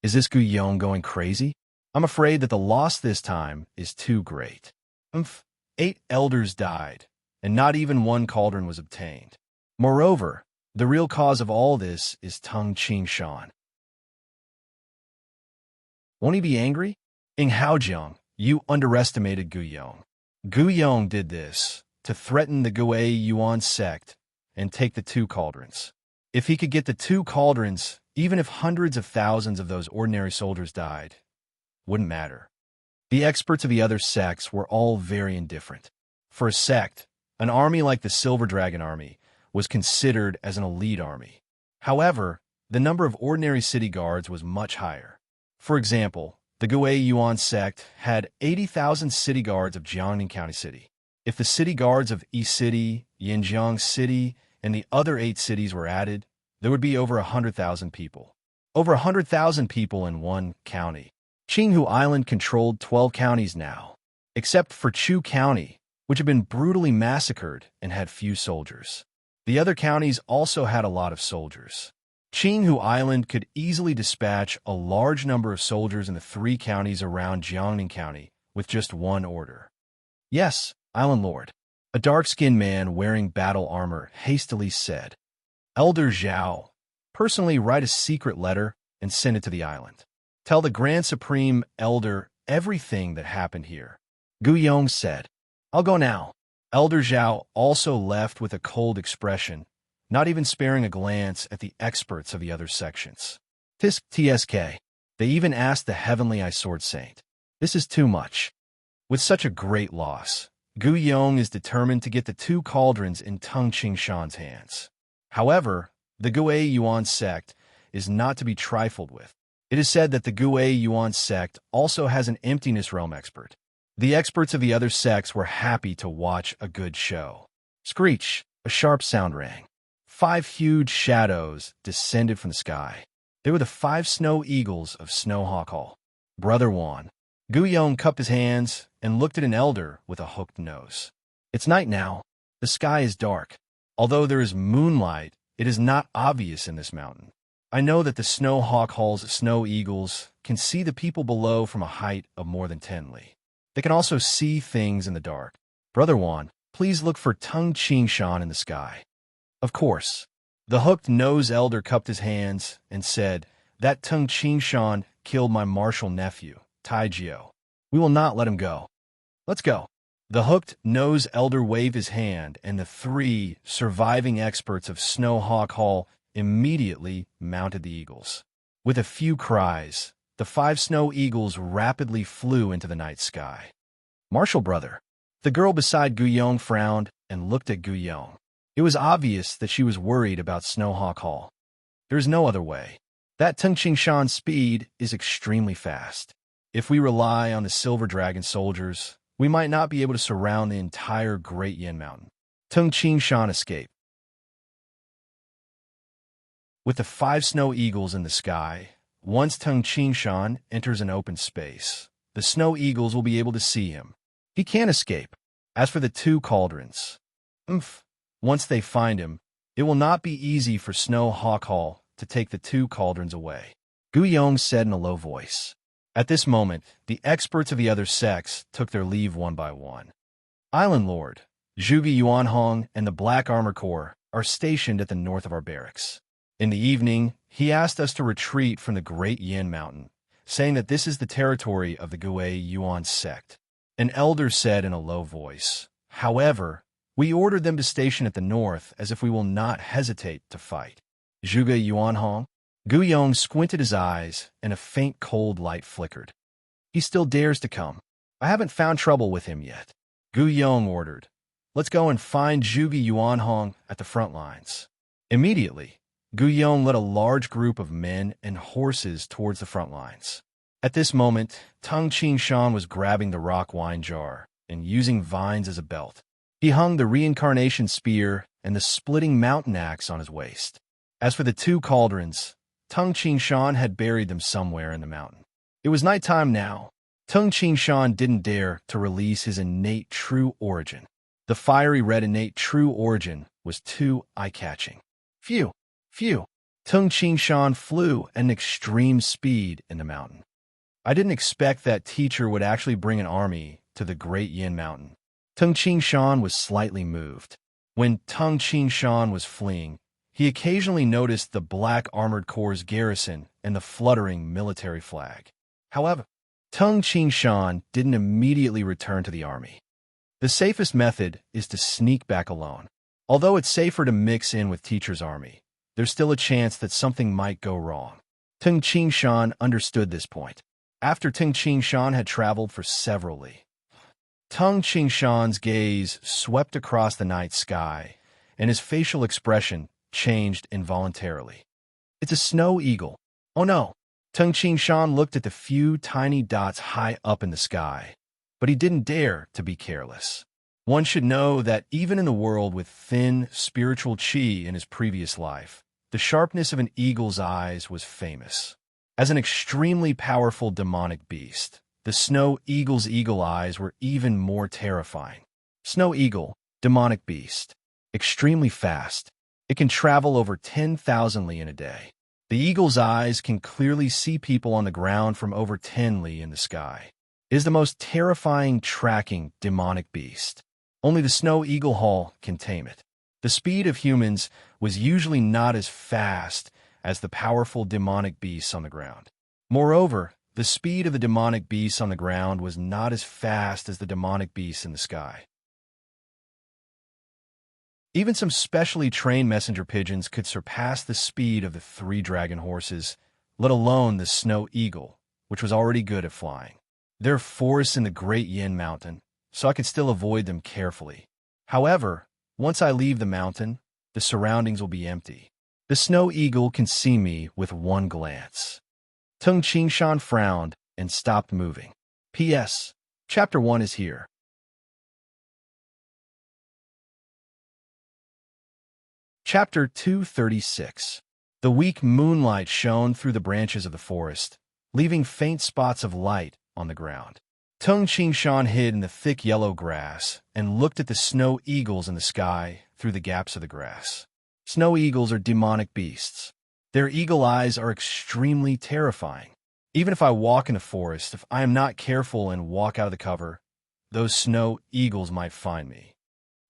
Is this Gu Yong going crazy? I'm afraid that the loss this time is too great. 8 elders died, and not even 1 cauldron was obtained. Moreover, the real cause of all this is Tung Ching Shan. Won't he be angry? In Haojiang, you underestimated Gu Yong. Gu Yong did this to threaten the Gui Yuan sect and take the 2 cauldrons. If he could get the 2 cauldrons, even if hundreds of thousands of those ordinary soldiers died, wouldn't matter. The experts of the other sects were all very indifferent. For a sect, an army like the Silver Dragon Army was considered as an elite army. However, the number of ordinary city guards was much higher. For example, the Gui Yuan sect had 80,000 city guards of Jiangning County City. If the city guards of Yi City, Yinjiang City, and the other 8 cities were added, there would be over 100,000 people. Over 100,000 people in 1 county. Qinghu Island controlled 12 counties now, except for Chu County, which had been brutally massacred and had few soldiers. The other counties also had a lot of soldiers. Qinghu Island could easily dispatch a large number of soldiers in the 3 counties around Jiangning County with just 1 order. Yes, Island Lord, a dark-skinned man wearing battle armor hastily said. Elder Zhao, personally write a secret letter and send it to the island. Tell the Grand Supreme Elder everything that happened here. Gu Yong said. I'll go now. Elder Zhao also left with a cold expression, not even sparing a glance at the experts of the other sections. TSK. They even asked the Heavenly Eye Sword Saint. This is too much. With such a great loss, Gu Yong is determined to get the 2 cauldrons in Tung Ching Shan's hands. However, the Gui Yuan sect is not to be trifled with. It is said that the Gui Yuan sect also has an emptiness realm expert. The experts of the other sects were happy to watch a good show. Screech, a sharp sound rang. 5 huge shadows descended from the sky. They were the 5 snow eagles of Snowhawk Hall. Brother Wan. Gu Yong cupped his hands and looked at an elder with a hooked nose. It's night now. The sky is dark. Although there is moonlight, it is not obvious in this mountain. I know that the Snowhawk Hall's snow eagles can see the people below from a height of more than 10 li. They can also see things in the dark. Brother Wan, please look for Tung Ching Shan in the sky. Of course. The hooked nose elder cupped his hands and said, that Tung Ching Shan killed my martial nephew, Tai Jiao. We will not let him go. Let's go. The hooked nose elder waved his hand, and the 3 surviving experts of Snowhawk Hall immediately mounted the eagles. With a few cries, the 5 snow eagles rapidly flew into the night sky. Marshal brother. The girl beside Gu Yong frowned and looked at Gu Yong. It was obvious that she was worried about Snowhawk Hall. There is no other way. That Tung Ching Shan's speed is extremely fast. If we rely on the Silver Dragon soldiers, we might not be able to surround the entire Great Yin Mountain. Tung Ching Shan escaped. With the 5 snow eagles in the sky, once Tung Ching Shan enters an open space, the snow eagles will be able to see him. He can't escape. As for the 2 cauldrons, once they find him, it will not be easy for Snowhawk Hall to take the 2 cauldrons away. Gu Yong said in a low voice. At this moment, the experts of the other sects took their leave one by one. Island Lord, Zhuge Yuanhong and the Black Armor Corps are stationed at the north of our barracks. In the evening, he asked us to retreat from the Great Yin Mountain, saying that this is the territory of the Gui Yuan sect. An elder said in a low voice, however, we ordered them to station at the north as if we will not hesitate to fight. Zhuge Yuanhong? Gu Yong squinted his eyes, and a faint cold light flickered. He still dares to come. I haven't found trouble with him yet. Gu Yong ordered. Let's go and find Zhuge Yuanhong at the front lines. Immediately, Gu Yong led a large group of men and horses towards the front lines. At this moment, Tung Ching Shan was grabbing the rock wine jar and using vines as a belt. He hung the reincarnation spear and the splitting mountain axe on his waist. As for the 2 cauldrons, Tung Ching Shan had buried them somewhere in the mountain. It was nighttime now. Tung Shan didn't dare to release his innate true origin. The fiery red innate true origin was too eye-catching. Phew! Phew! Tung Shan flew at an extreme speed in the mountain. I didn't expect that teacher would actually bring an army to the Great Yin Mountain. Tung Shan was slightly moved. When Tung Shan was fleeing, he occasionally noticed the Black Armored Corps' garrison and the fluttering military flag. However, Tung Shan didn't immediately return to the army. The safest method is to sneak back alone. Although it's safer to mix in with teacher's army, there's still a chance that something might go wrong. Tung Shan understood this point. After Tung Shan had traveled for several li, Tung Shan's gaze swept across the night sky, and his facial expression changed involuntarily. It's a snow eagle. Oh no! Tung Shan looked at the few tiny dots high up in the sky, but he didn't dare to be careless. One should know that even in the world with thin, spiritual qi in his previous life, the sharpness of an eagle's eyes was famous. As an extremely powerful demonic beast, the snow eagle's eagle eyes were even more terrifying. Snow eagle, demonic beast, extremely fast. It can travel over 10,000 li in a day. The eagle's eyes can clearly see people on the ground from over 10 li in the sky. It is the most terrifying tracking demonic beast. Only the snow eagle hall can tame it. The speed of humans was usually not as fast as the powerful demonic beasts on the ground. Moreover, the speed of the demonic beasts on the ground was not as fast as the demonic beasts in the sky. Even some specially trained messenger pigeons could surpass the speed of the 3 dragon horses, let alone the snow eagle, which was already good at flying. There are forests in the Great Yin Mountain, so I could still avoid them carefully. However, once I leave the mountain, the surroundings will be empty. The snow eagle can see me with one glance. Tung Shan frowned and stopped moving. P.S. Chapter 1 is here. Chapter 236. The weak moonlight shone through the branches of the forest, leaving faint spots of light on the ground. Tung Shan hid in the thick yellow grass and looked at the snow eagles in the sky through the gaps of the grass. Snow eagles are demonic beasts. Their eagle eyes are extremely terrifying. Even if I walk in the forest, if I am not careful and walk out of the cover, those snow eagles might find me.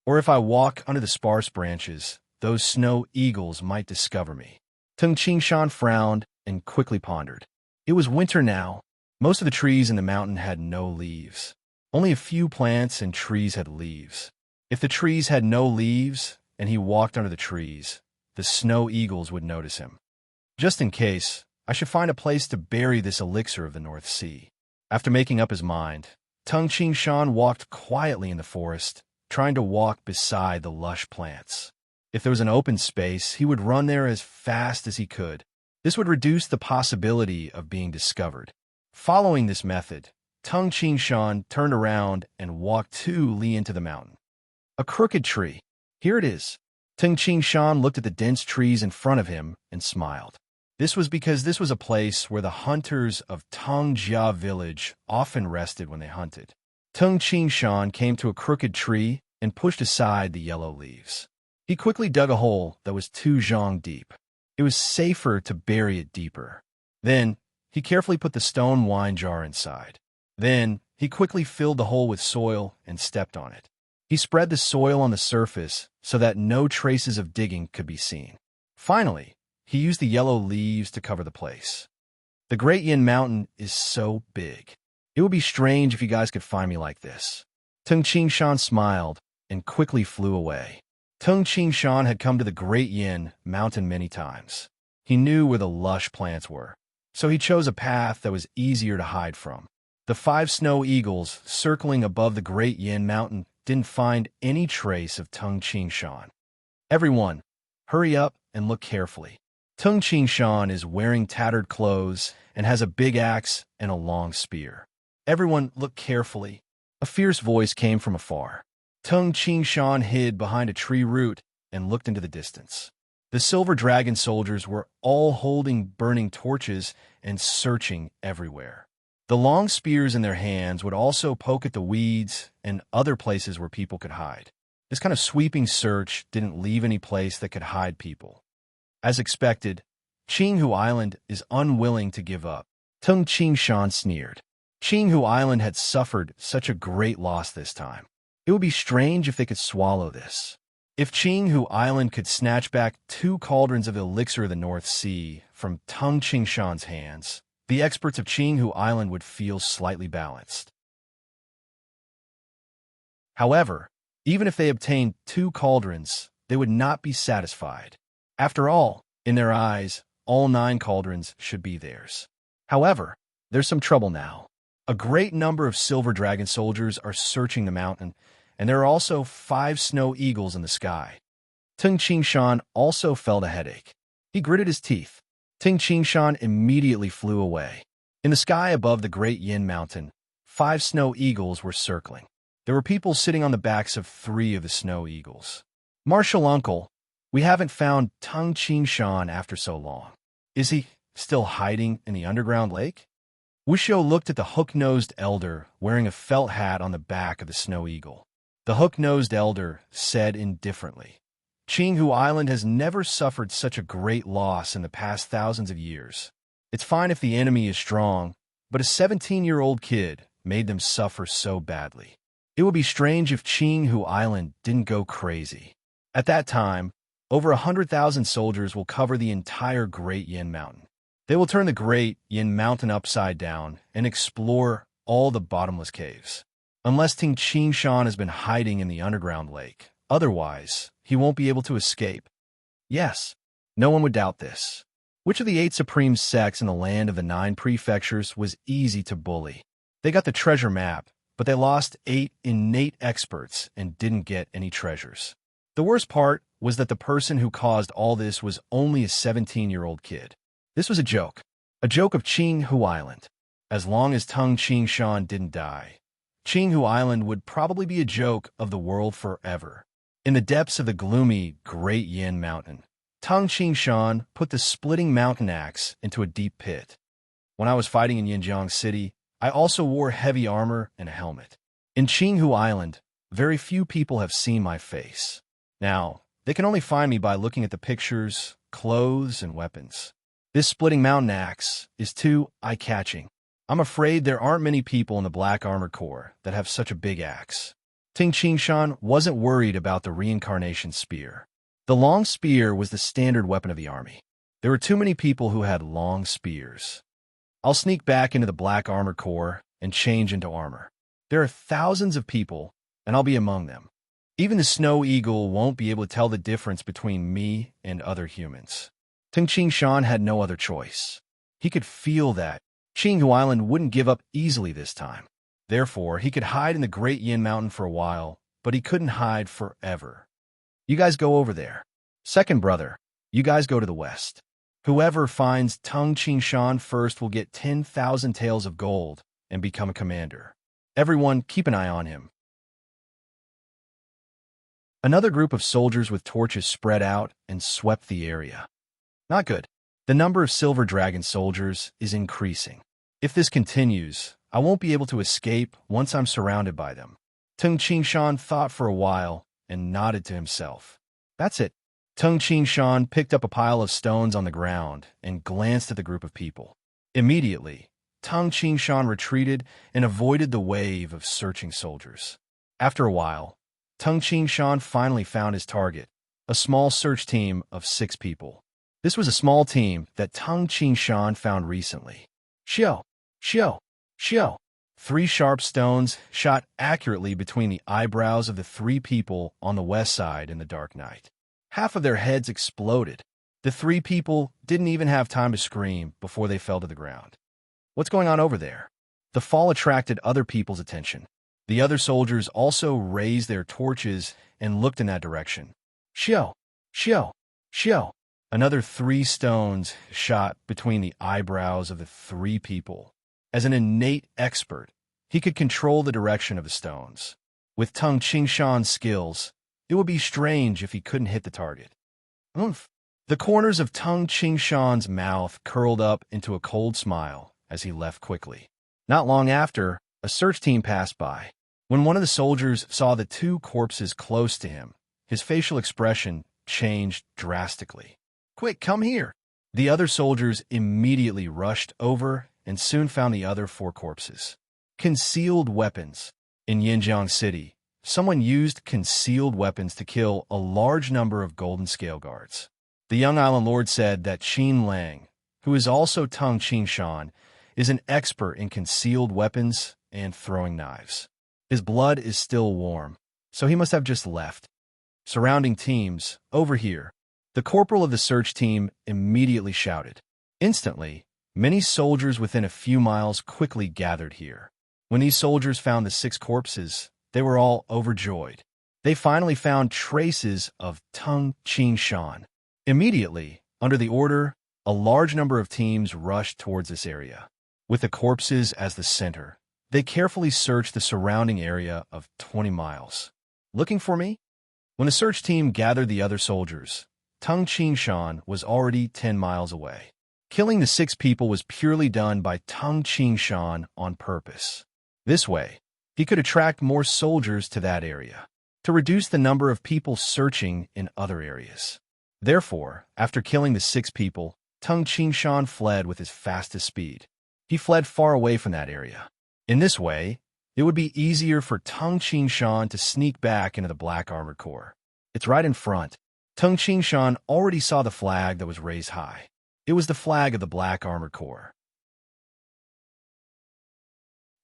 Or if I walk under the sparse branches, those snow eagles might discover me. Tung Shan frowned and quickly pondered. It was winter now. Most of the trees in the mountain had no leaves. Only a few plants and trees had leaves. If the trees had no leaves and he walked under the trees, the snow eagles would notice him. Just in case, I should find a place to bury this elixir of the North Sea. After making up his mind, Tung Shan walked quietly in the forest, trying to walk beside the lush plants. If there was an open space, he would run there as fast as he could. This would reduce the possibility of being discovered. Following this method, Tung Shan turned around and walked 2 li into the mountain. A crooked tree. Here it is. Tung Shan looked at the dense trees in front of him and smiled. This was because this was a place where the hunters of Tongjia village often rested when they hunted. Tung Shan came to a crooked tree and pushed aside the yellow leaves. He quickly dug a hole that was 2 zhang deep. It was safer to bury it deeper. Then, he carefully put the stone wine jar inside. Then, he quickly filled the hole with soil and stepped on it. He spread the soil on the surface so that no traces of digging could be seen. Finally, he used the yellow leaves to cover the place. The Great Yin Mountain is so big. It would be strange if you guys could find me like this. Tung Shan smiled and quickly flew away. Tung Shan had come to the Great Yin Mountain many times. He knew where the lush plants were, so he chose a path that was easier to hide from. The 5 snow eagles circling above the Great Yin Mountain didn't find any trace of Tung Shan. Everyone, hurry up and look carefully. Tung Shan is wearing tattered clothes and has a big axe and a long spear. Everyone, look carefully. A fierce voice came from afar. Tung Shan hid behind a tree root and looked into the distance. The silver dragon soldiers were all holding burning torches and searching everywhere. The long spears in their hands would also poke at the weeds and other places where people could hide. This kind of sweeping search didn't leave any place that could hide people. As expected, Qinghu Island is unwilling to give up. Tung Qingshan sneered. Qinghu Island had suffered such a great loss this time. It would be strange if they could swallow this. If Qinghu Island could snatch back 2 cauldrons of elixir of the North Sea from Tung Qingshan's hands, the experts of Qinghu Island would feel slightly balanced. However, even if they obtained 2 cauldrons, they would not be satisfied. After all, in their eyes, all 9 cauldrons should be theirs. However, there's some trouble now. A great number of silver dragon soldiers are searching the mountain, and there are also 5 snow eagles in the sky. Tung Qingshan also felt a headache. He gritted his teeth. Tung Qingshan immediately flew away. In the sky above the Great Yin Mountain, 5 snow eagles were circling. There were people sitting on the backs of 3 of the snow eagles. Martial uncle, we haven't found Tung Qingshan after so long. Is he still hiding in the underground lake? Wuxiu looked at the hook-nosed elder wearing a felt hat on the back of the snow eagle. The hook-nosed elder said indifferently, Qinghu Island has never suffered such a great loss in the past thousands of years. It's fine if the enemy is strong, but a 17-year-old kid made them suffer so badly. It would be strange if Qinghu Island didn't go crazy. At that time, over 100,000 soldiers will cover the entire Great Yin Mountain. They will turn the Great Yin Mountain upside down and explore all the bottomless caves. Unless Tung Qingshan has been hiding in the underground lake. Otherwise, he won't be able to escape. Yes, no one would doubt this. Which of the 8 supreme sects in the land of the 9 prefectures was easy to bully? They got the treasure map, but they lost 8 innate experts and didn't get any treasures. The worst part was that the person who caused all this was only a 17-year-old kid. This was a joke of Qinghu Island. As long as Tung Qingshan didn't die, Qinghu Island would probably be a joke of the world forever. In the depths of the gloomy Great Yin Mountain, Tung Qingshan put the splitting mountain axe into a deep pit. When I was fighting in Yinjiang City, I also wore heavy armor and a helmet. In Qinghu Island, very few people have seen my face. Now, they can only find me by looking at the pictures, clothes, and weapons. This splitting mountain axe is too eye-catching. I'm afraid there aren't many people in the Black Armor Corps that have such a big axe. Tung Qingshan wasn't worried about the reincarnation spear. The long spear was the standard weapon of the army. There were too many people who had long spears. I'll sneak back into the Black Armor Corps and change into armor. There are thousands of people, and I'll be among them. Even the Snow Eagle won't be able to tell the difference between me and other humans. Tung Qingshan had no other choice. He could feel that Qinghu Island wouldn't give up easily this time. Therefore, he could hide in the Great Yin Mountain for a while, but he couldn't hide forever. You guys go over there. Second brother, you guys go to the west. Whoever finds Tung Qingshan first will get 10,000 taels of gold and become a commander. Everyone, keep an eye on him. Another group of soldiers with torches spread out and swept the area. Not good. The number of silver dragon soldiers is increasing. If this continues, I won't be able to escape once I'm surrounded by them. Tung Qingshan thought for a while and nodded to himself. That's it. Tung Qingshan picked up a pile of stones on the ground and glanced at the group of people. Immediately, Tung Qingshan retreated and avoided the wave of searching soldiers. After a while, Tung Qingshan finally found his target, a small search team of 6 people. This was a small team that Tung Qingshan found recently. Xiao, Xiao, Xiao. 3 sharp stones shot accurately between the eyebrows of the 3 people on the west side in the dark night. Half of their heads exploded. The 3 people didn't even have time to scream before they fell to the ground. What's going on over there? The fall attracted other people's attention. The other soldiers also raised their torches and looked in that direction. Xiao, Xiao, Xiao. Another 3 stones shot between the eyebrows of the 3 people. As an innate expert, he could control the direction of the stones. With Tung Qingshan's skills, it would be strange if he couldn't hit the target. Oomph! The corners of Tung Qingshan's mouth curled up into a cold smile as he left quickly. Not long after, a search team passed by. When one of the soldiers saw the two corpses close to him, his facial expression changed drastically. "Quick, come here!" The other soldiers immediately rushed over and soon found the other four corpses. Concealed weapons. In Yinjiang City, someone used concealed weapons to kill a large number of golden scale guards. The young island lord said that Qin Lang, who is also Tung Qingshan, is an expert in concealed weapons and throwing knives. His blood is still warm, so he must have just left. Surrounding teams, over here. The corporal of the search team immediately shouted. Instantly, many soldiers within a few miles quickly gathered here. When these soldiers found the 6 corpses, they were all overjoyed. They finally found traces of Tung Qingshan. Immediately, under the order, a large number of teams rushed towards this area. With the corpses as the center, they carefully searched the surrounding area of 20 miles. Looking for me? When the search team gathered the other soldiers, Tung Qingshan was already 10 miles away. Killing the 6 people was purely done by Tung Qingshan on purpose. This way, he could attract more soldiers to that area, to reduce the number of people searching in other areas. Therefore, after killing the 6 people, Tung Qingshan fled with his fastest speed. He fled far away from that area. In this way, it would be easier for Tung Qingshan to sneak back into the Black Armored Corps. It's right in front. Tung Qingshan already saw the flag that was raised high. It was the flag of the Black Armored Corps.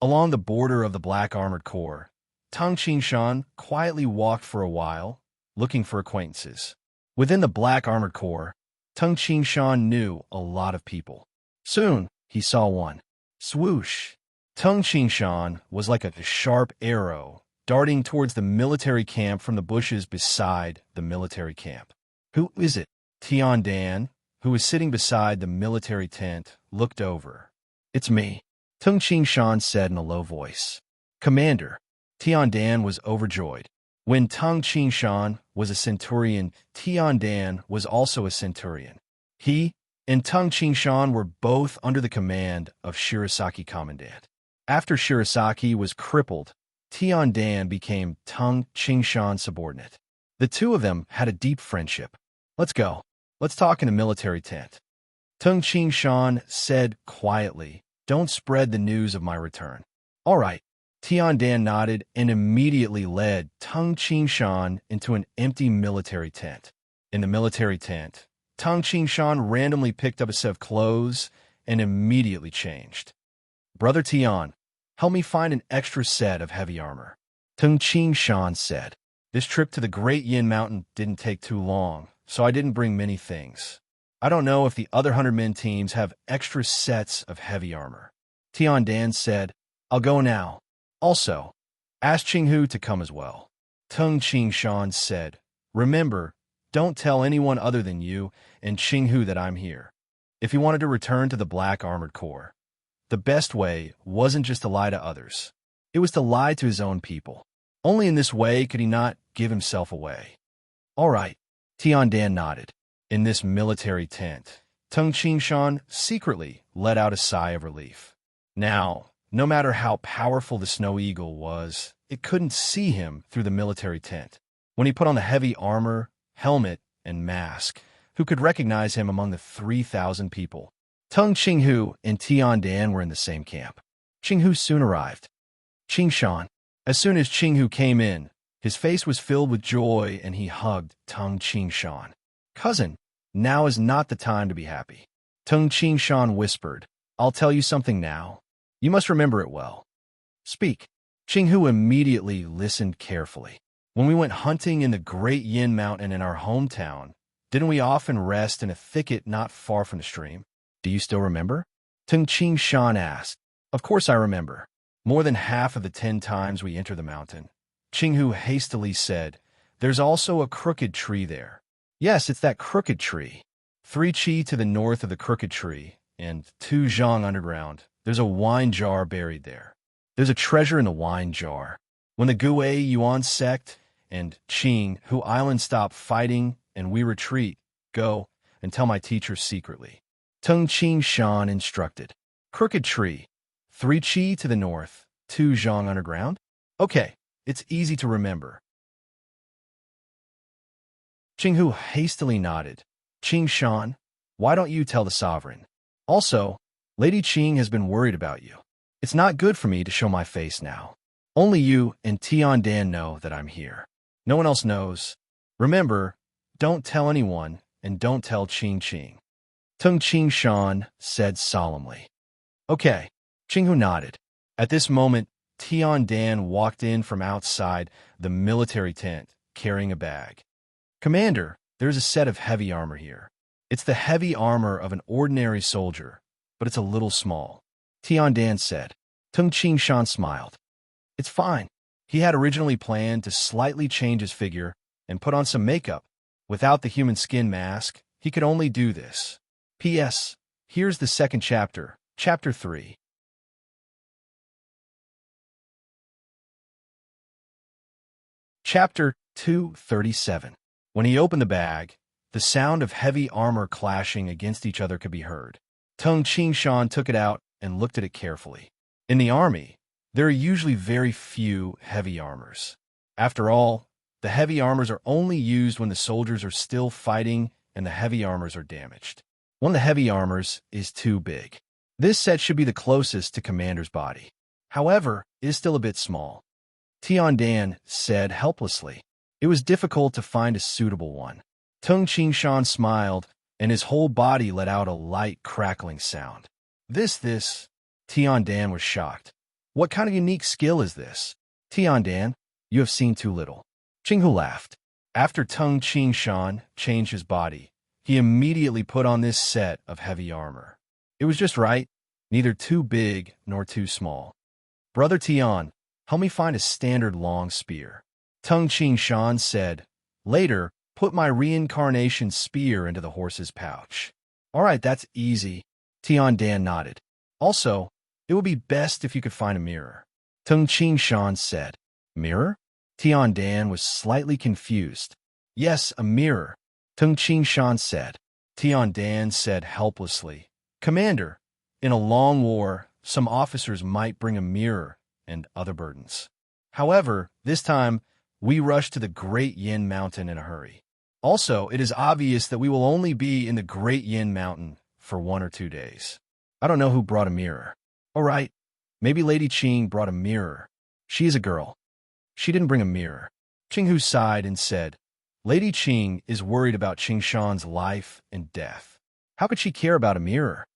Along the border of the Black Armored Corps, Tung Qingshan quietly walked for a while, looking for acquaintances. Within the Black Armored Corps, Tung Qingshan knew a lot of people. Soon, he saw one. Swoosh! Tung Qingshan was like a sharp arrow, darting towards the military camp from the bushes beside the military camp. Who is it? Tian Dan, who was sitting beside the military tent, looked over. It's me, Tung Qingshan said in a low voice. Commander. Tian Dan was overjoyed. When Tung Qingshan was a centurion, Tian Dan was also a centurion. He and Tung Qingshan were both under the command of Shirasaki Commandant. After Shirasaki was crippled, Tian Dan became Tung Qingshan's subordinate. The two of them had a deep friendship. Let's go. Let's talk in a military tent. Tung Qingshan said quietly, don't spread the news of my return. All right. Tian Dan nodded and immediately led Tung Qingshan into an empty military tent. In the military tent, Tung Qingshan randomly picked up a set of clothes and immediately changed. Brother Tian, help me find an extra set of heavy armor. Tung Qingshan said. This trip to the Great Yin Mountain didn't take too long, so I didn't bring many things. I don't know if the other 100-men teams have extra sets of heavy armor. Tian Dan said, I'll go now. Also, ask Qinghu to come as well. Tung Qingshan said, remember, don't tell anyone other than you and Qinghu that I'm here. If he wanted to return to the Black Armored Corps, the best way wasn't just to lie to others. It was to lie to his own people. Only in this way could he not give himself away. All right, Tian Dan nodded. In this military tent, Tung Qingshan secretly let out a sigh of relief. Now, no matter how powerful the Snow Eagle was, it couldn't see him through the military tent. When he put on the heavy armor, helmet, and mask, who could recognize him among the 3,000 people? Tung Qinghu and Tian Dan were in the same camp. Qinghu soon arrived. Qingshan. As soon as Qinghu came in, his face was filled with joy and he hugged Tung Qingshan. Cousin, now is not the time to be happy. Tung Qingshan whispered, I'll tell you something now. You must remember it well. Speak. Qinghu immediately listened carefully. When we went hunting in the Great Yin Mountain in our hometown, didn't we often rest in a thicket not far from the stream? Do you still remember? Tung Qingshan asked. Of course I remember. More than half of the 10 times we entered the mountain. Qinghu hastily said, there's also a crooked tree there. Yes, it's that crooked tree. 3 chi to the north of the crooked tree, and 2 zhang underground. There's a wine jar buried there. There's a treasure in the wine jar. When the Gui Yuan sect and Qinghu Island stop fighting and we retreat, go and tell my teacher secretly. Tung Qingshan instructed. Crooked tree. 3 Qi to the north, 2 Zhang underground? Okay, it's easy to remember. Qinghu hastily nodded. Qing Shan, why don't you tell the sovereign? Also, Lady Qing has been worried about you. It's not good for me to show my face now. Only you and Tian Dan know that I'm here. No one else knows. Remember, don't tell anyone, and don't tell Qing Qing. Tung Qing Shan said solemnly. Okay, Qinghu nodded. At this moment, Tian Dan walked in from outside the military tent, carrying a bag. Commander, there's a set of heavy armor here. It's the heavy armor of an ordinary soldier, but it's a little small. Tian Dan said. Tung Qing Shan smiled. It's fine. He had originally planned to slightly change his figure and put on some makeup. Without the human skin mask, he could only do this. P.S. Here's the second chapter, Chapter 3. Chapter 237. When he opened the bag, the sound of heavy armor clashing against each other could be heard. Tung Qing Shan took it out and looked at it carefully. In the army, there are usually very few heavy armors. After all, the heavy armors are only used when the soldiers are still fighting and the heavy armors are damaged. One of the heavy armors is too big. This set should be the closest to Commander's body. However, it is still a bit small. Tian Dan said helplessly. It was difficult to find a suitable one. Tung Qing Shan smiled, and his whole body let out a light crackling sound. This, Tian Dan was shocked. What kind of unique skill is this? Tian Dan, you have seen too little. Qinghu laughed. After Tung Qing Shan changed his body, he immediately put on this set of heavy armor. It was just right, neither too big nor too small. Brother Tian, help me find a standard long spear. Tung Qing Shan said. Later, put my reincarnation spear into the horse's pouch. All right, that's easy. Tian Dan nodded. Also, it would be best if you could find a mirror. Tung Qing Shan said. Mirror? Tian Dan was slightly confused. Yes, a mirror. Tung Qing Shan said. Tian Dan said helplessly. Commander, in a long war, some officers might bring a mirror and other burdens. However, this time, we rushed to the Great Yin Mountain in a hurry. Also, it is obvious that we will only be in the Great Yin Mountain for 1 or 2 days. I don't know who brought a mirror. All right, maybe Lady Qing brought a mirror. She is a girl. She didn't bring a mirror. Qinghu sighed and said, Lady Qing is worried about Qing Shan's life and death. How could she care about a mirror?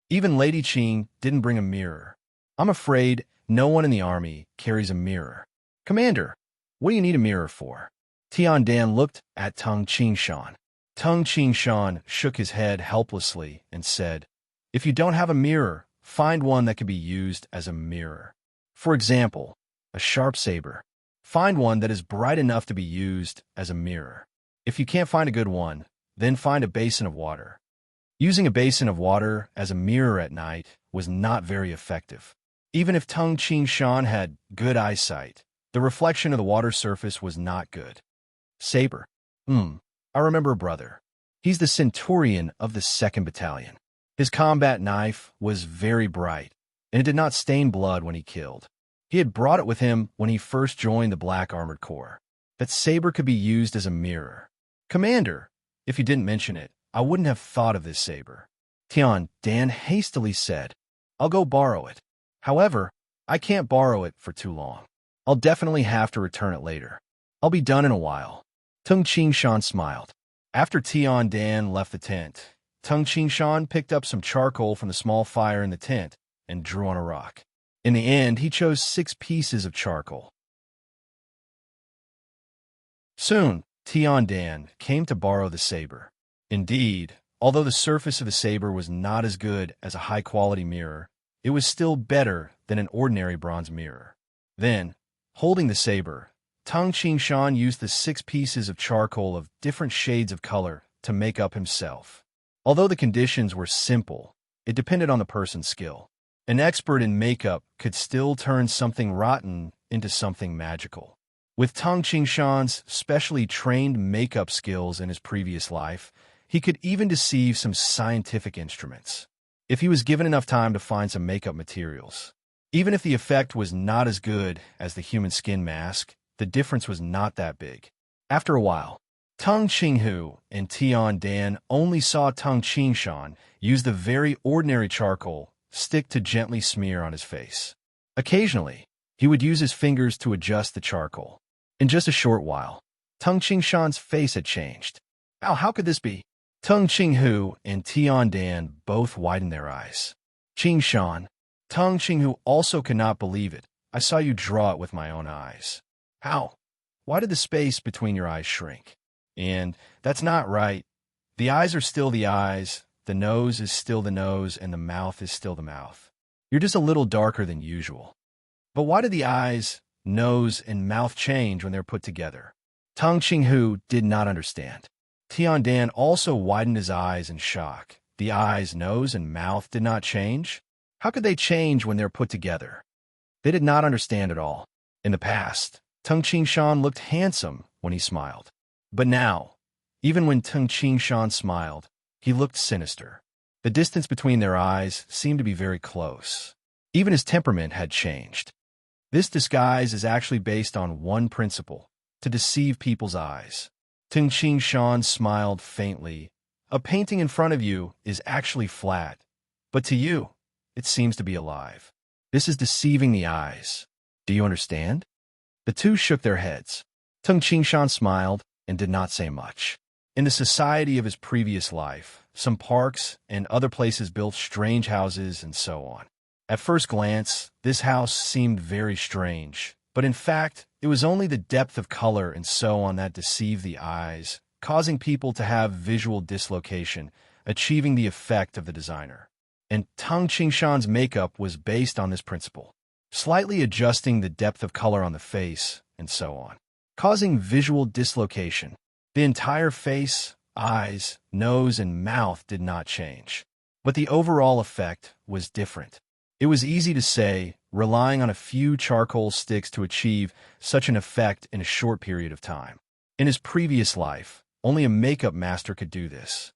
Even Lady Qing didn't bring a mirror. I'm afraid no one in the army carries a mirror. Commander, what do you need a mirror for? Tian Dan looked at Tung Qing Shan. Tung Qing Shan shook his head helplessly and said, If you don't have a mirror, find one that can be used as a mirror. For example, a sharp saber. Find one that is bright enough to be used as a mirror. If you can't find a good one, then find a basin of water. Using a basin of water as a mirror at night was not very effective. Even if Tung Qing Shan had good eyesight, the reflection of the water surface was not good. Saber. I remember a brother. He's the centurion of the 2nd Battalion. His combat knife was very bright, and it did not stain blood when he killed. He had brought it with him when he first joined the Black Armored Corps. That saber could be used as a mirror. Commander, if you didn't mention it, I wouldn't have thought of this saber. Tian Dan hastily said, I'll go borrow it. However, I can't borrow it for too long. I'll definitely have to return it later. I'll be done in a while. Tung Qing Shan smiled. After Tian Dan left the tent, Tung Qing Shan picked up some charcoal from the small fire in the tent and drew on a rock. In the end, he chose 6 pieces of charcoal. Soon, Tian Dan came to borrow the saber. Indeed, although the surface of the saber was not as good as a high-quality mirror, it was still better than an ordinary bronze mirror. Then, holding the saber, Tung Qing Shan used the 6 pieces of charcoal of different shades of color to make up himself. Although the conditions were simple, it depended on the person's skill. An expert in makeup could still turn something rotten into something magical. With Tung Qing Shan's specially trained makeup skills in his previous life, he could even deceive some scientific instruments. If he was given enough time to find some makeup materials, Even if the effect was not as good as the human skin mask, the difference was not that big. After a while, Tung Chinghu and Tian Dan only saw Tung Qingshan use the very ordinary charcoal stick to gently smear on his face. Occasionally, he would use his fingers to adjust the charcoal. In just a short while, Tung Qingshan's face had changed. How could this be? Tung Chinghu and Tian Dan both widened their eyes. Qingshan, Tung Chinghu also could not believe it. I saw you draw it with my own eyes. How? Why did the space between your eyes shrink? And that's not right. The eyes are still the eyes, the nose is still the nose, and the mouth is still the mouth. You're just a little darker than usual. But why did the eyes, nose, and mouth change when they're put together? Tung Chinghu did not understand. Tian Dan also widened his eyes in shock. The eyes, nose, and mouth did not change? How could they change when they're put together? They did not understand at all. In the past, Tung Qingshan looked handsome when he smiled. But now, even when Tung Qingshan smiled, he looked sinister. The distance between their eyes seemed to be very close. Even his temperament had changed. This disguise is actually based on one principle: to deceive people's eyes. Tung Qingshan smiled faintly. A painting in front of you is actually flat, but to you, it seems to be alive. This is deceiving the eyes. Do you understand? The two shook their heads. Tung Qingshan smiled and did not say much. In the society of his previous life, some parks and other places built strange houses and so on. At first glance, this house seemed very strange, but in fact, it was only the depth of color and so on that deceived the eyes, causing people to have visual dislocation, achieving the effect of the designer. And Tung Qingshan's makeup was based on this principle, slightly adjusting the depth of color on the face and so on, causing visual dislocation. The entire face, eyes, nose, and mouth did not change, but the overall effect was different. It was easy to say, relying on a few charcoal sticks to achieve such an effect in a short period of time. In his previous life, only a makeup master could do this.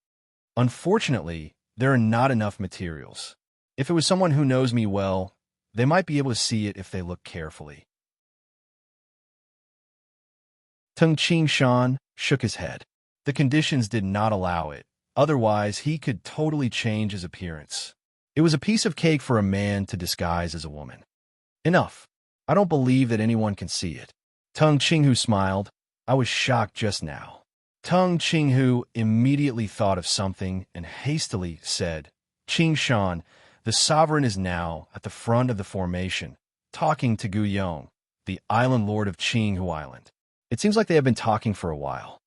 Unfortunately, there are not enough materials. If it was someone who knows me well, they might be able to see it if they look carefully. Tung Qingshan shook his head. The conditions did not allow it. Otherwise, he could totally change his appearance. It was a piece of cake for a man to disguise as a woman. Enough. I don't believe that anyone can see it. Tung Chinghu smiled. I was shocked just now. Tung Chinghu immediately thought of something and hastily said, Qingshan, the sovereign is now at the front of the formation, talking to Gu Yong, the island lord of Qinghu Island. It seems like they have been talking for a while.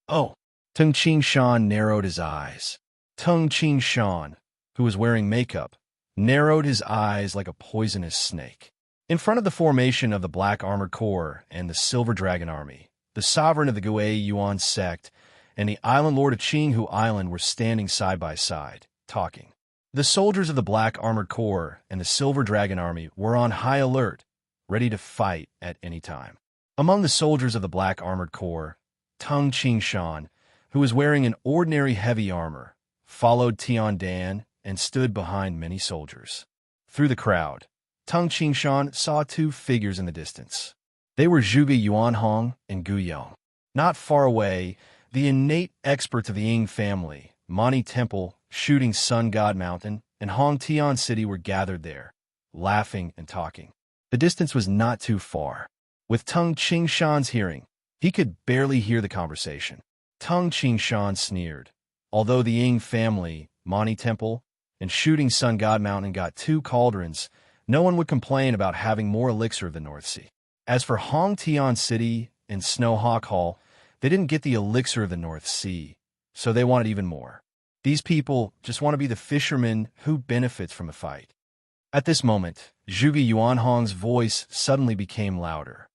Oh, Tung Qingshan narrowed his eyes. Tung Qingshan, who was wearing makeup, narrowed his eyes like a poisonous snake. In front of the formation of the Black Armored Corps and the Silver Dragon Army, the sovereign of the Gui Yuan sect and the island lord of Qinghu Island were standing side by side, talking. The soldiers of the Black Armored Corps and the Silver Dragon Army were on high alert, ready to fight at any time. Among the soldiers of the Black Armored Corps, Tung Qingshan, who was wearing an ordinary heavy armor, followed Tian Dan and stood behind many soldiers. Through the crowd, Tung Qingshan saw two figures in the distance. They were Zhuge Yuanhong and Gu Yong. Not far away, the innate experts of the Ying family, Mani Temple, Shooting Sun God Mountain, and Hong Tian City were gathered there, laughing and talking. The distance was not too far. With Tung Qingshan's hearing, he could barely hear the conversation. Tung Qingshan sneered. Although the Ying family, Mani Temple, and Shooting Sun God Mountain got 2 cauldrons, no one would complain about having more elixir of the North Sea. As for Hong Tian City and Snowhawk Hall, they didn't get the elixir of the North Sea, so they wanted even more. These people just want to be the fisherman who benefits from a fight. At this moment, Zhuge Yuanhong's voice suddenly became louder.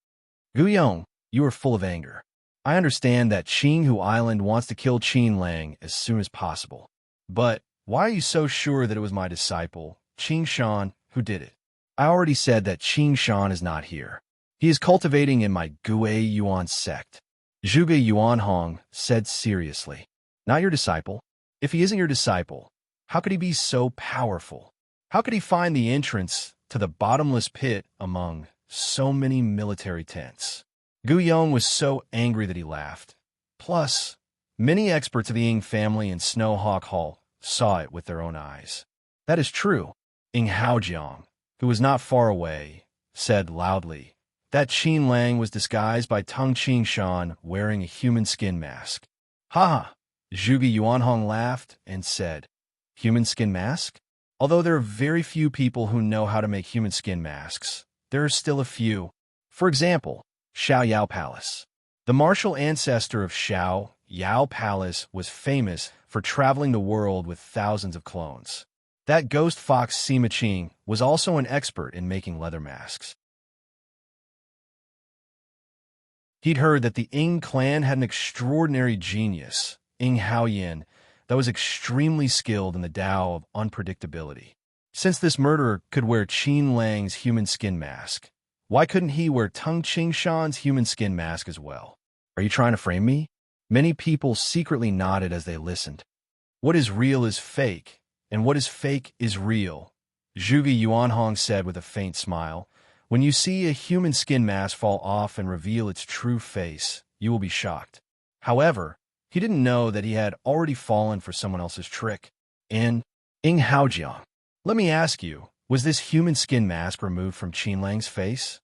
Gu Yong, you are full of anger. I understand that Qinghu Island wants to kill Qin Lang as soon as possible. But why are you so sure that it was my disciple, Qingshan, who did it? I already said that Qingshan is not here. He is cultivating in my Gui Yuan sect. Zhuge Yuanhong said seriously. Not your disciple? If he isn't your disciple, how could he be so powerful? How could he find the entrance to the bottomless pit among so many military tents. Gu Yong was so angry that he laughed. Plus, many experts of the Ying family in Snowhawk Hall saw it with their own eyes. That is true. Ying Haojiang, who was not far away, said loudly that Qin Lang was disguised by Tung Qingshan wearing a human skin mask. Ha ha! Zhuge Yuanhong laughed and said, human skin mask? Although there are very few people who know how to make human skin masks, there are still a few. For example, Xiao Yao Palace. The martial ancestor of Xiao Yao Palace was famous for traveling the world with thousands of clones. That ghost fox Sima Qing was also an expert in making leather masks. He'd heard that the Ying clan had an extraordinary genius, Ying Haoyin, that was extremely skilled in the Tao of unpredictability. Since this murderer could wear Qin Lang's human skin mask, why couldn't he wear Tung Qingshan's human skin mask as well? Are you trying to frame me? Many people secretly nodded as they listened. What is real is fake, and what is fake is real, Zhuge Yuanhong said with a faint smile. When you see a human skin mask fall off and reveal its true face, you will be shocked. However, he didn't know that he had already fallen for someone else's trick. Ying Haojiang, let me ask you, was this human skin mask removed from Qin Lang's face?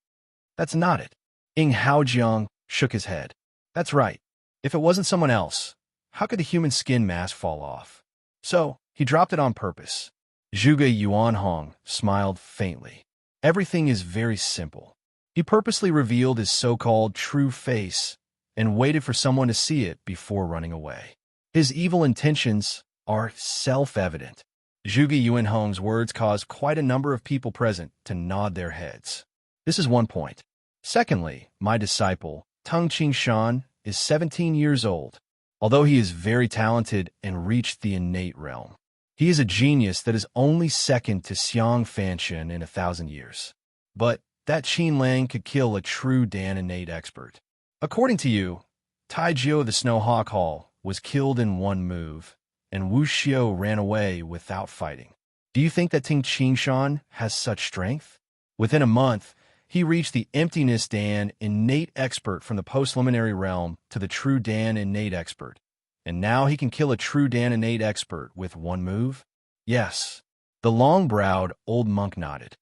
That's not it. Ying Haojiang shook his head. That's right. If it wasn't someone else, how could the human skin mask fall off? So, he dropped it on purpose. Zhuge Yuanhong smiled faintly. Everything is very simple. He purposely revealed his so-called true face and waited for someone to see it before running away. His evil intentions are self-evident. Zhuge Yuanhong's words caused quite a number of people present to nod their heads. This is one point. Secondly, my disciple, Tung Qingshan, is 17 years old. Although he is very talented and reached the innate realm, he is a genius that is only second to Xiang Fanshan in 1,000 years. But that Qin Lang could kill a true Dan innate expert. According to you, Tai Jiu of the Snowhawk Hall was killed in one move, and Wu Xiu ran away without fighting. Do you think that Ting Qingshan has such strength? Within a month, he reached the emptiness Dan innate expert from the post-luminary realm to the true Dan innate expert. And now he can kill a true Dan innate expert with one move? Yes. The long-browed old monk nodded.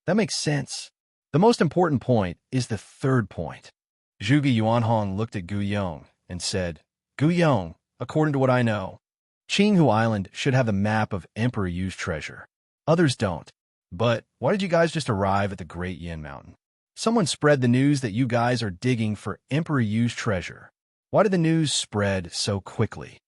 That makes sense. The most important point is the third point. Zhuge Yuanhong looked at Gu Yong and said, Gu Yong, according to what I know, Qinghu Island should have the map of Emperor Yu's treasure. Others don't. But why did you guys just arrive at the Great Yin Mountain? Someone spread the news that you guys are digging for Emperor Yu's treasure. Why did the news spread so quickly?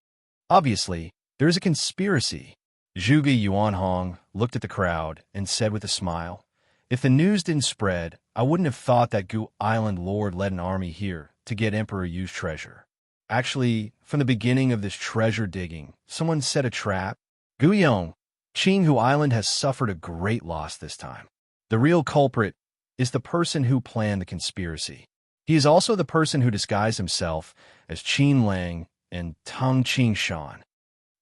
Obviously, there is a conspiracy. Zhuge Yuanhong looked at the crowd and said with a smile, if the news didn't spread, I wouldn't have thought that Gu Island Lord led an army here to get Emperor Yu's treasure. Actually, from the beginning of this treasure digging, someone set a trap. Gu Yong, Qinghu Island has suffered a great loss this time. The real culprit is the person who planned the conspiracy. He is also the person who disguised himself as Qin Lang and Tung Qingshan.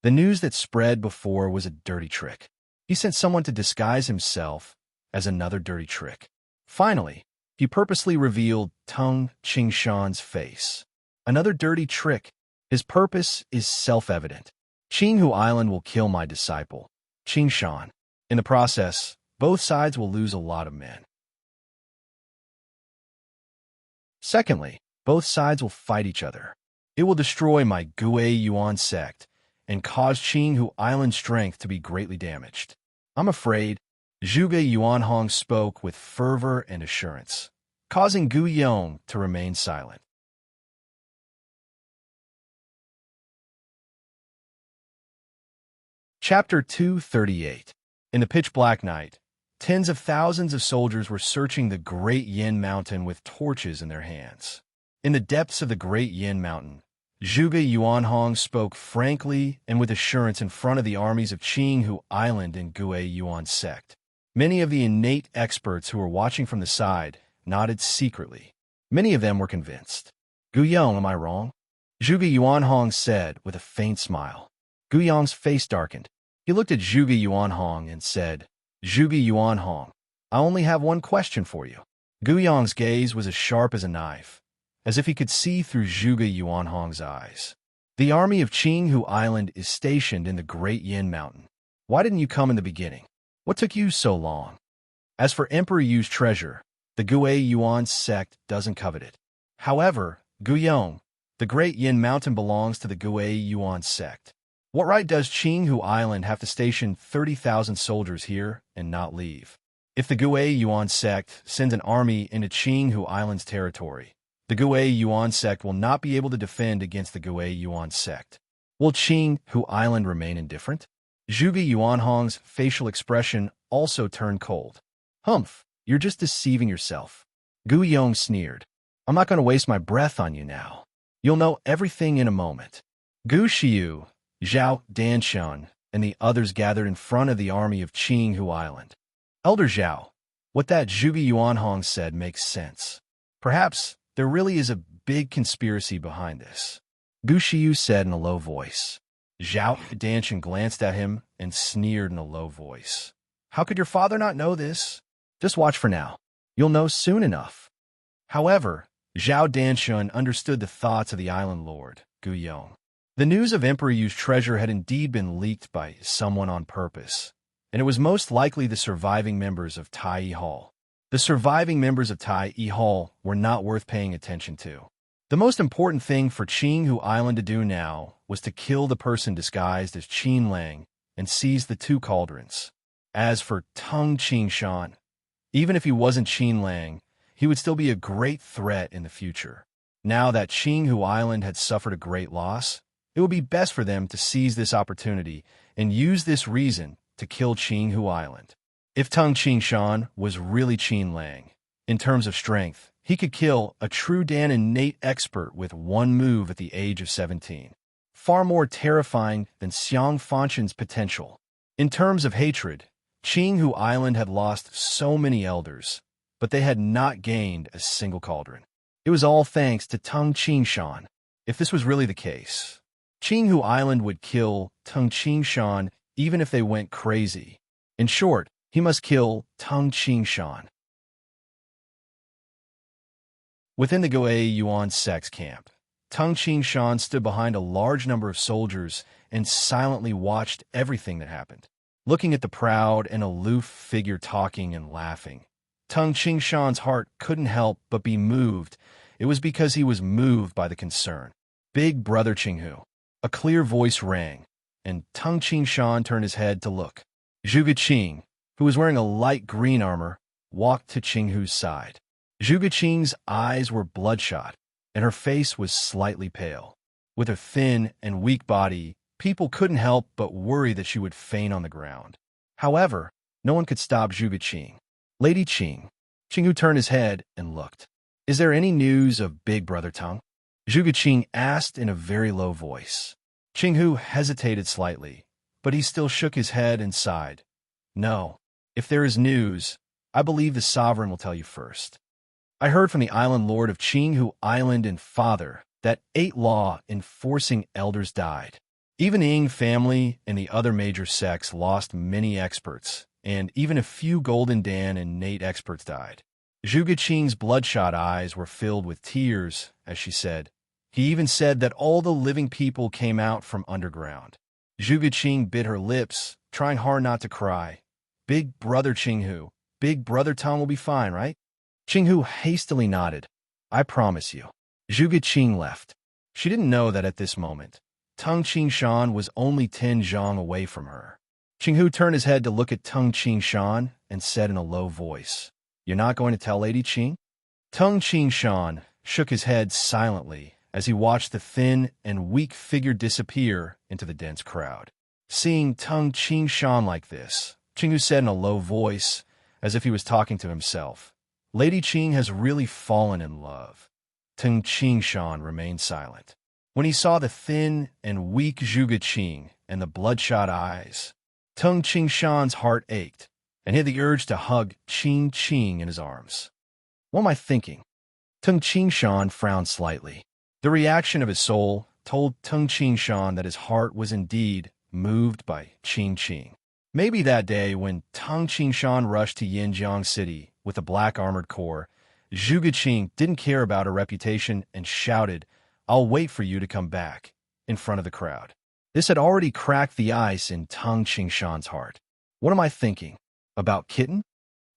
The news that spread before was a dirty trick. He sent someone to disguise himself as another dirty trick. Finally, he purposely revealed Tung Qingshan's face. Another dirty trick. His purpose is self-evident. Qinghu Island will kill my disciple, Qingshan. In the process, both sides will lose a lot of men. Secondly, both sides will fight each other. It will destroy my Gue Yuan sect and cause Qinghu Island's strength to be greatly damaged. I'm afraid, Zhuge Yuanhong spoke with fervor and assurance, causing Gu Yong to remain silent. Chapter 238. In the pitch-black night, tens of thousands of soldiers were searching the Great Yin Mountain with torches in their hands. In the depths of the Great Yin Mountain, Zhuge Yuanhong spoke frankly and with assurance in front of the armies of Qinghu Island and Gue Yuan sect. Many of the innate experts who were watching from the side nodded secretly. Many of them were convinced. Gu Yong, am I wrong? Zhuge Yuanhong said with a faint smile. Gu Yong's face darkened. He looked at Zhuge Yuanhong and said, Zhuge Yuanhong, I only have one question for you. Gu Yong's gaze was as sharp as a knife, as if he could see through Zhuge Yuanhong's eyes. The army of Qinghu Island is stationed in the Great Yin Mountain. Why didn't you come in the beginning? What took you so long? As for Emperor Yu's treasure, the Gue Yuan sect doesn't covet it. However, Guyong, the Great Yin Mountain belongs to the Gue Yuan sect. What right does Qinghu Island have to station 30,000 soldiers here and not leave? If the Gue Yuan sect sends an army into Qinghu Island's territory, the Gue Yuan sect will not be able to defend against the Gue Yuan sect. Will Qinghu Island remain indifferent? Zhuge Yuanhong's facial expression also turned cold. Humph, you're just deceiving yourself. Gu Yong sneered. I'm not going to waste my breath on you now. You'll know everything in a moment. Gu Xiu, Zhao Danshan, and the others gathered in front of the army of Qinghu Island. Elder Zhao, what that Zhuge Yuanhong said makes sense. Perhaps there really is a big conspiracy behind this. Gu Xiu said in a low voice. Zhao Danshan glanced at him and sneered in a low voice. How could your father not know this? Just watch for now. You'll know soon enough. However, Zhao Danshan understood the thoughts of the island lord, Gu Yong. The news of Emperor Yu's treasure had indeed been leaked by someone on purpose, and it was most likely the surviving members of Tai Yi Hall. The surviving members of Tai Yi Hall were not worth paying attention to. The most important thing for Qinghu Island to do now was to kill the person disguised as Qin Lang and seize the two cauldrons. As for Tung Qingshan, even if he wasn't Qin Lang, he would still be a great threat in the future. Now that Qinghu Island had suffered a great loss, it would be best for them to seize this opportunity and use this reason to kill Qinghu Island. If Tung Qingshan was really Qin Lang, in terms of strength, he could kill a true Dan innate expert with one move at the age of 17. Far more terrifying than Xiang Fanshan's potential. In terms of hatred, Qinghu Island had lost so many elders, but they had not gained a single cauldron. It was all thanks to Tung Qingshan. If this was really the case, Qinghu Island would kill Tung Qingshan even if they went crazy. In short, he must kill Tung Qingshan. Within the Gue Yuan sect's camp, Tung Qingshan stood behind a large number of soldiers and silently watched everything that happened. Looking at the proud and aloof figure talking and laughing, Tung Qingshan's heart couldn't help but be moved. It was because he was moved by the concern. Big Brother Qinghu. A clear voice rang, and Tung Qingshan turned his head to look. Zhuge Qing, who was wearing a light green armor, walked to Qinghu's side. Zhuge Qing's eyes were bloodshot, and her face was slightly pale. With her thin and weak body, people couldn't help but worry that she would faint on the ground. However, no one could stop Zhuge Qing. Lady Qing. Qinghu turned his head and looked. Is there any news of Big Brother Tung? Zhuge Qing asked in a very low voice. Qinghu hesitated slightly, but he still shook his head and sighed. No. If there is news, I believe the sovereign will tell you first. I heard from the island lord of Qinghu Island and father that 8 law enforcing elders died. Even the Ying family and the other major sects lost many experts, and even a few Golden Dan and Nate experts died. Zhuge Qing's bloodshot eyes were filled with tears as she said. He even said that all the living people came out from underground. Zhuge Qing bit her lips, trying hard not to cry. Big Brother Qinghu, Big Brother Tung will be fine, right? Qinghu hastily nodded. I promise you. Zhuge Qing left. She didn't know that at this moment, Tung Qingshan was only 10 zhang away from her. Qinghu turned his head to look at Tung Qingshan and said in a low voice, You're not going to tell Lady Qing? Tung Qingshan shook his head silently as he watched the thin and weak figure disappear into the dense crowd. Seeing Tung Qingshan like this, Qinghu said in a low voice, as if he was talking to himself, Lady Qing has really fallen in love. Tung Qingshan remained silent. When he saw the thin and weak Zhuge Qing and the bloodshot eyes, Tung Qingshan's heart ached, and he had the urge to hug Qing Qing in his arms. What am I thinking? Tung Qingshan frowned slightly. The reaction of his soul told Tung Qingshan that his heart was indeed moved by Qing Qing. Maybe that day when Tang Qingshan rushed to Yinjiang City with a black armored corps, Zhuge Qing didn't care about her reputation and shouted, "I'll wait for you to come back," in front of the crowd. This had already cracked the ice in Tang Qingshan's heart. What am I thinking? About kitten?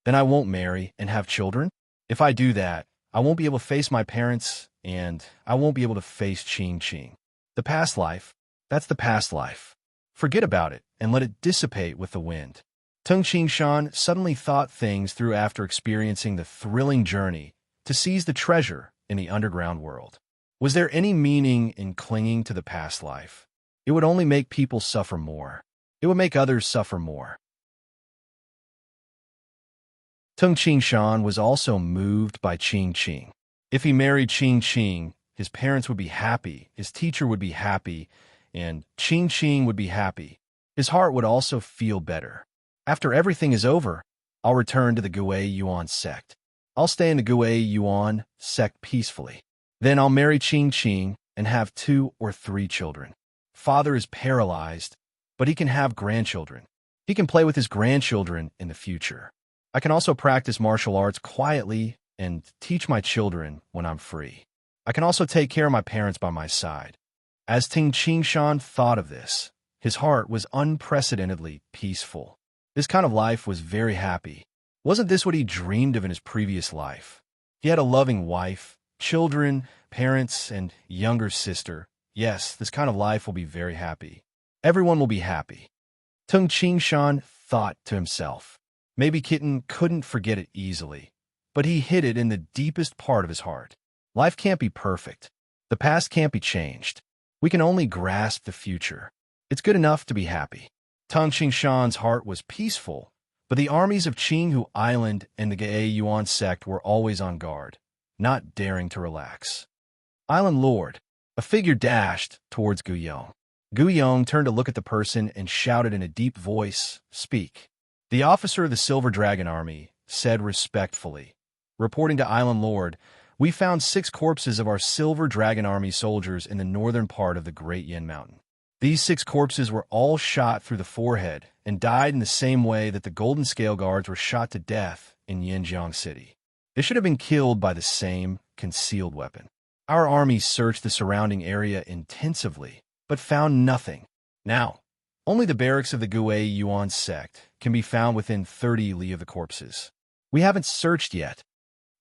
Then I won't marry and have children? If I do that, I won't be able to face my parents, and I won't be able to face Qing Qing. The past life, that's the past life. Forget about it and let it dissipate with the wind. Tang Qingshan suddenly thought things through after experiencing the thrilling journey to seize the treasure in the underground world. Was there any meaning in clinging to the past life? It would only make people suffer more. It would make others suffer more. Tang Qingshan was also moved by Qing Qing. If he married Qing Qing, his parents would be happy, his teacher would be happy, and Qing Qing would be happy. His heart would also feel better. After everything is over, I'll return to the Gui Yuan sect. I'll stay in the Gui Yuan sect peacefully. Then I'll marry Qing Qing and have 2 or 3 children. Father is paralyzed, but he can have grandchildren. He can play with his grandchildren in the future. I can also practice martial arts quietly and teach my children when I'm free. I can also take care of my parents by my side. As Tang Qingshan thought of this, his heart was unprecedentedly peaceful. This kind of life was very happy. Wasn't this what he dreamed of in his previous life? He had a loving wife, children, parents, and younger sister. Yes, this kind of life will be very happy. Everyone will be happy. Tang Qingshan thought to himself. Maybe Kitten couldn't forget it easily, but he hid it in the deepest part of his heart. Life can't be perfect. The past can't be changed. We can only grasp the future. It's good enough to be happy. Tang Qingshan's heart was peaceful, but the armies of Qinghu Island and the Gei Yuan sect were always on guard, not daring to relax. Island Lord, a figure dashed towards Guyong. Guyong turned to look at the person and shouted in a deep voice, "Speak." The officer of the Silver Dragon Army said respectfully, "Reporting to Island Lord, we found 6 corpses of our Silver Dragon Army soldiers in the northern part of the Great Yin Mountain. These 6 corpses were all shot through the forehead and died in the same way that the Golden Scale Guards were shot to death in Yinjiang City. They should have been killed by the same concealed weapon. Our army searched the surrounding area intensively, but found nothing. Now, only the barracks of the Gui Yuan sect can be found within 30 li of the corpses. We haven't searched yet.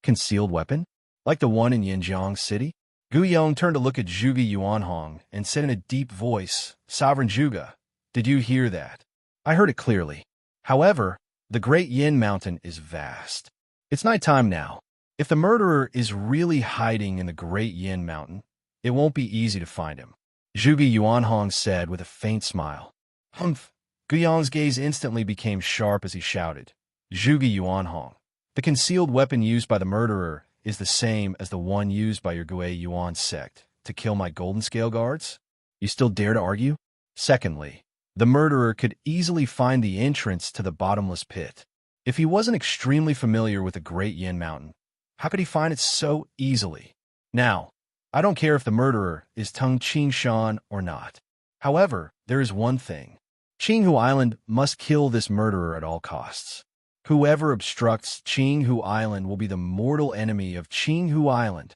Concealed weapon? Like the one in Yinjiang City?" Guyong turned to look at Zhuge Yuanhong and said in a deep voice, "Sovereign Zhuge, did you hear that?" "I heard it clearly. However, the Great Yin Mountain is vast. It's nighttime now. If the murderer is really hiding in the Great Yin Mountain, it won't be easy to find him," Zhuge Yuanhong said with a faint smile. "Humph." Guyong's gaze instantly became sharp as he shouted, "Zhuge Yuanhong, the concealed weapon used by the murderer is the same as the one used by your Gui Yuan sect to kill my Golden Scale Guards? You still dare to argue? Secondly, the murderer could easily find the entrance to the bottomless pit. If he wasn't extremely familiar with the Great Yin Mountain, how could he find it so easily? Now, I don't care if the murderer is Tang Qingshan or not. However, there is one thing. Qinghu Island must kill this murderer at all costs. Whoever obstructs Qinghu Island will be the mortal enemy of Qinghu Island.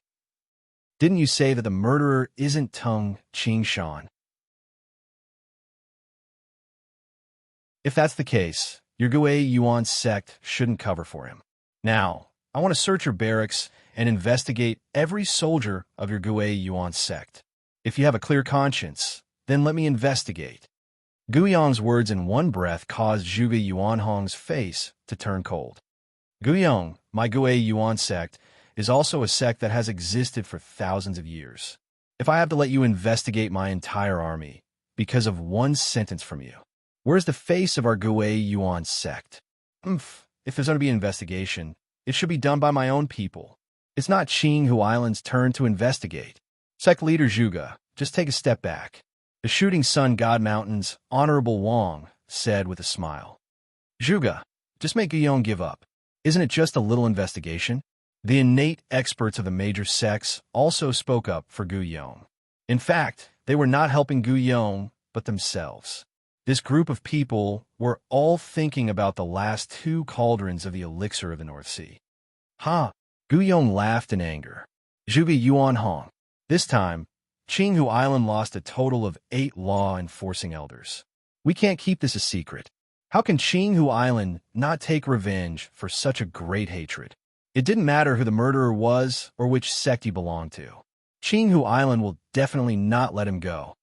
Didn't you say that the murderer isn't Tang Qingshan? If that's the case, your Gui Yuan sect shouldn't cover for him. Now, I want to search your barracks and investigate every soldier of your Gui Yuan sect. If you have a clear conscience, then let me investigate." Guyong's words in one breath caused Zhuge Yuanhong's face to turn cold. "Guyong, my Gui Yuan sect, is also a sect that has existed for thousands of years. If I have to let you investigate my entire army because of one sentence from you, where's the face of our Gui Yuan sect? If there's going to be an investigation, it should be done by my own people. It's not Qinghu Island's turn to investigate. Sect leader Zhuge, just take a step back." The Shooting Sun God Mountain's Honorable Wang said with a smile. "Zhuge, just make Guyong give up. Isn't it just a little investigation?" The innate experts of the major sects also spoke up for Guyong. In fact, they were not helping Guyong, but themselves. This group of people were all thinking about the last 2 cauldrons of the elixir of the North Sea. Ha! Guyong laughed in anger. Zhuge Yuan Hong. This time, Qinghu Island lost a total of 8 law-enforcing elders. We can't keep this a secret. How can Qinghu Island not take revenge for such a great hatred? It didn't matter who the murderer was or which sect he belonged to. Qinghu Island will definitely not let him go.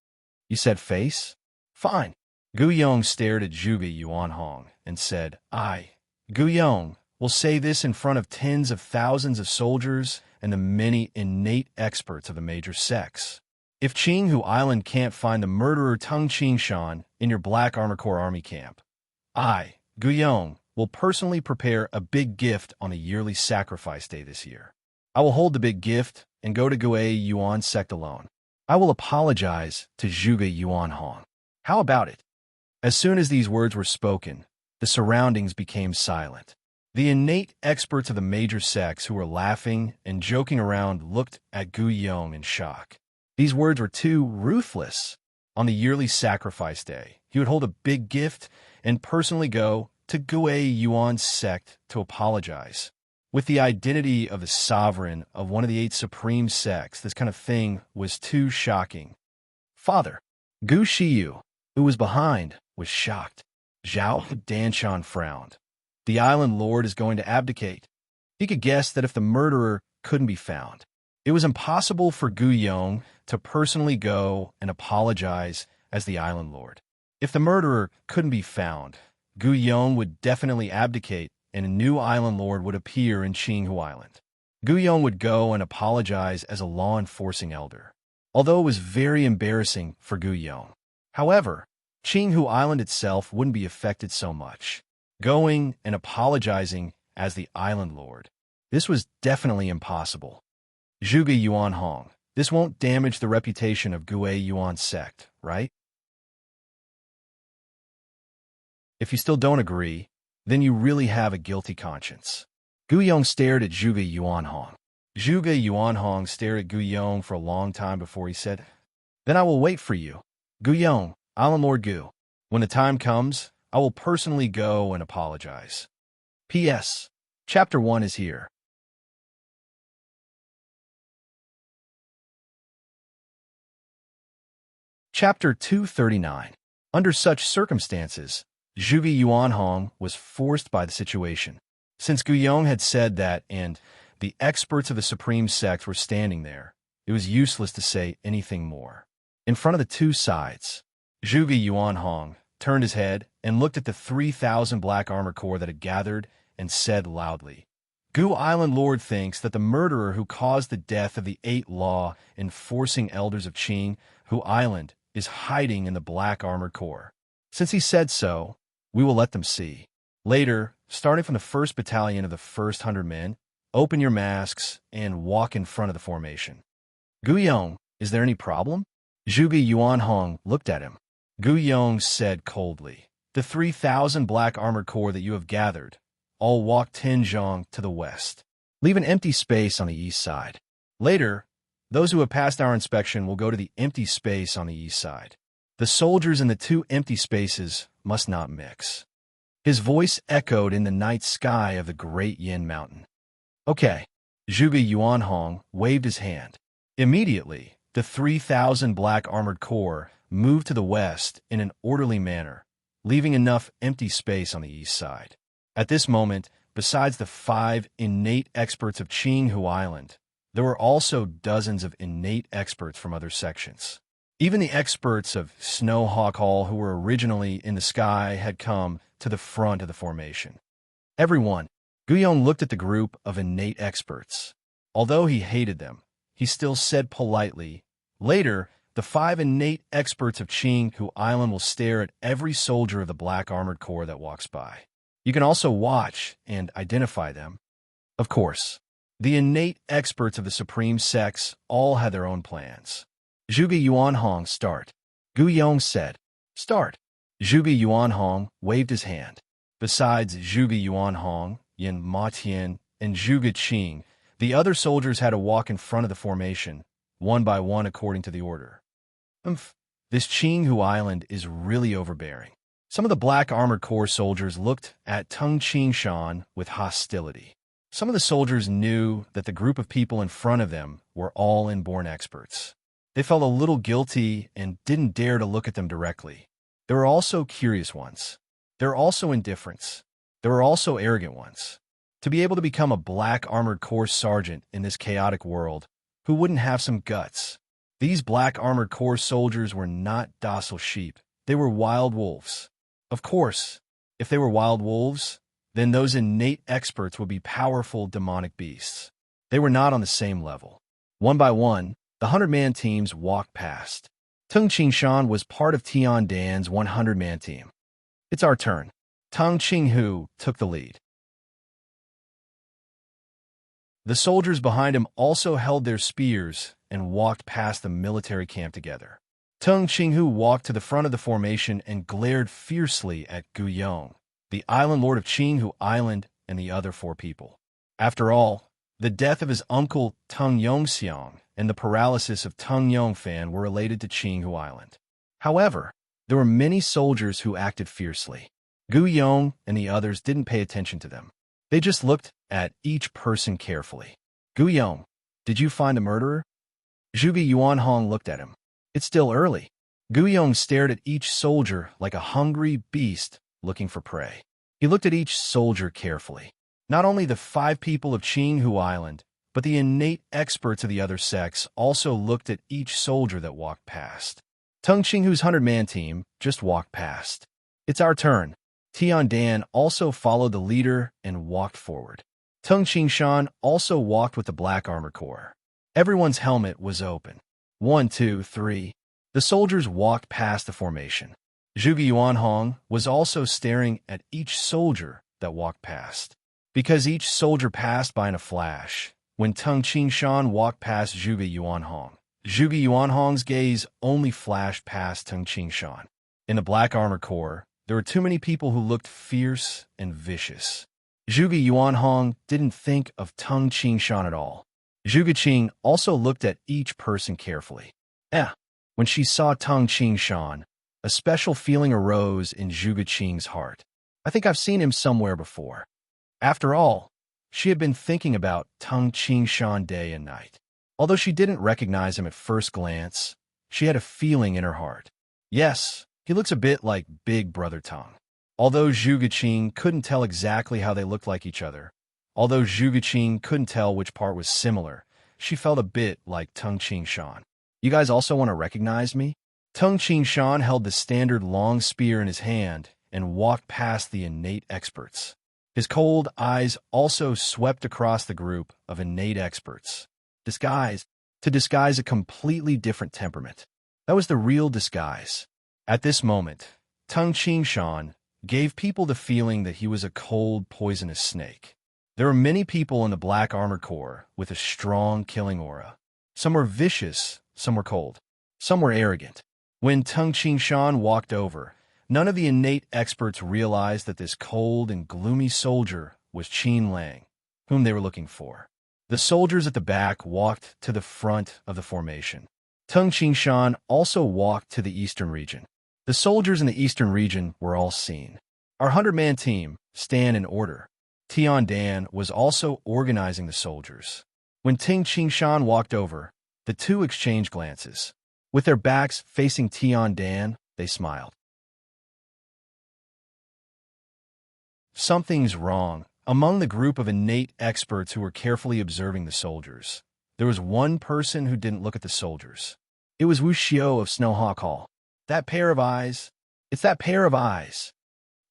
You said face? Fine. Guyong stared at Zhuge Yuan Hong and said, Guyong, will say this in front of tens of thousands of soldiers and the many innate experts of the major sects. If Qinghu Island can't find the murderer Tung Qingshan in your Black Armor Corps army camp, I, Guyong, will personally prepare a big gift on a yearly sacrifice day this year. I will hold the big gift and go to Gue Yuan sect alone. I will apologize to Zhuge Yuan Hong. How about it? As soon as these words were spoken, the surroundings became silent. The innate experts of the major sects who were laughing and joking around looked at Guyong in shock. These words were too ruthless. On the yearly sacrifice day, he would hold a big gift and personally go to Gue Yuan sect to apologize. With the identity of the sovereign of one of the 8 supreme sects, this kind of thing was too shocking. Father, Gu Shiyu, who was behind, was shocked. Zhao Danshan frowned. The island lord is going to abdicate. He could guess that if the murderer couldn't be found, it was impossible for Guyong to personally go and apologize as the island lord. If the murderer couldn't be found, Guyong would definitely abdicate and a new island lord would appear in Qinghu Island. Guyong would go and apologize as a law-enforcing elder, although it was very embarrassing for Guyong. However, Qinghu Island itself wouldn't be affected so much. Going and apologizing as the island lord, this was definitely impossible. Zhuge Yuan Hong, this won't damage the reputation of Gue Yuan sect, right? If you still don't agree, then you really have a guilty conscience. Guyong stared at Zhuge Yuan Hong. Zhuge Yuan Hong stared at Guyong for a long time before he said, Then I will wait for you. Guyong, Island Lord Gu. When the time comes, I will personally go and apologize. P.S. Chapter 1 is here. Chapter 239. Under such circumstances, Zhuge Yuan Hong was forced by the situation. Since Guyong had said that and the experts of the supreme sect were standing there, it was useless to say anything more. In front of the 2 sides, Zhuge Yuan Hong turned his head and looked at the 3,000 Black Armor Corps that had gathered and said loudly, Gu Island Lord thinks that the murderer who caused the death of the 8 law-enforcing elders of Qinghu Island is hiding in the Black Armor Corps. Since he said so, we will let them see. Later, starting from the 1st Battalion of the first 100 men, open your masks and walk in front of the formation. Guyong, is there any problem? Zhuge Yuan Hong looked at him. Guyong said coldly, The 3,000 Black Armored Corps that you have gathered, all walk Tianzhong to the west. Leave an empty space on the east side. Later, those who have passed our inspection will go to the empty space on the east side. The soldiers in the 2 empty spaces must not mix. His voice echoed in the night sky of the Great Yin Mountain. Okay. Zhuge Yuan Hong waved his hand. Immediately, the 3,000 Black Armored Corps moved to the west in an orderly manner, leaving enough empty space on the east side. At this moment, besides the 5 innate experts of Qinghu Island, there were also dozens of innate experts from other sections. Even the experts of Snowhawk Hall who were originally in the sky had come to the front of the formation. Everyone, Guyong looked at the group of innate experts. Although he hated them, he still said politely, Later, the 5 innate experts of Qinghu Island will stare at every soldier of the Black Armored Corps that walks by. You can also watch and identify them. Of course, the innate experts of the supreme sects all had their own plans. Zhuge Yuan Hong, start. Guyong said, Start. Zhuge Yuan Hong waved his hand. Besides Zhuge Yuan Hong, Yin Ma Tian, and Zhuge Qing, the other soldiers had to walk in front of the formation, one by one according to the order. This Qinghu Island is really overbearing. Some of the black armored corps soldiers looked at Tung Shan with hostility. Some of the soldiers knew that the group of people in front of them were all inborn experts. They felt a little guilty and didn't dare to look at them directly. There were also curious ones. There were also indifferents. There were also arrogant ones. To be able to become a black armored corps sergeant in this chaotic world, who wouldn't have some guts? These black armored corps soldiers were not docile sheep. They were wild wolves. Of course, if they were wild wolves, then those innate experts would be powerful demonic beasts. They were not on the same level. One by one, the 100-man teams walked past. Tung Shan was part of Tian Dan's 100-man team. It's our turn. Tung Hu took the lead. The soldiers behind him also held their spears and walked past the military camp together. Tung Hu walked to the front of the formation and glared fiercely at Gu Yong, the island lord of Qinghu Island, and the other 4 people. After all, the death of his uncle Tung Yongxiang and the paralysis of Tung Yongfan were related to Qinghu Island. However, there were many soldiers who acted fiercely. Gu Yong and the others didn't pay attention to them. They just looked at each person carefully. Gu Yong, did you find the murderer? Zhuge Yuanhong looked at him. It's still early. Gu Yong stared at each soldier like a hungry beast looking for prey. He looked at each soldier carefully. Not only the 5 people of Qinghu Island, but the innate experts of the other sects also looked at each soldier that walked past. Tung Qinghu's 100-man team just walked past. It's our turn. Tian Dan also followed the leader and walked forward. Tung Shan also walked with the Black Armor Corps. Everyone's helmet was open. 1, 2, 3. The soldiers walked past the formation. Zhuge Yuanhong was also staring at each soldier that walked past. Because each soldier passed by in a flash, when Tung Shan walked past Zhuge Yuanhong's gaze only flashed past Tung Shan. In the Black Armor Corps, there were too many people who looked fierce and vicious. Zhuge Yuanhong didn't think of Tung Shan at all. Zhuge Qing also looked at each person carefully. When she saw Tung Shan, a special feeling arose in Zhuge Qing's heart. I think I've seen him somewhere before. After all, she had been thinking about Tung Shan day and night. Although she didn't recognize him at first glance, she had a feeling in her heart. Yes, he looks a bit like Big Brother Tung. Although Zhuge Qing couldn't tell exactly how they looked like each other, although Zhuge Qing couldn't tell which part was similar, she felt a bit like Tung Shan. You guys also want to recognize me? Tung Shan held the standard long spear in his hand and walked past the innate experts. His cold eyes also swept across the group of innate experts. To disguise a completely different temperament. That was the real disguise. At this moment, Tung Shan gave people the feeling that he was a cold, poisonous snake. There were many people in the Black Armor Corps with a strong killing aura. Some were vicious, some were cold, some were arrogant. When Tung Shan walked over, none of the innate experts realized that this cold and gloomy soldier was Qin Lang, whom they were looking for. The soldiers at the back walked to the front of the formation. Tung Shan also walked to the eastern region. The soldiers in the eastern region were all seen. Our 100-man team, stand in order. Tian Dan was also organizing the soldiers. When Tung Shan walked over, the two exchanged glances. With their backs facing Tian Dan, they smiled. Something's wrong. Among the group of innate experts who were carefully observing the soldiers, there was one person who didn't look at the soldiers. It was Wu Xiao of Snowhawk Hall. That pair of eyes. It's that pair of eyes.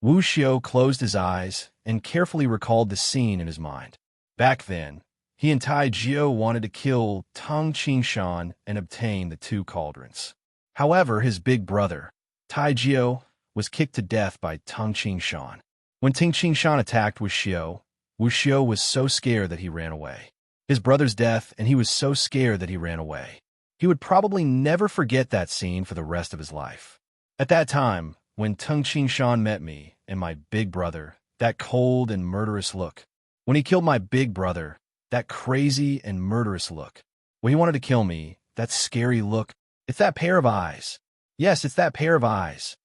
Wu Xiao closed his eyes and carefully recalled the scene in his mind. Back then, he and Tai Jiao wanted to kill Tung Shan and obtain the 2 cauldrons. However, his big brother, Tai Jiao, was kicked to death by Tung Shan. When Tung Shan attacked Wu Xiao was so scared that he ran away. His brother's death, and he was so scared that he ran away. He would probably never forget that scene for the rest of his life. At that time, when Tung Shan met me and my big brother, that cold and murderous look. When he killed my big brother, that crazy and murderous look. When he wanted to kill me, that scary look. It's that pair of eyes. Yes, it's that pair of eyes.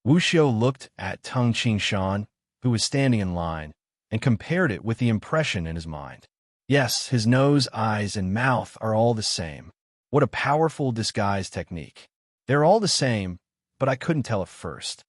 Wu Xiu looked at Tung Qingshan, who was standing in line, and compared it with the impression in his mind. Yes, his nose, eyes, and mouth are all the same. What a powerful disguise technique. They're all the same, but I couldn't tell at first.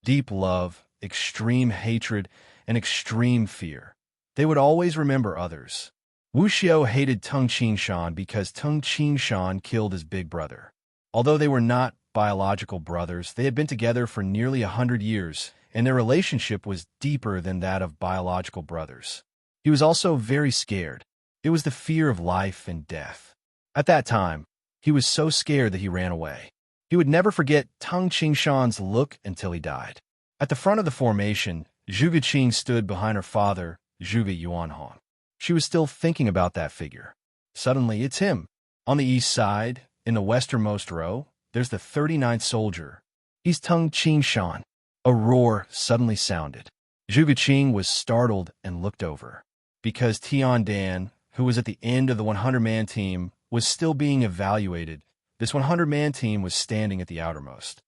Deep love, extreme hatred, and extreme fear. They would always remember others. Wu Xiu hated Tung Qingshan because Tung Qingshan killed his big brother. Although they were not biological brothers, they had been together for nearly 100 years, and their relationship was deeper than that of biological brothers. He was also very scared. It was the fear of life and death. At that time, he was so scared that he ran away. He would never forget Tung Qingshan's look until he died. At the front of the formation, Zhuge Qing stood behind her father, Zhuge Yuanhong. She was still thinking about that figure. Suddenly, it's him. On the east side, in the westernmost row, there's the 39th soldier. He's Tung Qingshan. A roar suddenly sounded. Zhuge Qing was startled and looked over. Because Tian Dan, who was at the end of the 100-man team, was still being evaluated, this 100-man team was standing at the outermost.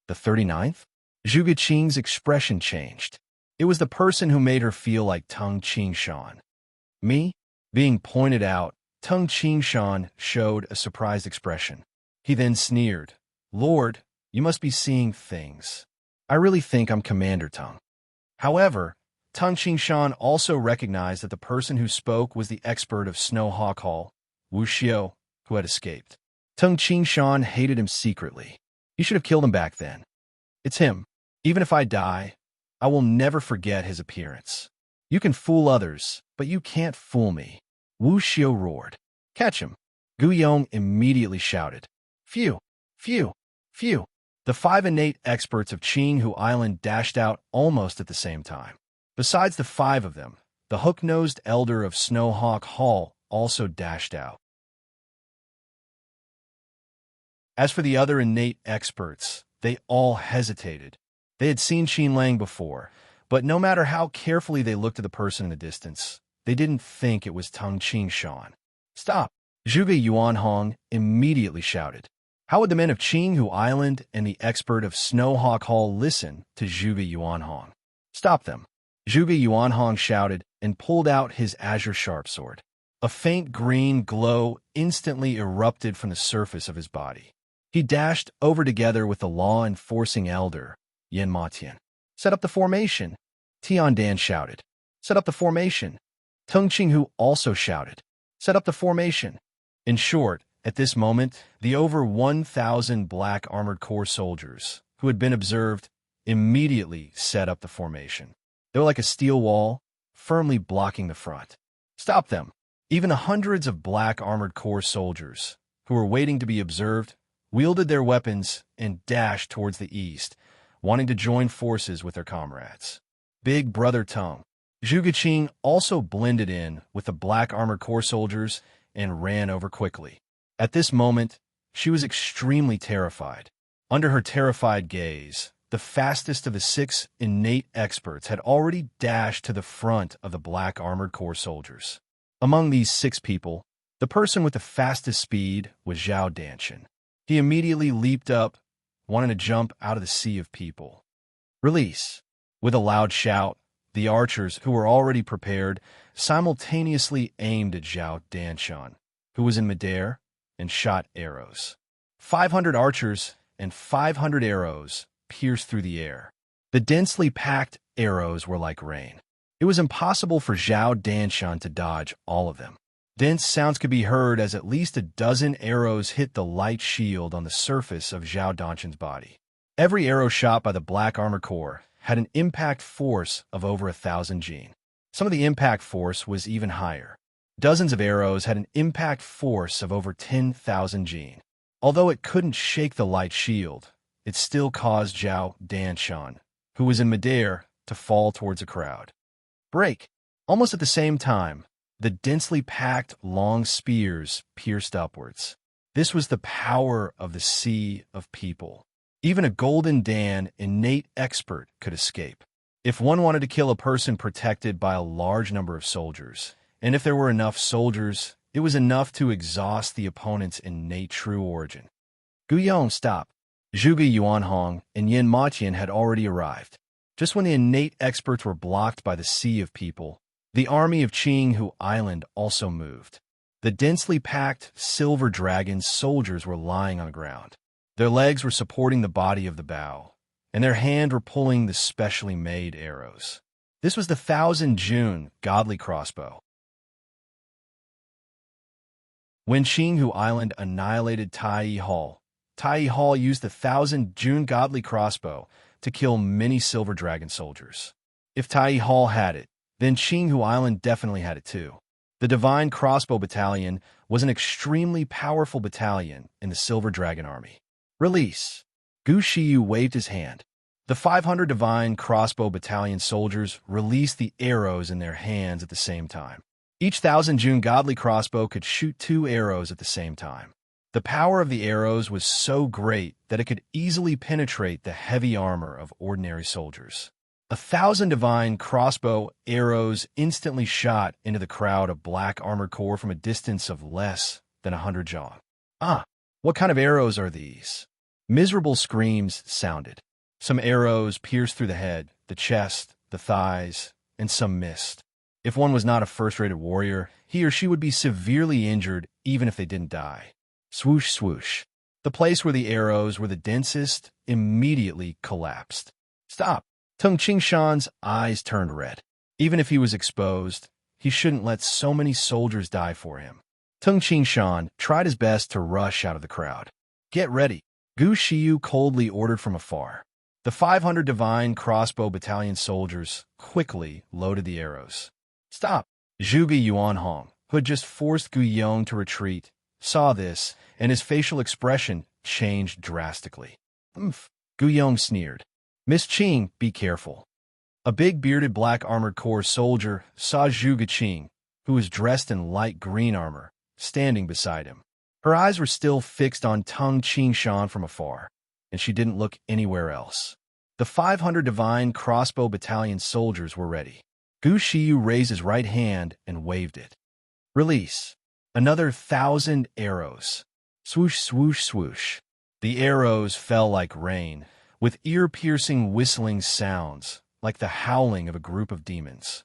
The 39th? Zhuge Qing's expression changed. It was the person who made her feel like Tung Qingshan. Me? Being pointed out, Tung Qingshan showed a surprised expression. He then sneered. Lord, you must be seeing things. I really think I'm Commander Tung. However, Tung Qingshan also recognized that the person who spoke was the expert of Snow Hawk Hall, Wu Xiu, who had escaped. Tung Qingshan hated him secretly. He should have killed him back then. It's him. Even if I die, I will never forget his appearance. You can fool others, but you can't fool me. Wu Xiu roared. Catch him. Gu Yong immediately shouted. Phew, phew, phew. The 5 innate experts of Qinghu Island dashed out almost at the same time. Besides the 5 of them, the hook-nosed elder of Snowhawk Hall also dashed out. As for the other innate experts, they all hesitated. They had seen Qin Lang before, but no matter how carefully they looked at the person in the distance, they didn't think it was Tung Qingshan. Stop! Zhuge Yuanhong immediately shouted. How would the men of Qinghu Island and the expert of Snowhawk Hall listen to Zhuge Yuanhong? Stop them! Zhuge Yuanhong shouted and pulled out his azure sharp sword. A faint green glow instantly erupted from the surface of his body. He dashed over together with the law-enforcing elder, Yen Matian. Set up the formation! Tian Dan shouted. Set up the formation! Tung Qinghu also shouted. Set up the formation! In short, at this moment, the over 1,000 black armored corps soldiers, who had been observed, immediately set up the formation. They were like a steel wall, firmly blocking the front. Stop them! Even the hundreds of black armored corps soldiers, who were waiting to be observed, wielded their weapons and dashed towards the east, wanting to join forces with their comrades. Big Brother Tung. Zhuge Qing also blended in with the black armored corps soldiers and ran over quickly. At this moment, she was extremely terrified. Under her terrified gaze, the fastest of the 6 innate experts had already dashed to the front of the black armored corps soldiers. Among these 6 people, the person with the fastest speed was Zhao Danshan. He immediately leaped up, wanting to jump out of the sea of people. Release! With a loud shout, the archers, who were already prepared, simultaneously aimed at Zhao Danshan, who was in midair, and shot arrows. 500 archers and 500 arrows pierced through the air. The densely packed arrows were like rain. It was impossible for Zhao Danshan to dodge all of them. Dense sounds could be heard as at least a dozen arrows hit the light shield on the surface of Zhao Danshan's body. Every arrow shot by the Black Armor Corps had an impact force of over 1,000 Jin. Some of the impact force was even higher. Dozens of arrows had an impact force of over 10,000 Jin. Although it couldn't shake the light shield, it still caused Zhao Danshan, who was in midair, to fall towards a crowd. Break! Almost at the same time, the densely packed long spears pierced upwards. This was the power of the sea of people. Even a Golden Dan innate expert could escape. If one wanted to kill a person protected by a large number of soldiers, and if there were enough soldiers, it was enough to exhaust the opponent's innate true origin. Guyong, stop. Zhuge Yuanhong and Yin Matian had already arrived. Just when the innate experts were blocked by the sea of people, the army of Qinghu Island also moved. The densely packed silver dragon soldiers were lying on the ground. Their legs were supporting the body of the bow, and their hands were pulling the specially made arrows. This was the 1,000 June godly crossbow. When Qinghu Island annihilated Tai Hall, Tai Hall used the 1,000 June godly crossbow to kill many silver dragon soldiers. If Tai Hall had it, then Qinghu Island definitely had it too. The Divine Crossbow Battalion was an extremely powerful battalion in the Silver Dragon Army. Release. Gu Shiyu waved his hand. The 500 Divine Crossbow Battalion soldiers released the arrows in their hands at the same time. Each 1,000 June godly crossbow could shoot 2 arrows at the same time. The power of the arrows was so great that it could easily penetrate the heavy armor of ordinary soldiers. 1,000 divine crossbow arrows instantly shot into the crowd of black armored corps from a distance of less than 100 jong. Ah, what kind of arrows are these? Miserable screams sounded. Some arrows pierced through the head, the chest, the thighs, and some missed. If one was not a first-rated warrior, he or she would be severely injured even if they didn't die. Swoosh, swoosh. The place where the arrows were the densest immediately collapsed. Stop! Tung Qingshan's eyes turned red. Even if he was exposed, he shouldn't let so many soldiers die for him. Tung Qingshan tried his best to rush out of the crowd. Get ready, Gu Shiyu coldly ordered from afar. The 500 Divine Crossbow Battalion soldiers quickly loaded the arrows. Stop! Zhuge Yuanhong, who had just forced Gu Yong to retreat, saw this, and his facial expression changed drastically. Gu Yong sneered. Miss Qing, be careful. A big bearded black armored corps soldier saw Zhuge Qing, who was dressed in light green armor, standing beside him. Her eyes were still fixed on Tung Qingshan from afar, and she didn't look anywhere else. The 500 Divine Crossbow Battalion soldiers were ready. Gu Shiyu raised his right hand and waved it. Release. Another 1,000 arrows. Swoosh, swoosh, swoosh. The arrows fell like rain, with ear-piercing whistling sounds, like the howling of a group of demons.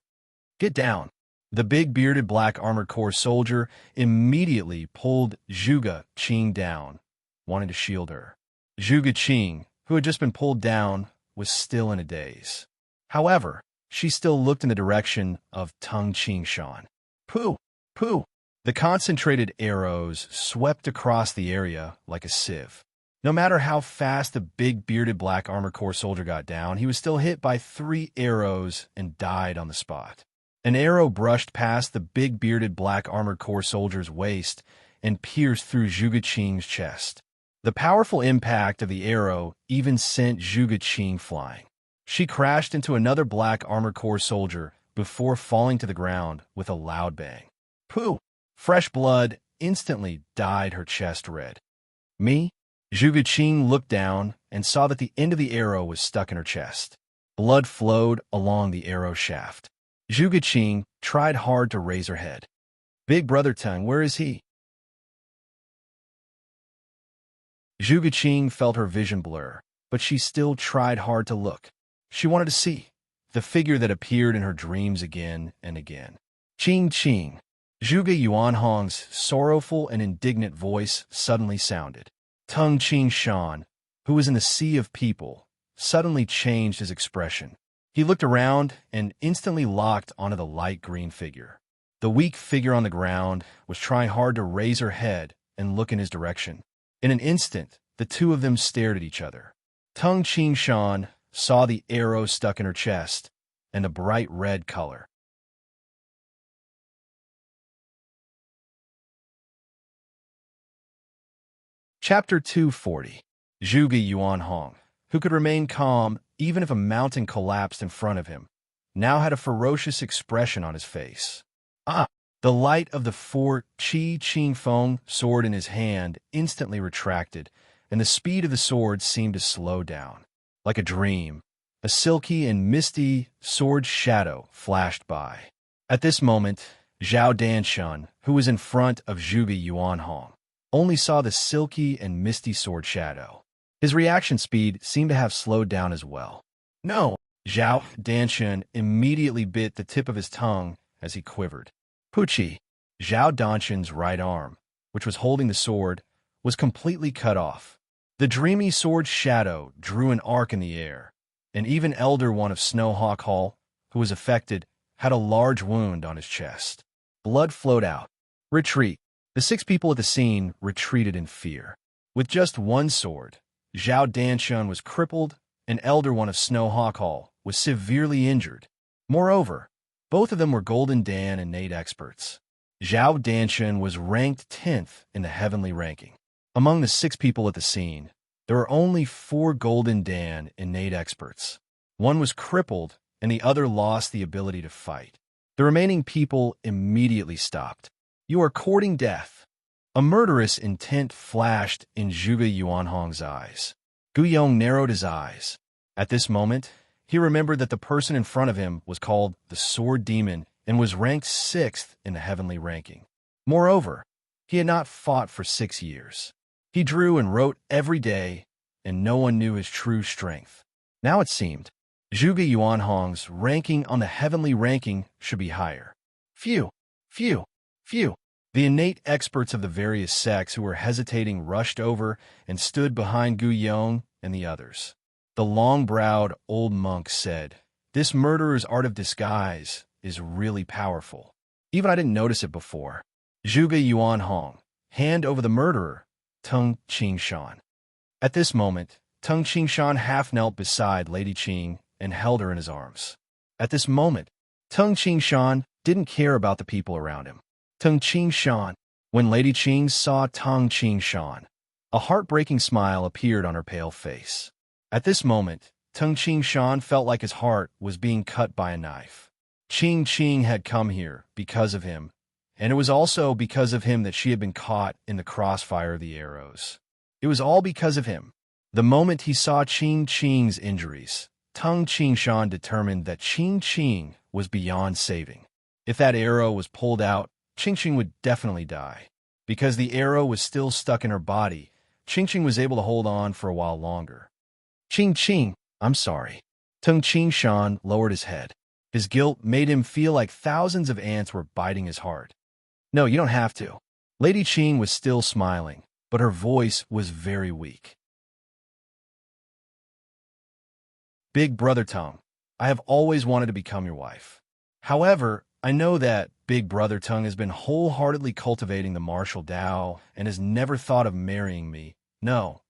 Get down. The big bearded black armored corps soldier immediately pulled Zhuge Qing down, wanting to shield her. Zhuge Qing, who had just been pulled down, was still in a daze. However, she still looked in the direction of Tung Qingshan. Pooh! Pooh! The concentrated arrows swept across the area like a sieve. No matter how fast the big bearded black armored corps soldier got down, he was still hit by 3 arrows and died on the spot. An arrow brushed past the big bearded black armored corps soldier's waist and pierced through Zhuge Qing's chest. The powerful impact of the arrow even sent Zhuge Qing flying. She crashed into another black armored corps soldier before falling to the ground with a loud bang. Pooh! Fresh blood instantly dyed her chest red. Me? Zhuge Qing looked down and saw that the end of the arrow was stuck in her chest. Blood flowed along the arrow shaft. Zhuge Qing tried hard to raise her head. Big Brother Tung, where is he? Zhuge Qing felt her vision blur, but she still tried hard to look. She wanted to see the figure that appeared in her dreams again and again. Qing Qing. Zhuge Yuanhong's sorrowful and indignant voice suddenly sounded. Tung Qingshan, who was in the sea of people, suddenly changed his expression. He looked around and instantly locked onto the light green figure. The weak figure on the ground was trying hard to raise her head and look in his direction. In an instant, the two of them stared at each other. Tung Qingshan saw the arrow stuck in her chest and a bright red color. Chapter 240. Zhuge Yuanhong, who could remain calm even if a mountain collapsed in front of him, now had a ferocious expression on his face. Ah! The light of the 4 Qi Qing Feng sword in his hand instantly retracted, and the speed of the sword seemed to slow down. Like a dream, a silky and misty sword shadow flashed by. At this moment, Zhao Danshan, who was in front of Zhuge Yuanhong, only saw the silky and misty sword shadow. His reaction speed seemed to have slowed down as well. No! Zhao Danshan immediately bit the tip of his tongue as he quivered. Pucci, Zhao Danshan's right arm, which was holding the sword, was completely cut off. The dreamy sword's shadow drew an arc in the air, and even Elder One of Snowhawk Hall, who was affected, had a large wound on his chest. Blood flowed out. Retreat. The 6 people at the scene retreated in fear. With just one sword, Zhao Danshan was crippled, and Elder One of Snowhawk Hall was severely injured. Moreover, both of them were Golden Dan and Nade experts. Zhao Danshan was ranked 10th in the heavenly ranking. Among the 6 people at the scene, there were only 4 Golden Dan and Nade experts. One was crippled, and the other lost the ability to fight. The remaining people immediately stopped. You are courting death. A murderous intent flashed in Zhuge Yuanhong's eyes. Guyong narrowed his eyes. At this moment, he remembered that the person in front of him was called the Sword Demon and was ranked 6th in the heavenly ranking. Moreover, he had not fought for 6 years. He drew and wrote every day, and no one knew his true strength. Now it seemed, Zhuge Yuanhong's ranking on the heavenly ranking should be higher. Phew, phew, phew. The innate experts of the various sects who were hesitating rushed over and stood behind Guyong and the others. The long-browed old monk said, "This murderer's art of disguise is really powerful. Even I didn't notice it before." Zhuge Yuanhong, hand over the murderer, Tung Qingshan. At this moment, Tung Qingshan half knelt beside Lady Qing and held her in his arms. At this moment, Tung Qingshan didn't care about the people around him. Tung Qingshan. When Lady Qing saw Tung Qingshan, a heartbreaking smile appeared on her pale face. At this moment, Tung Qingshan felt like his heart was being cut by a knife. Qing had come here because of him, and it was also because of him that she had been caught in the crossfire of the arrows. It was all because of him. The moment he saw Qing's injuries, Tung Qingshan determined that Qing was beyond saving. If that arrow was pulled out, Qing would definitely die. Because the arrow was still stuck in her body, Qing was able to hold on for a while longer. Qing, I'm sorry. Tung Qingshan lowered his head. His guilt made him feel like thousands of ants were biting his heart. No, you don't have to. Lady Qing was still smiling, but her voice was very weak. Big Brother Tung, I have always wanted to become your wife. However, I know that Big Brother Tung has been wholeheartedly cultivating the martial Tao and has never thought of marrying me. No,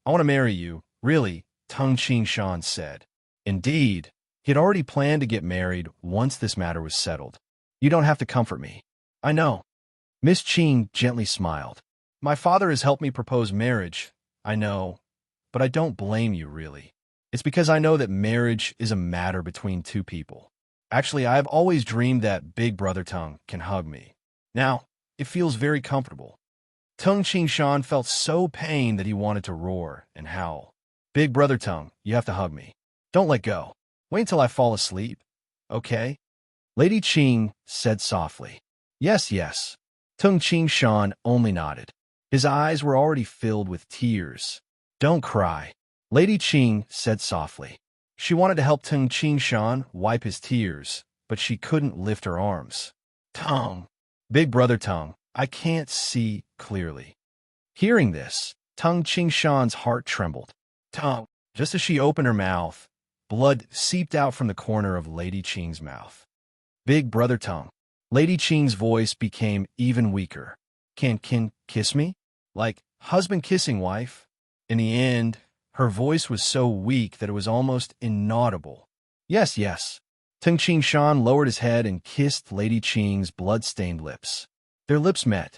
I want to marry you, really, Tung Qingshan said. Indeed, he had already planned to get married once this matter was settled. You don't have to comfort me. I know. Miss Qing gently smiled. My father has helped me propose marriage, I know, but I don't blame you, really. It's because I know that marriage is a matter between 2 people. Actually, I have always dreamed that Big Brother Tung can hug me. Now, it feels very comfortable. Tung Qingshan felt so pained that he wanted to roar and howl. Big Brother Tung, you have to hug me. Don't let go. Wait until I fall asleep, okay? Lady Qing said softly. Yes. Tung Qingshan only nodded. His eyes were already filled with tears. Don't cry, Lady Qing said softly. She wanted to help Tung Qingshan wipe his tears, but she couldn't lift her arms. Tung, Big Brother Tung, I can't see clearly. Hearing this, Tung Qingshan's heart trembled. Tung, just as she opened her mouth, blood seeped out from the corner of Lady Qing's mouth. Big Brother Tung. Lady Qing's voice became even weaker. Can kiss me? Like husband kissing wife? In the end, her voice was so weak that it was almost inaudible. Yes. Tung Qingshan lowered his head and kissed Lady Qing's blood-stained lips. Their lips met.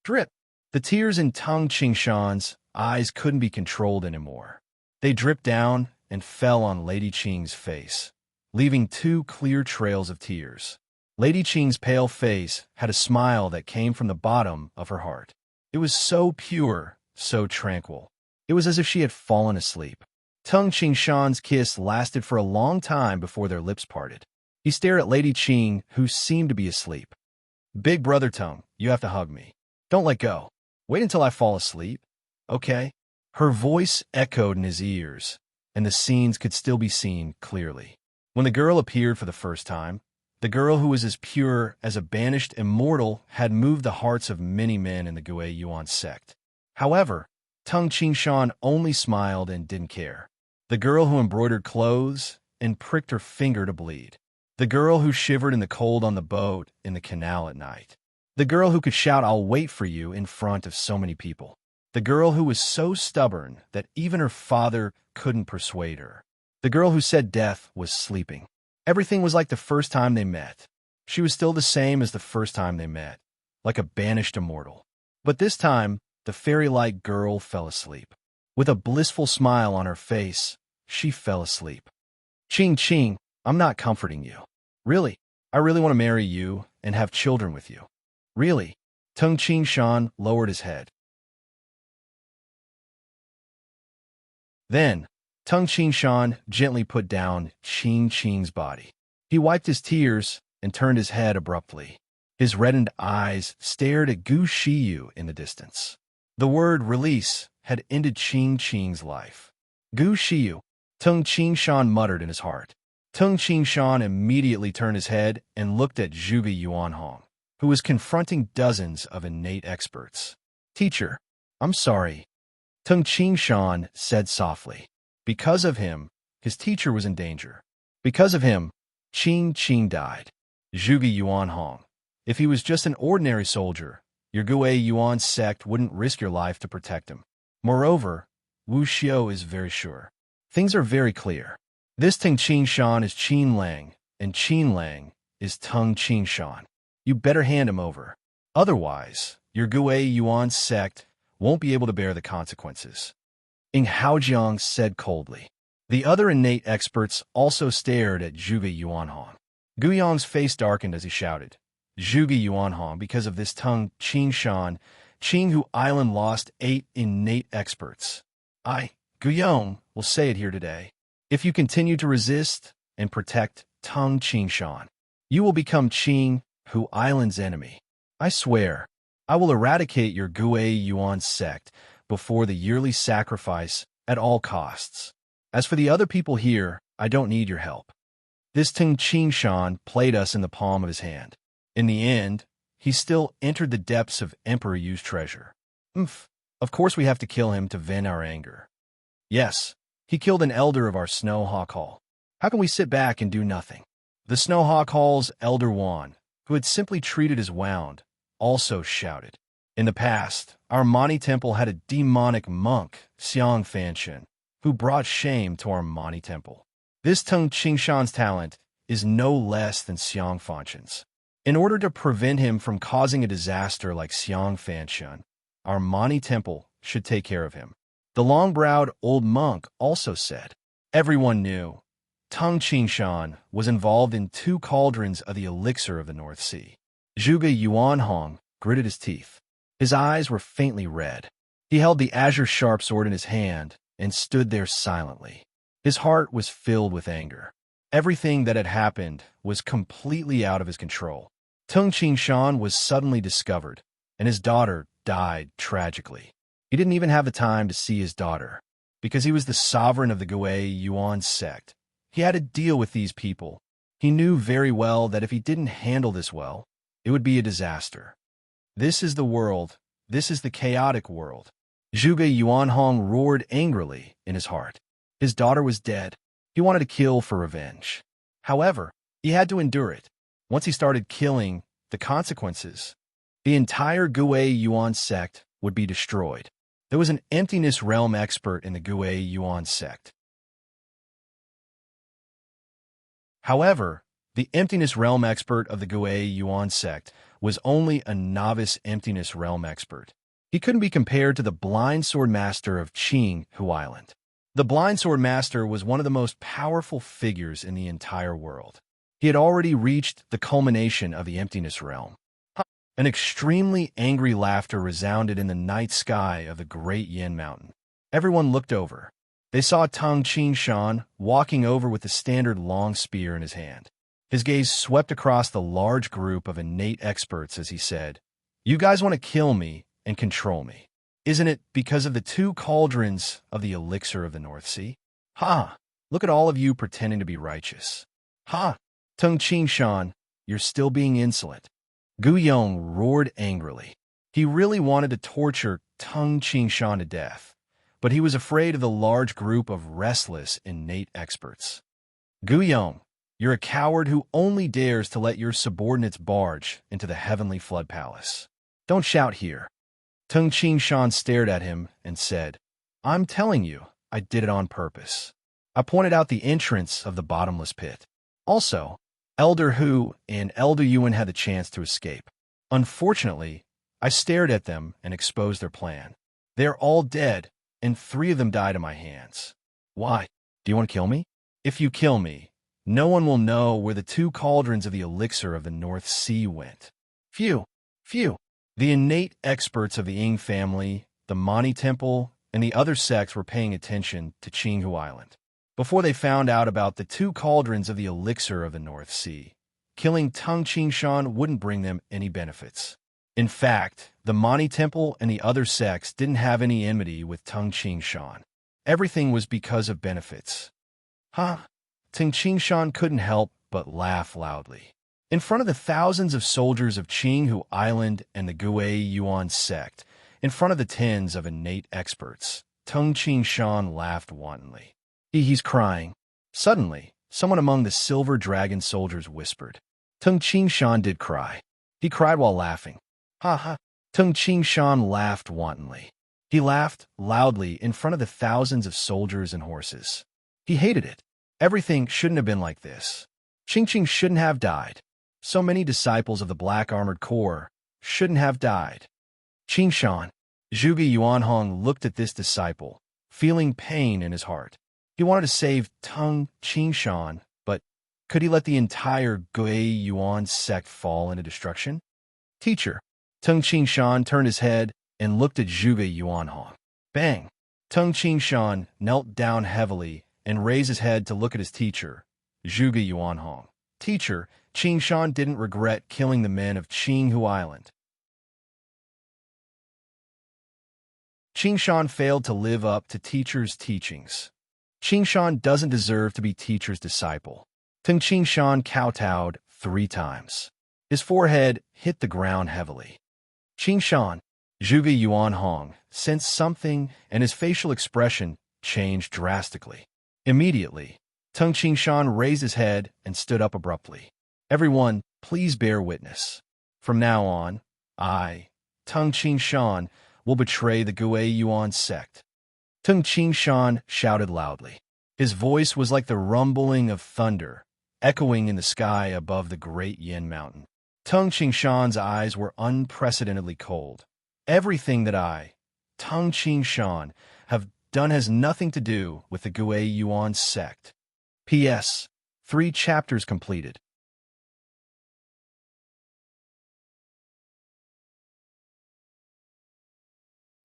Drip. The tears in Tung Qingshan's eyes couldn't be controlled anymore. They dripped down and fell on Lady Qing's face, leaving 2 clear trails of tears. Lady Qing's pale face had a smile that came from the bottom of her heart. It was so pure, so tranquil. It was as if she had fallen asleep. Tung Qingshan's kiss lasted for a long time before their lips parted. He stared at Lady Qing, who seemed to be asleep. Big Brother Tung, you have to hug me. Don't let go. Wait until I fall asleep, okay? Her voice echoed in his ears, and the scenes could still be seen clearly. When the girl appeared for the first time, the girl who was as pure as a banished immortal had moved the hearts of many men in the Gui Yuan sect. However, Tung Qingshan only smiled and didn't care. The girl who embroidered clothes and pricked her finger to bleed. The girl who shivered in the cold on the boat in the canal at night. The girl who could shout, "I'll wait for you," in front of so many people. The girl who was so stubborn that even her father couldn't persuade her. The girl who said death was sleeping. Everything was like the first time they met. She was still the same as the first time they met, like a banished immortal. But this time, the fairy-like girl fell asleep. With a blissful smile on her face, she fell asleep. Qing, I'm not comforting you. Really, I really want to marry you and have children with you. Really. Tung Qingshan lowered his head. Then, Tung Qingshan gently put down Qing's body. He wiped his tears and turned his head abruptly. His reddened eyes stared at Gu Shiyu in the distance. The word release had ended Qing's life. Gu Shiyu, Tung Qingshan muttered in his heart. Tung Qingshan immediately turned his head and looked at Zhuge Yuanhong, who was confronting dozens of innate experts. "Teacher, I'm sorry," Tung Qingshan said softly. Because of him, his teacher was in danger. Because of him, Qing died. Zhuge Yuanhong, if he was just an ordinary soldier, your Gui Yuan sect wouldn't risk your life to protect him. Moreover, Wu Xiao is very sure. Things are very clear. This Tung Qingshan is Qin Lang, and Qin Lang is Tung Qingshan. You better hand him over. Otherwise, your Gui Yuan sect won't be able to bear the consequences. Ing Haojiang said coldly. The other innate experts also stared at Zhuge Yuanhong. Guyong's face darkened as he shouted, "Zhuge Yuanhong, because of this Tung Qingshan, Qinghu Island lost 8 innate experts. Guyong, will say it here today. If you continue to resist and protect Tung Qingshan, you will become Qinghu Island's enemy. I swear, I will eradicate your Gui Yuan sect before the yearly sacrifice at all costs. As for the other people here, I don't need your help." This Tung Qingshan played us in the palm of his hand. In the end, he still entered the depths of Emperor Yu's treasure. Of course we have to kill him to vent our anger. Yes, he killed an elder of our Snowhawk Hall. How can we sit back and do nothing? The Snowhawk Hall's Elder Wan, who had simply treated as wound, also shouted. In the past, our Mani Temple had a demonic monk, Xiang Fanshan, who brought shame to our Mani Temple. This Tung Qingshan's talent is no less than Xiang Fanshan's. In order to prevent him from causing a disaster like Xiang Fanshan, our Mani Temple should take care of him. The long-browed old monk also said. Everyone knew Tung Qingshan was involved in 2 cauldrons of the elixir of the North Sea. Zhuge Yuanhong gritted his teeth. His eyes were faintly red. He held the azure sharp sword in his hand and stood there silently. His heart was filled with anger. Everything that had happened was completely out of his control. Tung Qingshan was suddenly discovered, and his daughter died tragically. He didn't even have the time to see his daughter. Because he was the sovereign of the Gui Yuan sect, he had to deal with these people. He knew very well that if he didn't handle this well, it would be a disaster. This is the world. This is the chaotic world. Zhuge Yuanhong roared angrily in his heart. His daughter was dead. He wanted to kill for revenge. However, he had to endure it. Once he started killing, the consequences, the entire Gui Yuan sect would be destroyed. There was an emptiness realm expert in the Gui Yuan sect. However, the emptiness realm expert of the Gui Yuan sect was only a novice emptiness realm expert. He couldn't be compared to the blind sword master of Qinghu Island. The blind sword master was one of the most powerful figures in the entire world. He had already reached the culmination of the emptiness realm. An extremely angry laughter resounded in the night sky of the Great Yin Mountain. Everyone looked over. They saw Tung Qingshan walking over with the standard long spear in his hand. His gaze swept across the large group of innate experts as he said, "You guys want to kill me and control me. Isn't it because of the 2 cauldrons of the elixir of the North Sea? Ha! Look at all of you pretending to be righteous. Ha! Tung Shan, you're still being insolent. Gu Yong roared angrily. He really wanted to torture Tung Shan to death, but he was afraid of the large group of restless, innate experts. Gu Yong, you're a coward who only dares to let your subordinates barge into the heavenly flood palace. Don't shout here. Tung Shan stared at him and said, I'm telling you, I did it on purpose. I pointed out the entrance of the bottomless pit. Also, Elder Hu and Elder Yuan had the chance to escape. Unfortunately, I stared at them and exposed their plan. They're all dead, and 3 of them died in my hands. Why? Do you want to kill me? If you kill me, no one will know where the 2 cauldrons of the elixir of the North Sea went. Phew! The innate experts of the Ying family, the Mani Temple, and the other sects were paying attention to Qinghu Island. Before they found out about the 2 cauldrons of the elixir of the North Sea, killing Tung Shan wouldn't bring them any benefits. In fact, the Mani Temple and the other sects didn't have any enmity with Tung Shan. Everything was because of benefits. Tung Shan couldn't help but laugh loudly. In front of the thousands of soldiers of Qinghu Island and the Gui Yuan sect, in front of the tens of innate experts, Tung Shan laughed wantonly. He's crying. Suddenly, someone among the silver dragon soldiers whispered. Tung Shan did cry. He cried while laughing. Tung Shan laughed wantonly. He laughed loudly in front of the thousands of soldiers and horses. He hated it. Everything shouldn't have been like this. Qing shouldn't have died. So many disciples of the Black Armored Corps shouldn't have died. Shan. Zhuge Yuanhong looked at this disciple, feeling pain in his heart. He wanted to save Tung Shan, but could he let the entire Gui Yuan sect fall into destruction? Teacher. Tung Shan turned his head and looked at Zhuge Yuanhong. Bang! Tung Shan knelt down heavily and raised his head to look at his teacher, Zhuge Yuanhong. Teacher, Shan didn't regret killing the men of Qinghu Island. Shan failed to live up to teacher's teachings. Shan doesn't deserve to be teacher's disciple. Tung Shan kowtowed 3 times. His forehead hit the ground heavily. Shan, Zhuge Yuanhong, sensed something, and his facial expression changed drastically. Immediately, Tung Shan raised his head and stood up abruptly. Everyone, please bear witness. From now on, I, Tung Shan, will betray the Gui Yuan sect. Tung Shan shouted loudly. His voice was like the rumbling of thunder, echoing in the sky above the great Yin mountain. Tung Shan's eyes were unprecedentedly cold. Everything that I, Tung Shan, have done has nothing to do with the Gui Yuan sect. P.S. 3 chapters completed.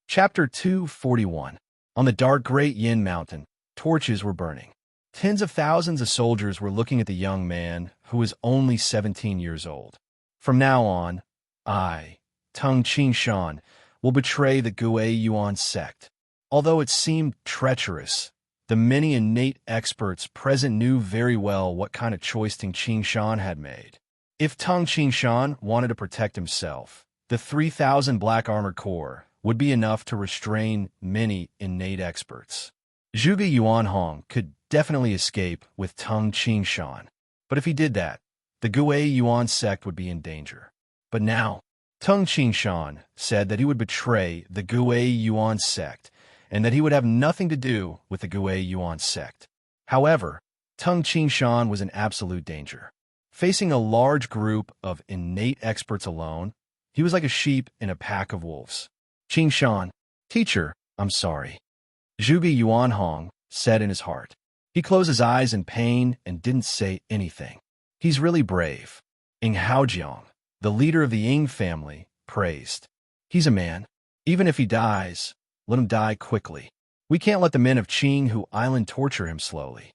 Chapter 241. On the dark great Yin mountain, torches were burning. Tens of thousands of soldiers were looking at the young man, who was only 17 years old. From now on, I, Tung Shan, will betray the Gui Yuan sect. Although it seemed treacherous, the many innate experts present knew very well what kind of choice Tung Shan had made. If Tung Shan wanted to protect himself, the 3,000 Black Armored Corps would be enough to restrain many innate experts. Zhuge Yuanhong could definitely escape with Tung Shan, but if he did that, the Gui Yuan sect would be in danger. But now, Tung Shan said that he would betray the Gui Yuan sect and that he would have nothing to do with the Gui Yuan sect. However, Tung Shan was in absolute danger. Facing a large group of innate experts alone, he was like a sheep in a pack of wolves. Shan, teacher, I'm sorry. Zhuge Yuanhong said in his heart. He closed his eyes in pain and didn't say anything. He's really brave. Ing Haojiang, the leader of the Ying family, praised. He's a man. Even if he dies, let him die quickly. We can't let the men of Qinghu Island torture him slowly.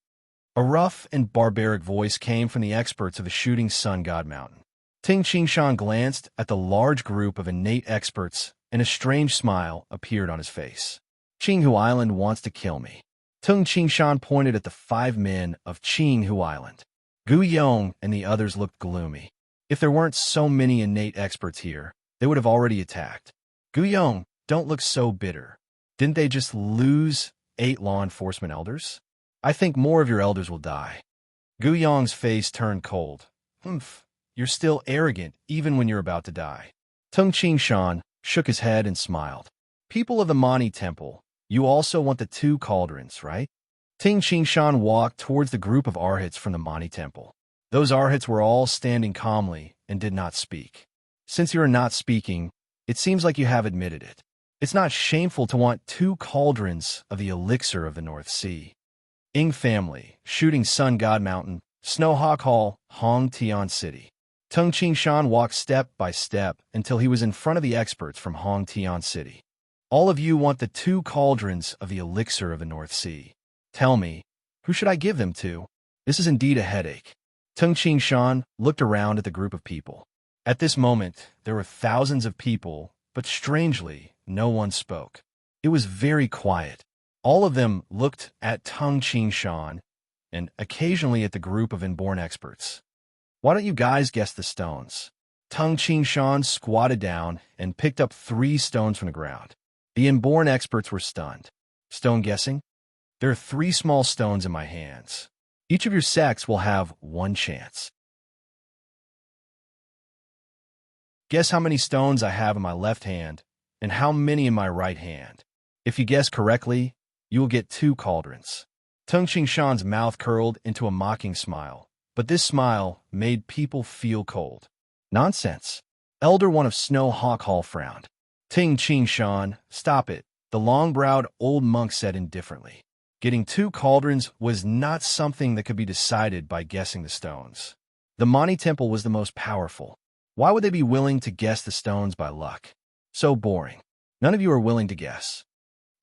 A rough and barbaric voice came from the experts of the Shooting Sun God Mountain. Tung Shan glanced at the large group of innate experts and a strange smile appeared on his face. Qinghu Island wants to kill me. Tung Qingshan pointed at the 5 men of Qinghu Island. Gu Yong and the others looked gloomy. If there weren't so many innate experts here, they would have already attacked. Gu Yong, don't look so bitter. Didn't they just lose 8 law enforcement elders? I think more of your elders will die. Gu Yong's face turned cold. Humph, you're still arrogant even when you're about to die. Tung Qingshan shook his head and smiled. People of the Mani Temple, you also want the 2 cauldrons, right? Tung Qingshan walked towards the group of arhats from the Mani Temple. Those arhats were all standing calmly and did not speak. Since you are not speaking, it seems like you have admitted it. It's not shameful to want 2 cauldrons of the elixir of the North Sea. Ing family, Shooting Sun God Mountain, Snowhawk Hall, Hong Tian City. Tung Qingshan walked step by step until he was in front of the experts from Hong Tian City. All of you want the 2 cauldrons of the elixir of the North Sea. Tell me, who should I give them to? This is indeed a headache. Tung Qingshan looked around at the group of people. At this moment, there were thousands of people, but strangely, no one spoke. It was very quiet. All of them looked at Tung Qingshan and occasionally at the group of inborn experts. Why don't you guys guess the stones? Tung Qingshan squatted down and picked up 3 stones from the ground. The inborn experts were stunned. Stone guessing? There are 3 small stones in my hands. Each of your sects will have 1 chance. Guess how many stones I have in my left hand and how many in my right hand. If you guess correctly, you will get 2 cauldrons. Tung Qingshan's mouth curled into a mocking smile, but this smile made people feel cold. Nonsense. Elder One of Snowhawk Hall frowned. Tung Qingshan, stop it, the long-browed old monk said indifferently. Getting 2 cauldrons was not something that could be decided by guessing the stones. The Mani Temple was the most powerful. Why would they be willing to guess the stones by luck? So boring. None of you are willing to guess.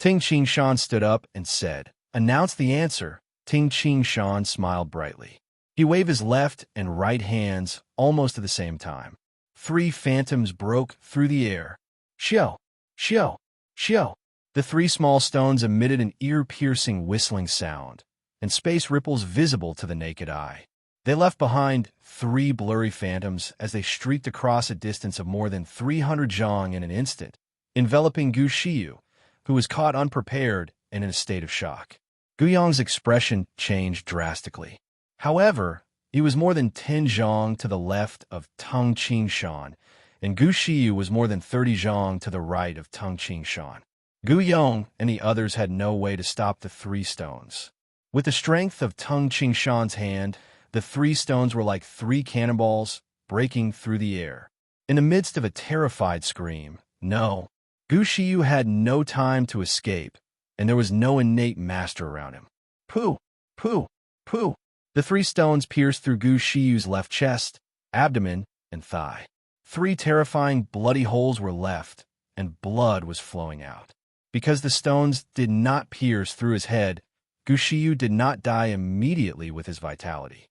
Tung Qingshan stood up and said, "Announce the answer." Tung Qingshan smiled brightly. He waved his left and right hands almost at the same time. 3 phantoms broke through the air. Xiao, xiao, xiao. The 3 small stones emitted an ear-piercing whistling sound, and space ripples visible to the naked eye. They left behind 3 blurry phantoms as they streaked across a distance of more than 300 zhang in an instant, enveloping Gu Shiyu, who was caught unprepared and in a state of shock. Gu Yong's expression changed drastically. However, he was more than 10 zhang to the left of Tung Qingshan, and Gu Shiyu was more than 30 zhang to the right of Tung Qingshan. Gu Yong and the others had no way to stop the 3 stones. With the strength of Tung Qingshan's hand, the 3 stones were like 3 cannonballs breaking through the air. In the midst of a terrified scream, no, Gu Shiyu had no time to escape, and there was no innate master around him. Pooh, pooh, pooh. The 3 stones pierced through Gu Shiyu's left chest, abdomen, and thigh. 3 terrifying bloody holes were left, and blood was flowing out. Because the stones did not pierce through his head, Gu Shiyu did not die immediately with his vitality.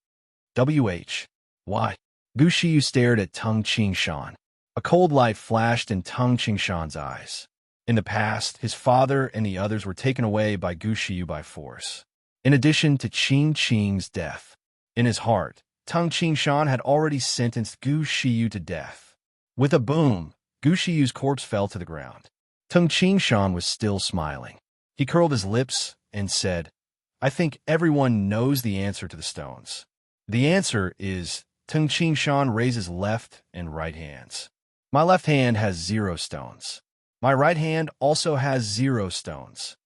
Why? Gu Shiyu stared at Tung Qingshan. A cold light flashed in Tung Qingshan's eyes. In the past, his father and the others were taken away by Gu Shiyu by force. In addition to Qing Qing's death, in his heart, Tung Qingshan had already sentenced Gu Shiyu to death. With a boom, Gu Shiyu's corpse fell to the ground. Tung Qingshan was still smiling. He curled his lips and said, "I think everyone knows the answer to the stones. The answer is," Tung Qingshan raised his left and right hands. "My left hand has 0 stones. My right hand also has 0 stones.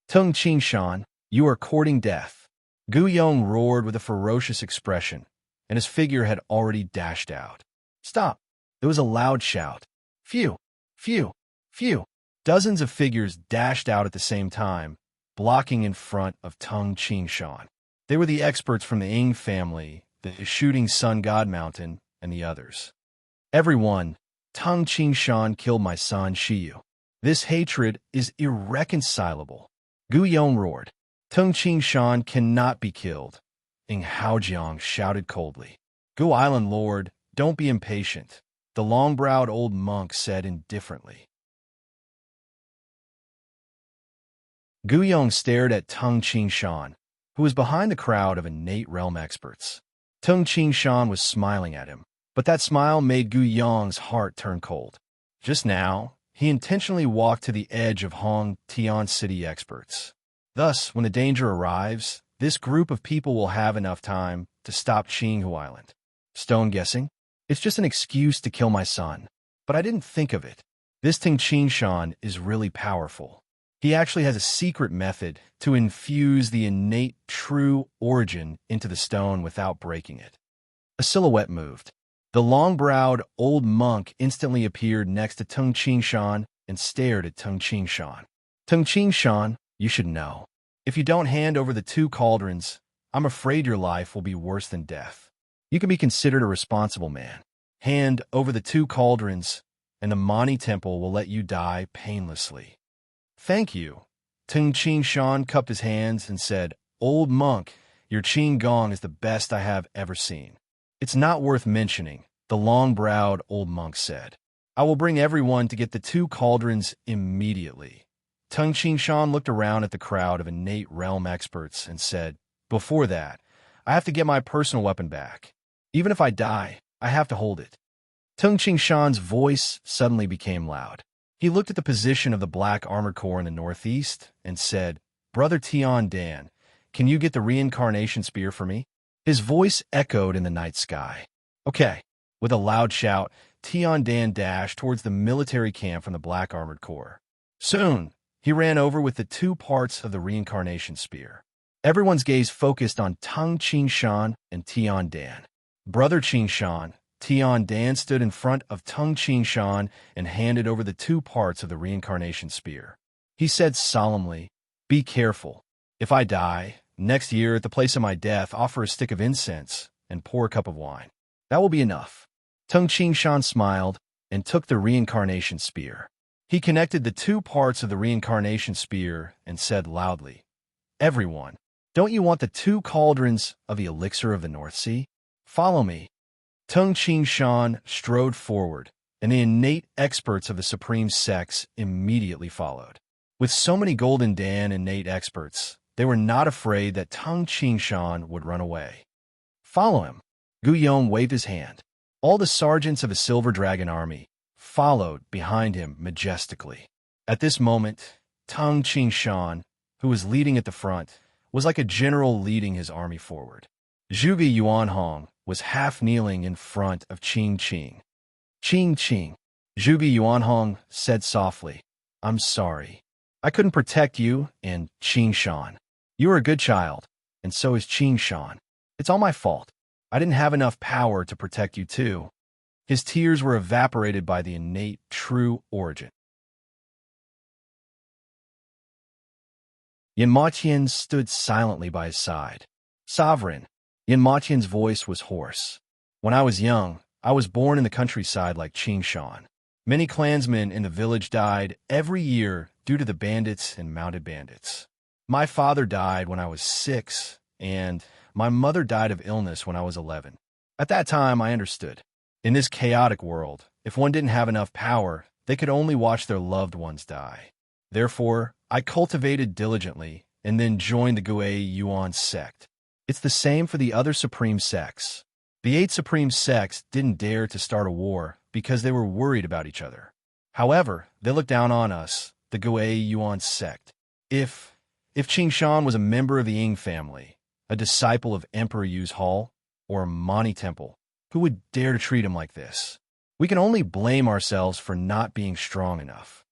Tung Qingshan, you are courting death." Gu Yong roared with a ferocious expression, and his figure had already dashed out. "Stop!" There was a loud shout. Phew! Phew! Phew! Dozens of figures dashed out at the same time, blocking in front of Tung Qingshan. They were the experts from the Ing family, the Shooting Sun God Mountain, and the others. "Everyone, Tung Qingshan killed my son Shiyu. This hatred is irreconcilable." Gu Yong roared. "Tung Qingshan cannot be killed," Ing Haojiang shouted coldly. "Gu Island Lord, don't be impatient," the long-browed old monk said indifferently. Gu Yong stared at Tung Qing Shan, who was behind the crowd of innate realm experts. Tung Qing Shan was smiling at him, but that smile made Gu Yong's heart turn cold. Just now, he intentionally walked to the edge of Hong Tian City experts. Thus, when the danger arrives, this group of people will have enough time to stop Qinghu Island. Stone guessing? It's just an excuse to kill my son. But I didn't think of it. This Tung Qing Shan is really powerful. He actually has a secret method to infuse the innate true origin into the stone without breaking it. A silhouette moved. The long-browed old monk instantly appeared next to Tung Qing Shan and stared at Tung Qing Shan. Tung Qing Shan, you should know. If you don't hand over the 2 cauldrons, I'm afraid your life will be worse than death. You can be considered a responsible man. Hand over the 2 cauldrons, and the Mani Temple will let you die painlessly. Thank you. Tung Qing Shan cupped his hands and said, Old monk, your Qing Gong is the best I have ever seen. It's not worth mentioning, the long-browed old monk said. I will bring everyone to get the 2 cauldrons immediately. Tung Qing Shan looked around at the crowd of innate realm experts and said, Before that, I have to get my personal weapon back. Even if I die, I have to hold it. Tung Qing Shan's voice suddenly became loud. He looked at the position of the Black Armored Corps in the northeast and said, Brother Tian Dan, can you get the reincarnation spear for me? His voice echoed in the night sky. Okay. With a loud shout, Tian Dan dashed towards the military camp from the Black Armored Corps. Soon, he ran over with the 2 parts of the reincarnation spear. Everyone's gaze focused on Tung Qing Shan and Tian Dan. Brother Qing Shan, Tian Dan stood in front of Tung Qing Shan and handed over the 2 parts of the reincarnation spear. He said solemnly, Be careful. If I die, next year at the place of my death, offer a stick of incense and pour a cup of wine. That will be enough. Tung Qing Shan smiled and took the reincarnation spear. He connected the 2 parts of the reincarnation spear and said loudly, Everyone, don't you want the 2 cauldrons of the elixir of the North Sea? Follow me. Tung Qing Shan strode forward, and the innate experts of the supreme sects immediately followed. With so many Golden Dan innate experts, they were not afraid that Tung Qing Shan would run away. Follow him. Gu Yong waved his hand. All the sergeants of the Silver Dragon Army followed behind him majestically. At this moment, Tung Qing Shan, who was leading at the front, was like a general leading his army forward. Zhuge Yuanhong was half-kneeling in front of Qing Qing. Qing Qing, Zhuge Yuanhong said softly, I'm sorry. I couldn't protect you and Qing Shan. You are a good child, and so is Qing Shan. It's all my fault. I didn't have enough power to protect you too. His tears were evaporated by the innate true origin. Yin Matian stood silently by his side. Sovereign. Yin Matian's voice was hoarse. When I was young, I was born in the countryside like Qing Shan. Many clansmen in the village died every year due to the bandits and mounted bandits. My father died when I was 6, and my mother died of illness when I was 11. At that time, I understood. In this chaotic world, if one didn't have enough power, they could only watch their loved ones die. Therefore, I cultivated diligently and then joined the Gui Yuan sect. It's the same for the other supreme sects. The 8 supreme sects didn't dare to start a war because they were worried about each other. However, they looked down on us, the Gui Yuan sect. If Qing Shan was a member of the Ying family, a disciple of Emperor Yu's hall, or a Mani Temple, who would dare to treat him like this? We can only blame ourselves for not being strong enough.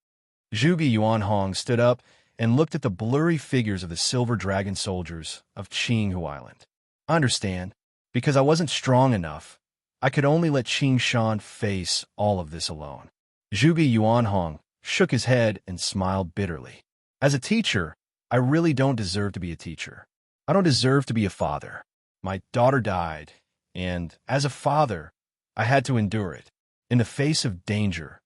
Zhuge Yuanhong stood up and looked at the blurry figures of the Silver Dragon soldiers of Qinghu Island. I understand. Because I wasn't strong enough, I could only let Qing Shan face all of this alone. Zhuge Yuanhong shook his head and smiled bitterly. As a teacher, I really don't deserve to be a teacher. I don't deserve to be a father. My daughter died, and as a father, I had to endure it, in the face of danger.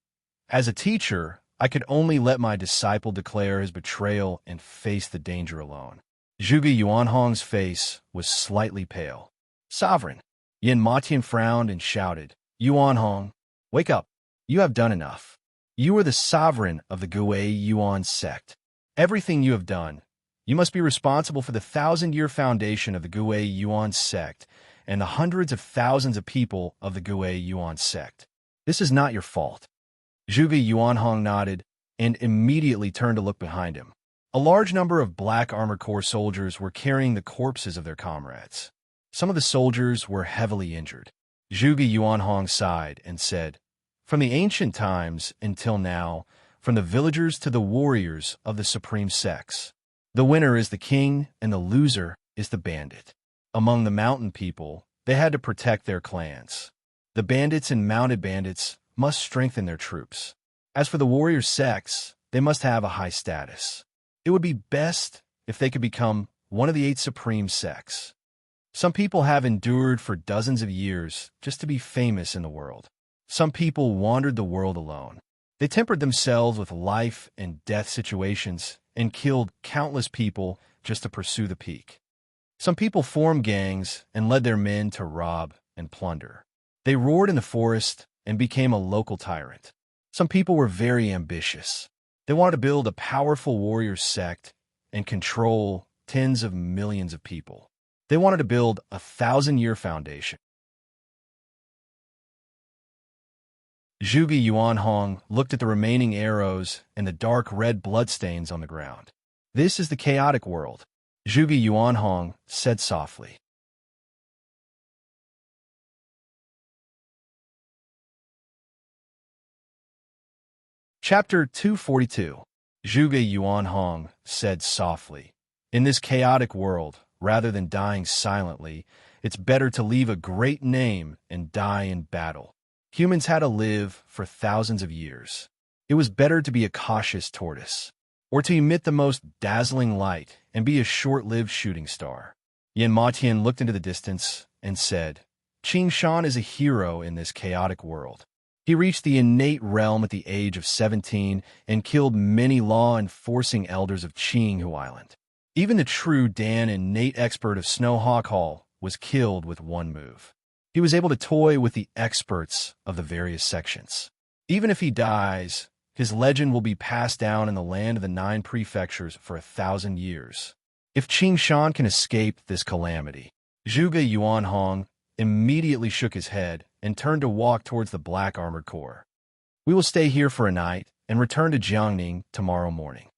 As a teacher, I could only let my disciple declare his betrayal and face the danger alone. Zhuge Yuanhong's face was slightly pale. Sovereign. Yin Matian frowned and shouted, Yuanhong, wake up. You have done enough. You are the sovereign of the Gui Yuan sect. everything you have done. You must be responsible for the 1,000-year foundation of the Gui Yuan sect and the hundreds of thousands of people of the Gui Yuan sect. This is not your fault." Zhuge Yuanhong nodded and immediately turned to look behind him. A large number of Black Armored Corps soldiers were carrying the corpses of their comrades. Some of the soldiers were heavily injured. Zhuge Yuanhong sighed and said, "From the ancient times until now, from the villagers to the warriors of the supreme sects, the winner is the king and the loser is the bandit. Among the mountain people, they had to protect their clans. The bandits and mounted bandits must strengthen their troops. As for the warrior sects, they must have a high status. It would be best if they could become one of the 8 supreme sects. Some people have endured for dozens of years just to be famous in the world. Some people wandered the world alone. They tempered themselves with life and death situations and killed countless people just to pursue the peak. Some people formed gangs and led their men to rob and plunder. They roared in the forest and became a local tyrant. Some people were very ambitious. They wanted to build a powerful warrior sect and control tens of millions of people. They wanted to build a 1,000-year foundation." Zhuge Yuanhong looked at the remaining arrows and the dark red bloodstains on the ground. "This is the chaotic world," Zhuge Yuanhong said softly. Chapter 242. Zhuge Yuanhong said softly, "In this chaotic world, rather than dying silently, it's better to leave a great name and die in battle. Humans had to live for thousands of years. It was better to be a cautious tortoise, or to emit the most dazzling light and be a short-lived shooting star." Yan Matian looked into the distance and said, "Qing Shan is a hero in this chaotic world. He reached the innate realm at the age of 17 and killed many law-enforcing elders of Qinghu Island. Even the true Dan and Nate expert of Snowhawk Hall was killed with one move. He was able to toy with the experts of the various sections. Even if he dies, his legend will be passed down in the land of the 9 prefectures for 1,000 years. If Qing Shan can escape this calamity." Zhuge Yuanhong immediately shook his head and turned to walk towards the Black Armored Corps. "We will stay here for a night and return to Jiangning tomorrow morning."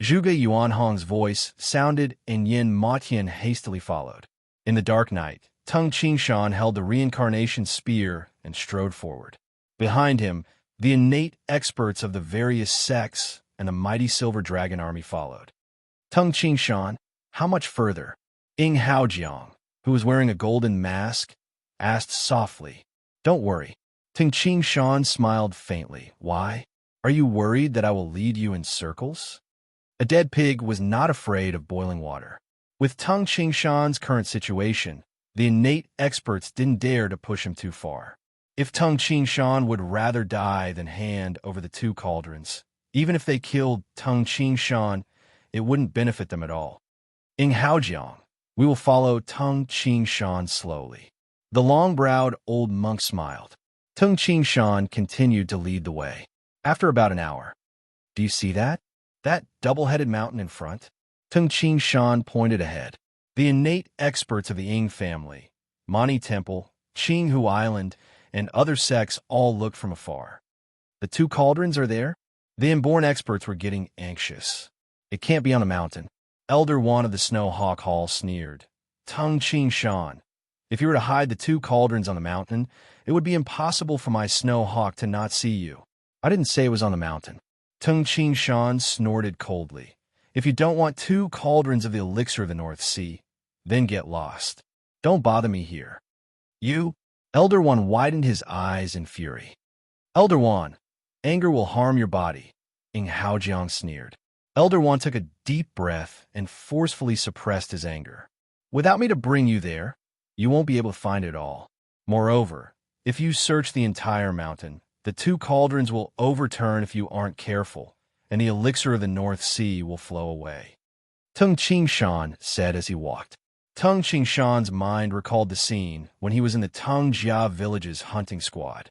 Zhuge Yuanhong's voice sounded and Yin Matian hastily followed. In the dark night, Tung Qingshan held the reincarnation spear and strode forward. Behind him, the innate experts of the various sects and the mighty Silver Dragon army followed. Tung Qingshan, how much further? Ying Haojiang, who was wearing a golden mask, asked softly. "Don't worry." Tung Qingshan smiled faintly. "Why? Are you worried that I will lead you in circles?" A dead pig was not afraid of boiling water. With Tung Qingshan's current situation, the innate experts didn't dare to push him too far. If Tung Qingshan would rather die than hand over the 2 cauldrons, even if they killed Tung Qingshan, it wouldn't benefit them at all. "Ying Haojiang, we will follow Tung Qingshan slowly." The long-browed old monk smiled. Tung Qingshan continued to lead the way. After about an hour, "Do you see that? That double-headed mountain in front?" Tung Qingshan pointed ahead. The innate experts of the Ying family, Mani Temple, Qinghu Island, and other sects all looked from afar. "The 2 cauldrons are there?" The inborn experts were getting anxious. "It can't be on a mountain." Elder One of the Snowhawk Hall sneered. "Tung Qingshan, if you were to hide the 2 cauldrons on the mountain, it would be impossible for my Snowhawk to not see you." "I didn't say it was on the mountain." Tung Qingshan snorted coldly. "If you don't want 2 cauldrons of the elixir of the North Sea, then get lost. Don't bother me here." "You?" Elder One widened his eyes in fury. "Elder One, anger will harm your body," Ying Haojiang sneered. Elder One took a deep breath and forcefully suppressed his anger. "Without me to bring you there, you won't be able to find it all. Moreover, if you search the entire mountain, the 2 cauldrons will overturn if you aren't careful, and the elixir of the North Sea will flow away." Tung Qingshan said as he walked. Tung Qingshan's mind recalled the scene when he was in the Tung Jia village's hunting squad.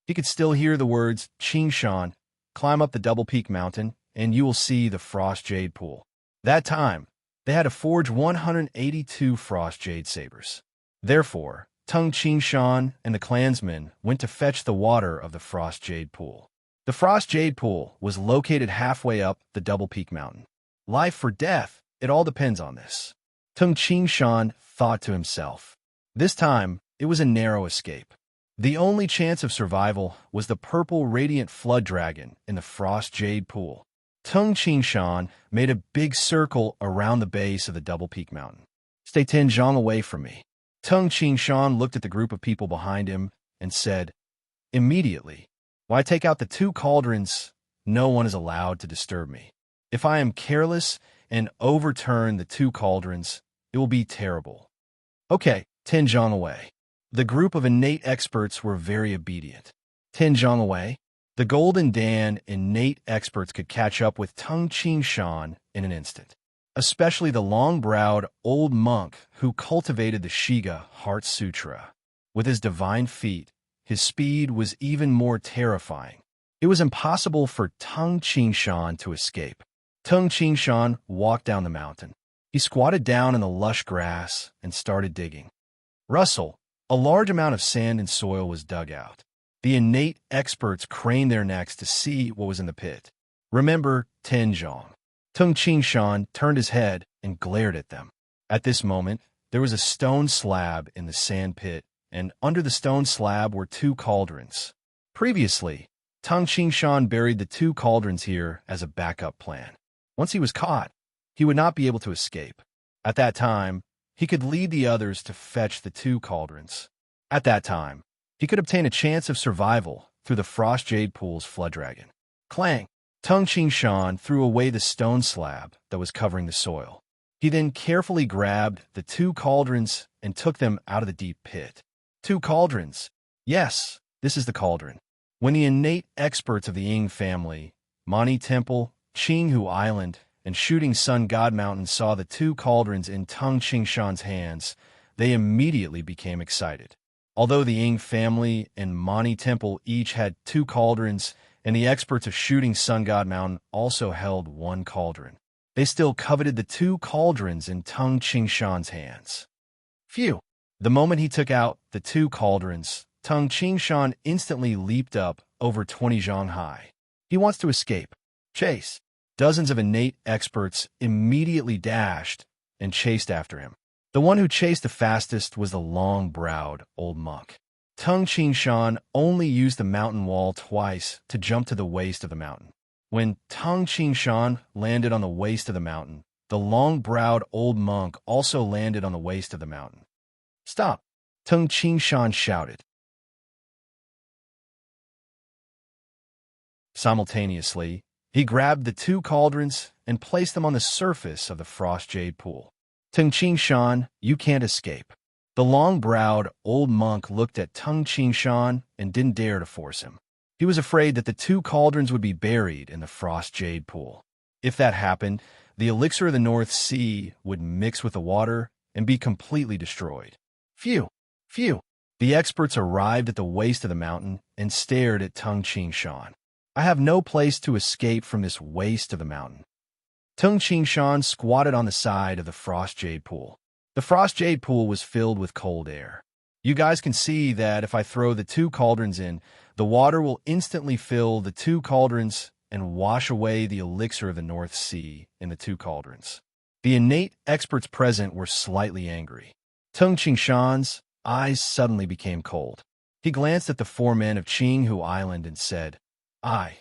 He could still hear the words Qingshan climb up the Double Peak Mountain, and you will see the Frost Jade Pool. That time, they had to forge 182 Frost Jade sabers. Therefore, Tung Shan and the clansmen went to fetch the water of the Frost Jade Pool. The Frost Jade Pool was located halfway up the Double Peak Mountain. Life or death, it all depends on this. Tung Shan thought to himself. This time, it was a narrow escape. The only chance of survival was the purple radiant flood dragon in the Frost Jade Pool. Tung Shan made a big circle around the base of the Double Peak Mountain. Stay 10 zhang away from me. Tung Shan looked at the group of people behind him and said, immediately, when I take out the 2 cauldrons, no one is allowed to disturb me. If I am careless and overturn the 2 cauldrons, it will be terrible. Okay, 10 zhang away. The group of innate experts were very obedient. 10 zhang away. The Golden Dan innate experts could catch up with Tung Shan in an instant, especially the long-browed old monk who cultivated the Shiga Heart Sutra. With his divine feat, his speed was even more terrifying. It was impossible for Tung Shan to escape. Tung Shan walked down the mountain. He squatted down in the lush grass and started digging. Rustle, a large amount of sand and soil was dug out. The innate experts craned their necks to see what was in the pit. Remember 10 zhang. Tung Shan turned his head and glared at them. At this moment, there was a stone slab in the sand pit, and under the stone slab were 2 cauldrons. Previously, Tung Shan buried the 2 cauldrons here as a backup plan. Once he was caught, he would not be able to escape. At that time, he could lead the others to fetch the 2 cauldrons. At that time, he could obtain a chance of survival through the Frost Jade Pool's flood dragon. Clang! Tung Shan threw away the stone slab that was covering the soil. He then carefully grabbed the 2 cauldrons and took them out of the deep pit. 2 cauldrons. Yes, this is the cauldron. When the innate experts of the Ying family, Mani Temple, Qinghu Island, and Shooting Sun God Mountain saw the 2 cauldrons in Tung Shan's hands, they immediately became excited. Although the Ying family and Mani Temple each had 2 cauldrons, and the experts of Shooting Sun God Mountain also held 1 cauldron, they still coveted the 2 cauldrons in Tung Shan's hands. Phew! The moment he took out the 2 cauldrons, Tung Shan instantly leaped up over 20 zhang high. He wants to escape. Chase! Dozens of innate experts immediately dashed and chased after him. The one who chased the fastest was the long-browed old monk. Tung Shan only used the mountain wall twice to jump to the waist of the mountain. When Tung Shan landed on the waist of the mountain, the long-browed old monk also landed on the waist of the mountain. Stop! Tung Shan shouted. Simultaneously, he grabbed the 2 cauldrons and placed them on the surface of the Frost Jade Pool. Tung Shan, you can't escape. The long-browed old monk looked at Tung Shan and didn't dare to force him. He was afraid that the 2 cauldrons would be buried in the Frost Jade Pool. If that happened, the elixir of the North Sea would mix with the water and be completely destroyed. Phew! Phew! The experts arrived at the waist of the mountain and stared at Tung Shan. I have no place to escape from this waist of the mountain. Tung Shan squatted on the side of the Frost Jade Pool. The Frost Jade Pool was filled with cold air. You guys can see that if I throw the 2 cauldrons in, the water will instantly fill the 2 cauldrons and wash away the elixir of the North Sea in the 2 cauldrons. The innate experts present were slightly angry. Tung Shan's eyes suddenly became cold. He glanced at the 4 men of Qinghu Island and said, I,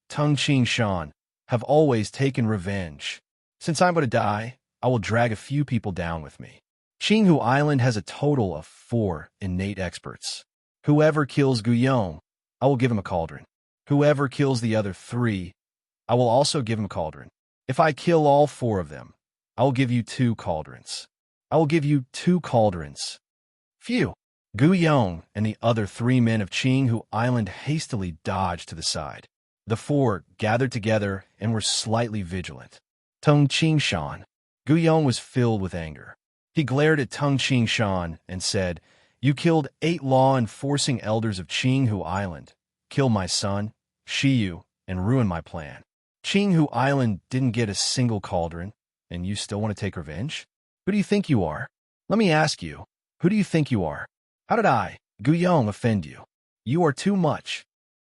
Tung Shan, have always taken revenge. Since I'm going to die, I will drag a few people down with me. Qinghu Island has a total of 4 innate experts. Whoever kills Guillaume, I will give him a cauldron. Whoever kills the other 3, I will also give him a cauldron. If I kill all 4 of them, I will give you 2 cauldrons. I will give you 2 cauldrons. Phew! Guillaume and the other 3 men of Qinghu Island hastily dodged to the side. The 4 gathered together and were slightly vigilant. Tung Shan. Guillaume was filled with anger. He glared at Tung Shan and said, You killed 8 law-enforcing elders of Qinghu Island. Kill my son, Shiyu, and ruin my plan. Qinghu Island didn't get a single cauldron, and you still want to take revenge? Who do you think you are? Let me ask you, who do you think you are? How did I, Guyong, offend you? You are too much.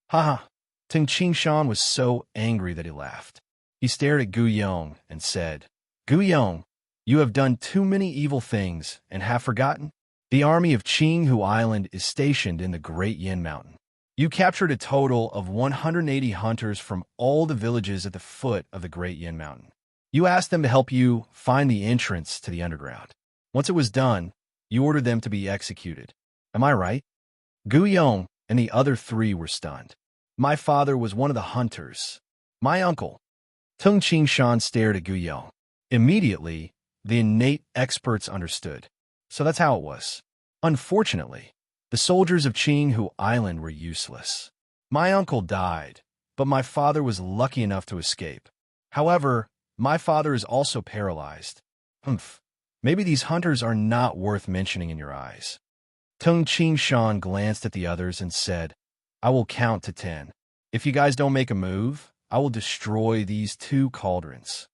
Haha. Ting Qingshan was so angry that he laughed. He stared at Guyong and said, Guyong, you have done too many evil things and have forgotten. The army of Qinghu Island is stationed in the Great Yin Mountain. You captured a total of 180 hunters from all the villages at the foot of the Great Yin Mountain. You asked them to help you find the entrance to the underground. Once it was done, you ordered them to be executed. Am I right? Guyong and the other three were stunned. My father was one of the hunters. My uncle. Tung Qingshan stared at Guyong. Immediately, the innate experts understood. So that's how it was. Unfortunately, the soldiers of Qinghu Island were useless. My uncle died, but my father was lucky enough to escape. However, my father is also paralyzed. Maybe these hunters are not worth mentioning in your eyes. Tung Qingshan glanced at the others and said, I will count to 10. If you guys don't make a move, I will destroy these 2 cauldrons.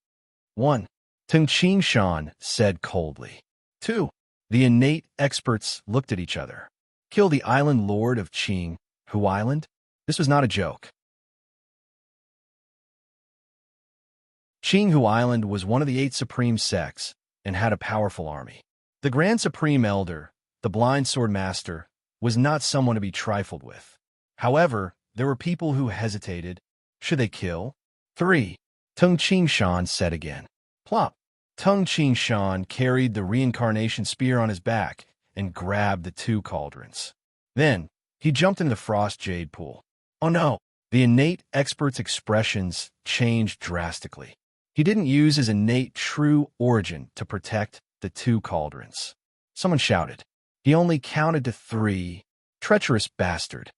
1. Tung Qingshan said coldly. 2. The innate experts looked at each other. Kill the island lord of Qinghu Island? This was not a joke. Qinghu Island was one of the 8 supreme sects and had a powerful army. The Grand Supreme Elder, the Blind Sword Master, was not someone to be trifled with. However, there were people who hesitated. Should they kill? 3. Tung Qingshan said again. Plop. Tung Qingshan carried the reincarnation spear on his back and grabbed the 2 cauldrons. Then, he jumped into the frost jade pool. Oh no! The innate expert's expressions changed drastically. He didn't use his innate true origin to protect the 2 cauldrons. Someone shouted. He only counted to 3. Treacherous bastard.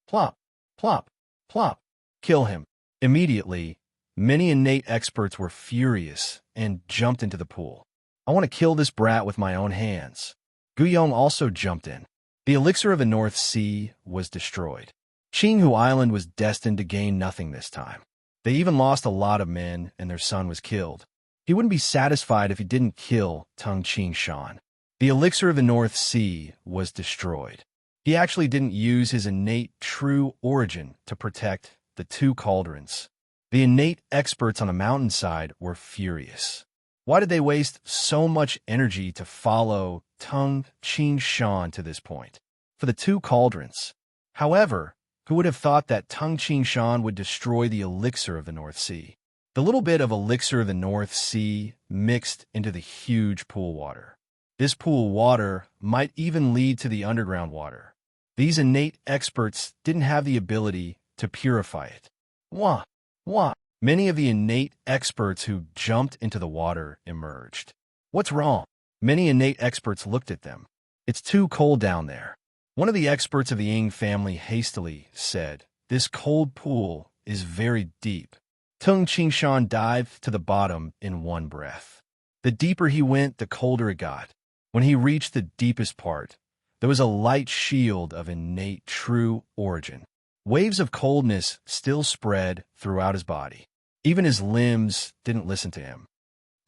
Plop, plop, plop. Kill him. Immediately, many innate experts were furious and jumped into the pool. I want to kill this brat with my own hands. Guyong also jumped in. The elixir of the North Sea was destroyed. Qinghu Island was destined to gain nothing this time. They even lost a lot of men, and their son was killed. He wouldn't be satisfied if he didn't kill Tung Qingshan. The elixir of the North Sea was destroyed. He actually didn't use his innate true origin to protect the 2 cauldrons. The innate experts on the mountainside were furious. Why did they waste so much energy to follow Tung Qingshan to this point? For the 2 cauldrons. However, who would have thought that Tung Qingshan would destroy the elixir of the North Sea? The little bit of elixir of the North Sea mixed into the huge pool water. This pool water might even lead to the underground water. These innate experts didn't have the ability to purify it. Wah! Wah! Many of the innate experts who jumped into the water emerged. What's wrong? Many innate experts looked at them. It's too cold down there. One of the experts of the Ying family hastily said, This cold pool is very deep. Tung Qingshan dived to the bottom in one breath. The deeper he went, the colder it got. When he reached the deepest part, there was a light shield of innate true origin. Waves of coldness still spread throughout his body. Even his limbs didn't listen to him.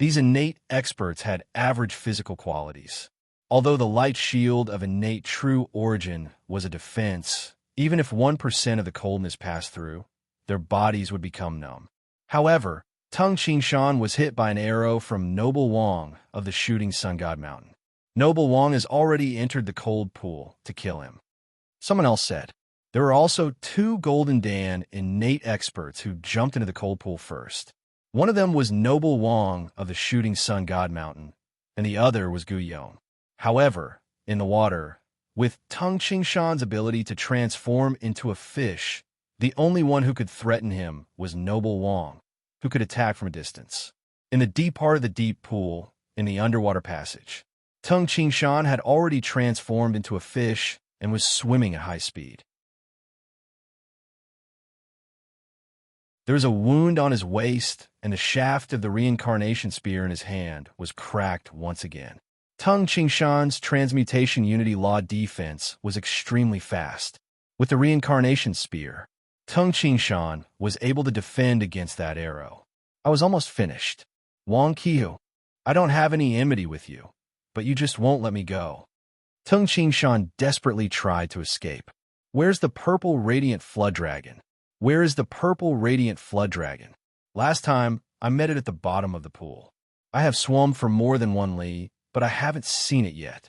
These innate experts had average physical qualities. Although the light shield of innate true origin was a defense, even if 1% of the coldness passed through, their bodies would become numb. However, Tung Qingshan was hit by an arrow from Noble Wang of the Shooting Sun God Mountain. Noble Wang has already entered the cold pool to kill him. Someone else said. There were also 2 Golden Dan innate experts who jumped into the cold pool first. One of them was Noble Wang of the Shooting Sun God Mountain, and the other was Guyong. However, in the water, with Tung Qingshan's ability to transform into a fish, the only one who could threaten him was Noble Wang, who could attack from a distance. In the deep part of the deep pool, in the underwater passage, Tung Qingshan had already transformed into a fish and was swimming at high speed. There was a wound on his waist, and the shaft of the reincarnation spear in his hand was cracked once again. Tung Qingshan's transmutation unity law defense was extremely fast. With the reincarnation spear, Tung Qingshan was able to defend against that arrow. I was almost finished. Wang Qihu, I don't have any enmity with you, but you just won't let me go. Tung Qingshan desperately tried to escape. Where's the purple radiant flood dragon? Where is the purple radiant flood dragon? Last time, I met it at the bottom of the pool. I have swum for more than 1 li, but I haven't seen it yet.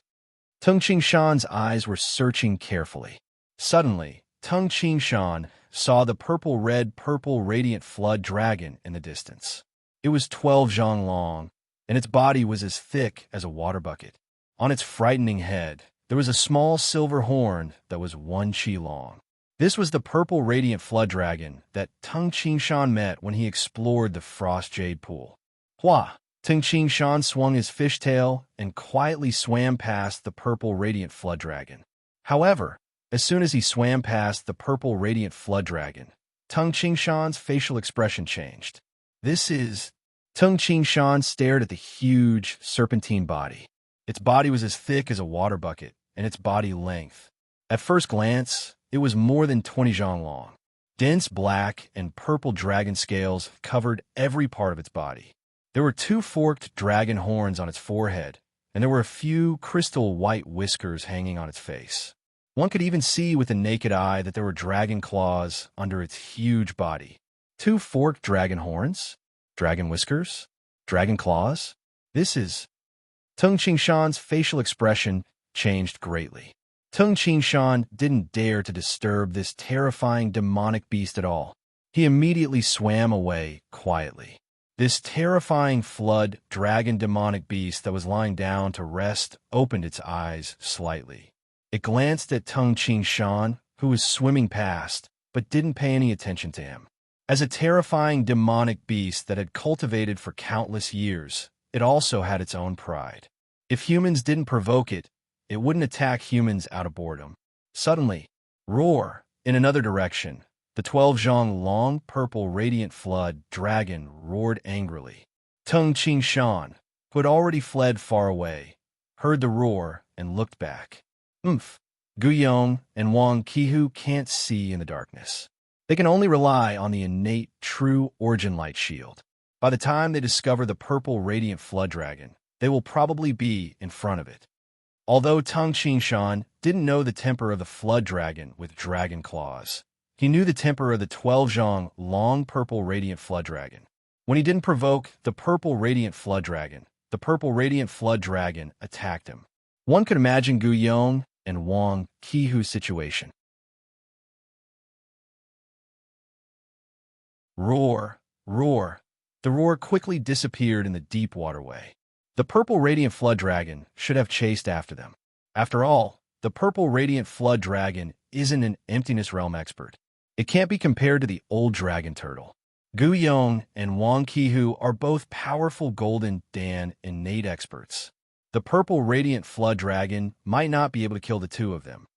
Tung Qingshan's eyes were searching carefully. Suddenly, Tung Qingshan saw the purple radiant flood dragon in the distance. It was 12 zhang long, and its body was as thick as a water bucket. On its frightening head, there was a small silver horn that was 1 qi long. This was the purple radiant flood dragon that Tung Qingshan met when he explored the frost jade pool. Hua! Tung Qingshan swung his fishtail and quietly swam past the purple radiant flood dragon. However, as soon as he swam past the purple radiant flood dragon, Tung Qingshan's facial expression changed. This is... Tung Qingshan stared at the huge, serpentine body. Its body was as thick as a water bucket, and its body length. At first glance, it was more than 20 zhang long. Dense black and purple dragon scales covered every part of its body. There were 2 forked dragon horns on its forehead, and there were a few crystal white whiskers hanging on its face. One could even see with the naked eye that there were dragon claws under its huge body. 2 forked dragon horns? Dragon whiskers? Dragon claws? This is... Tung Qingshan's facial expression changed greatly. Tung Qingshan didn't dare to disturb this terrifying demonic beast at all. He immediately swam away quietly. This terrifying flood dragon demonic beast that was lying down to rest opened its eyes slightly. It glanced at Tung Qingshan, who was swimming past, but didn't pay any attention to him. As a terrifying demonic beast that had cultivated for countless years, it also had its own pride. If humans didn't provoke it, it wouldn't attack humans out of boredom. Suddenly, roar! In another direction, the 12 zhang long purple radiant flood dragon roared angrily. Tung Qingshan, who had already fled far away, heard the roar and looked back. Guyong and Wang Qihu can't see in the darkness. They can only rely on the innate, true origin light shield. By the time they discover the purple radiant flood dragon, they will probably be in front of it. Although Tung Qingshan didn't know the temper of the flood dragon with dragon claws, he knew the temper of the 12 zhang long purple radiant flood dragon. When he didn't provoke the purple radiant flood dragon, the purple radiant flood dragon attacked him. One could imagine Guyong and Wang Qihu's situation. Roar, roar. The roar quickly disappeared in the deep waterway. The purple radiant flood dragon should have chased after them. After all, the purple radiant flood dragon isn't an emptiness realm expert. It can't be compared to the old dragon turtle. Guyong and Wang Qihu are both powerful golden Dan innate experts. The purple radiant flood dragon might not be able to kill the 2 of them.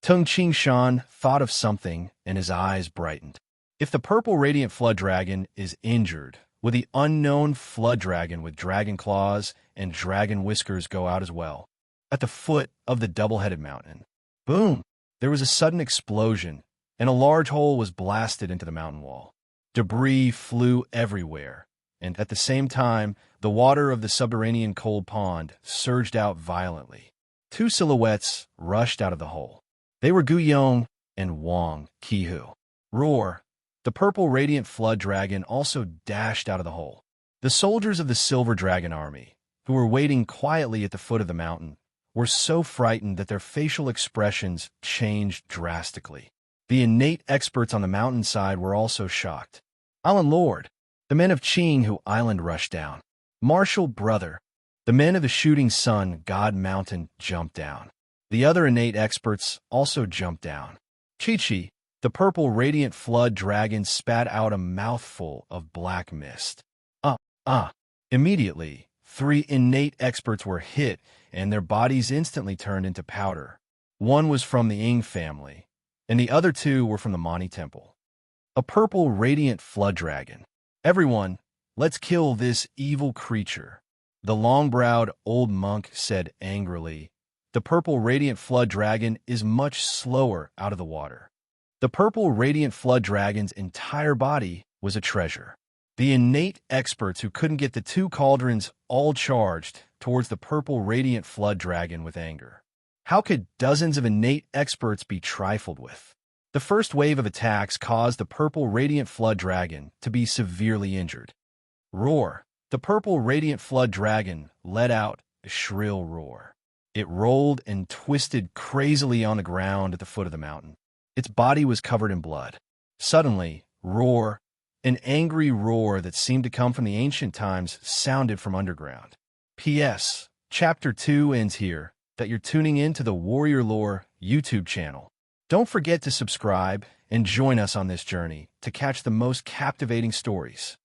Tung Qingshan thought of something and his eyes brightened. If the purple radiant flood dragon is injured, will the unknown flood dragon with dragon claws and dragon whiskers go out as well? At the foot of the double-headed mountain. Boom! There was a sudden explosion, and a large hole was blasted into the mountain wall. Debris flew everywhere, and at the same time, the water of the subterranean cold pond surged out violently. 2 silhouettes rushed out of the hole. They were Guyong and Wang Qihu. Roar! The purple radiant flood dragon also dashed out of the hole. The soldiers of the Silver Dragon Army, who were waiting quietly at the foot of the mountain, were so frightened that their facial expressions changed drastically. The innate experts on the mountainside were also shocked. Island Lord, the men of Qinghu Island rushed down. Martial Brother, the men of the Shooting Sun God Mountain jumped down. The other innate experts also jumped down. Chi-Chi, the purple radiant flood dragon, spat out a mouthful of black mist. Immediately, 3 innate experts were hit, and their bodies instantly turned into powder. One was from the Ying family, and the other 2 were from the Mani Temple. A purple radiant flood dragon. Everyone, let's kill this evil creature. The long-browed old monk said angrily. The purple radiant flood dragon is much slower out of the water. The The purple radiant flood dragon's entire body was a treasure. The innate experts who couldn't get the two cauldrons all charged towards the purple radiant flood dragon with anger. How could dozens of innate experts be trifled with? The first wave of attacks caused the purple radiant flood dragon to be severely injured. Roar. The purple radiant flood dragon let out a shrill roar. It rolled and twisted crazily on the ground at the foot of the mountain. Its body was covered in blood. Suddenly, roar, an angry roar that seemed to come from the ancient times, sounded from underground. P.S. Chapter 2 ends here, that you're tuning in to the Warrior Lore YouTube channel. Don't forget to subscribe and join us on this journey to catch the most captivating stories.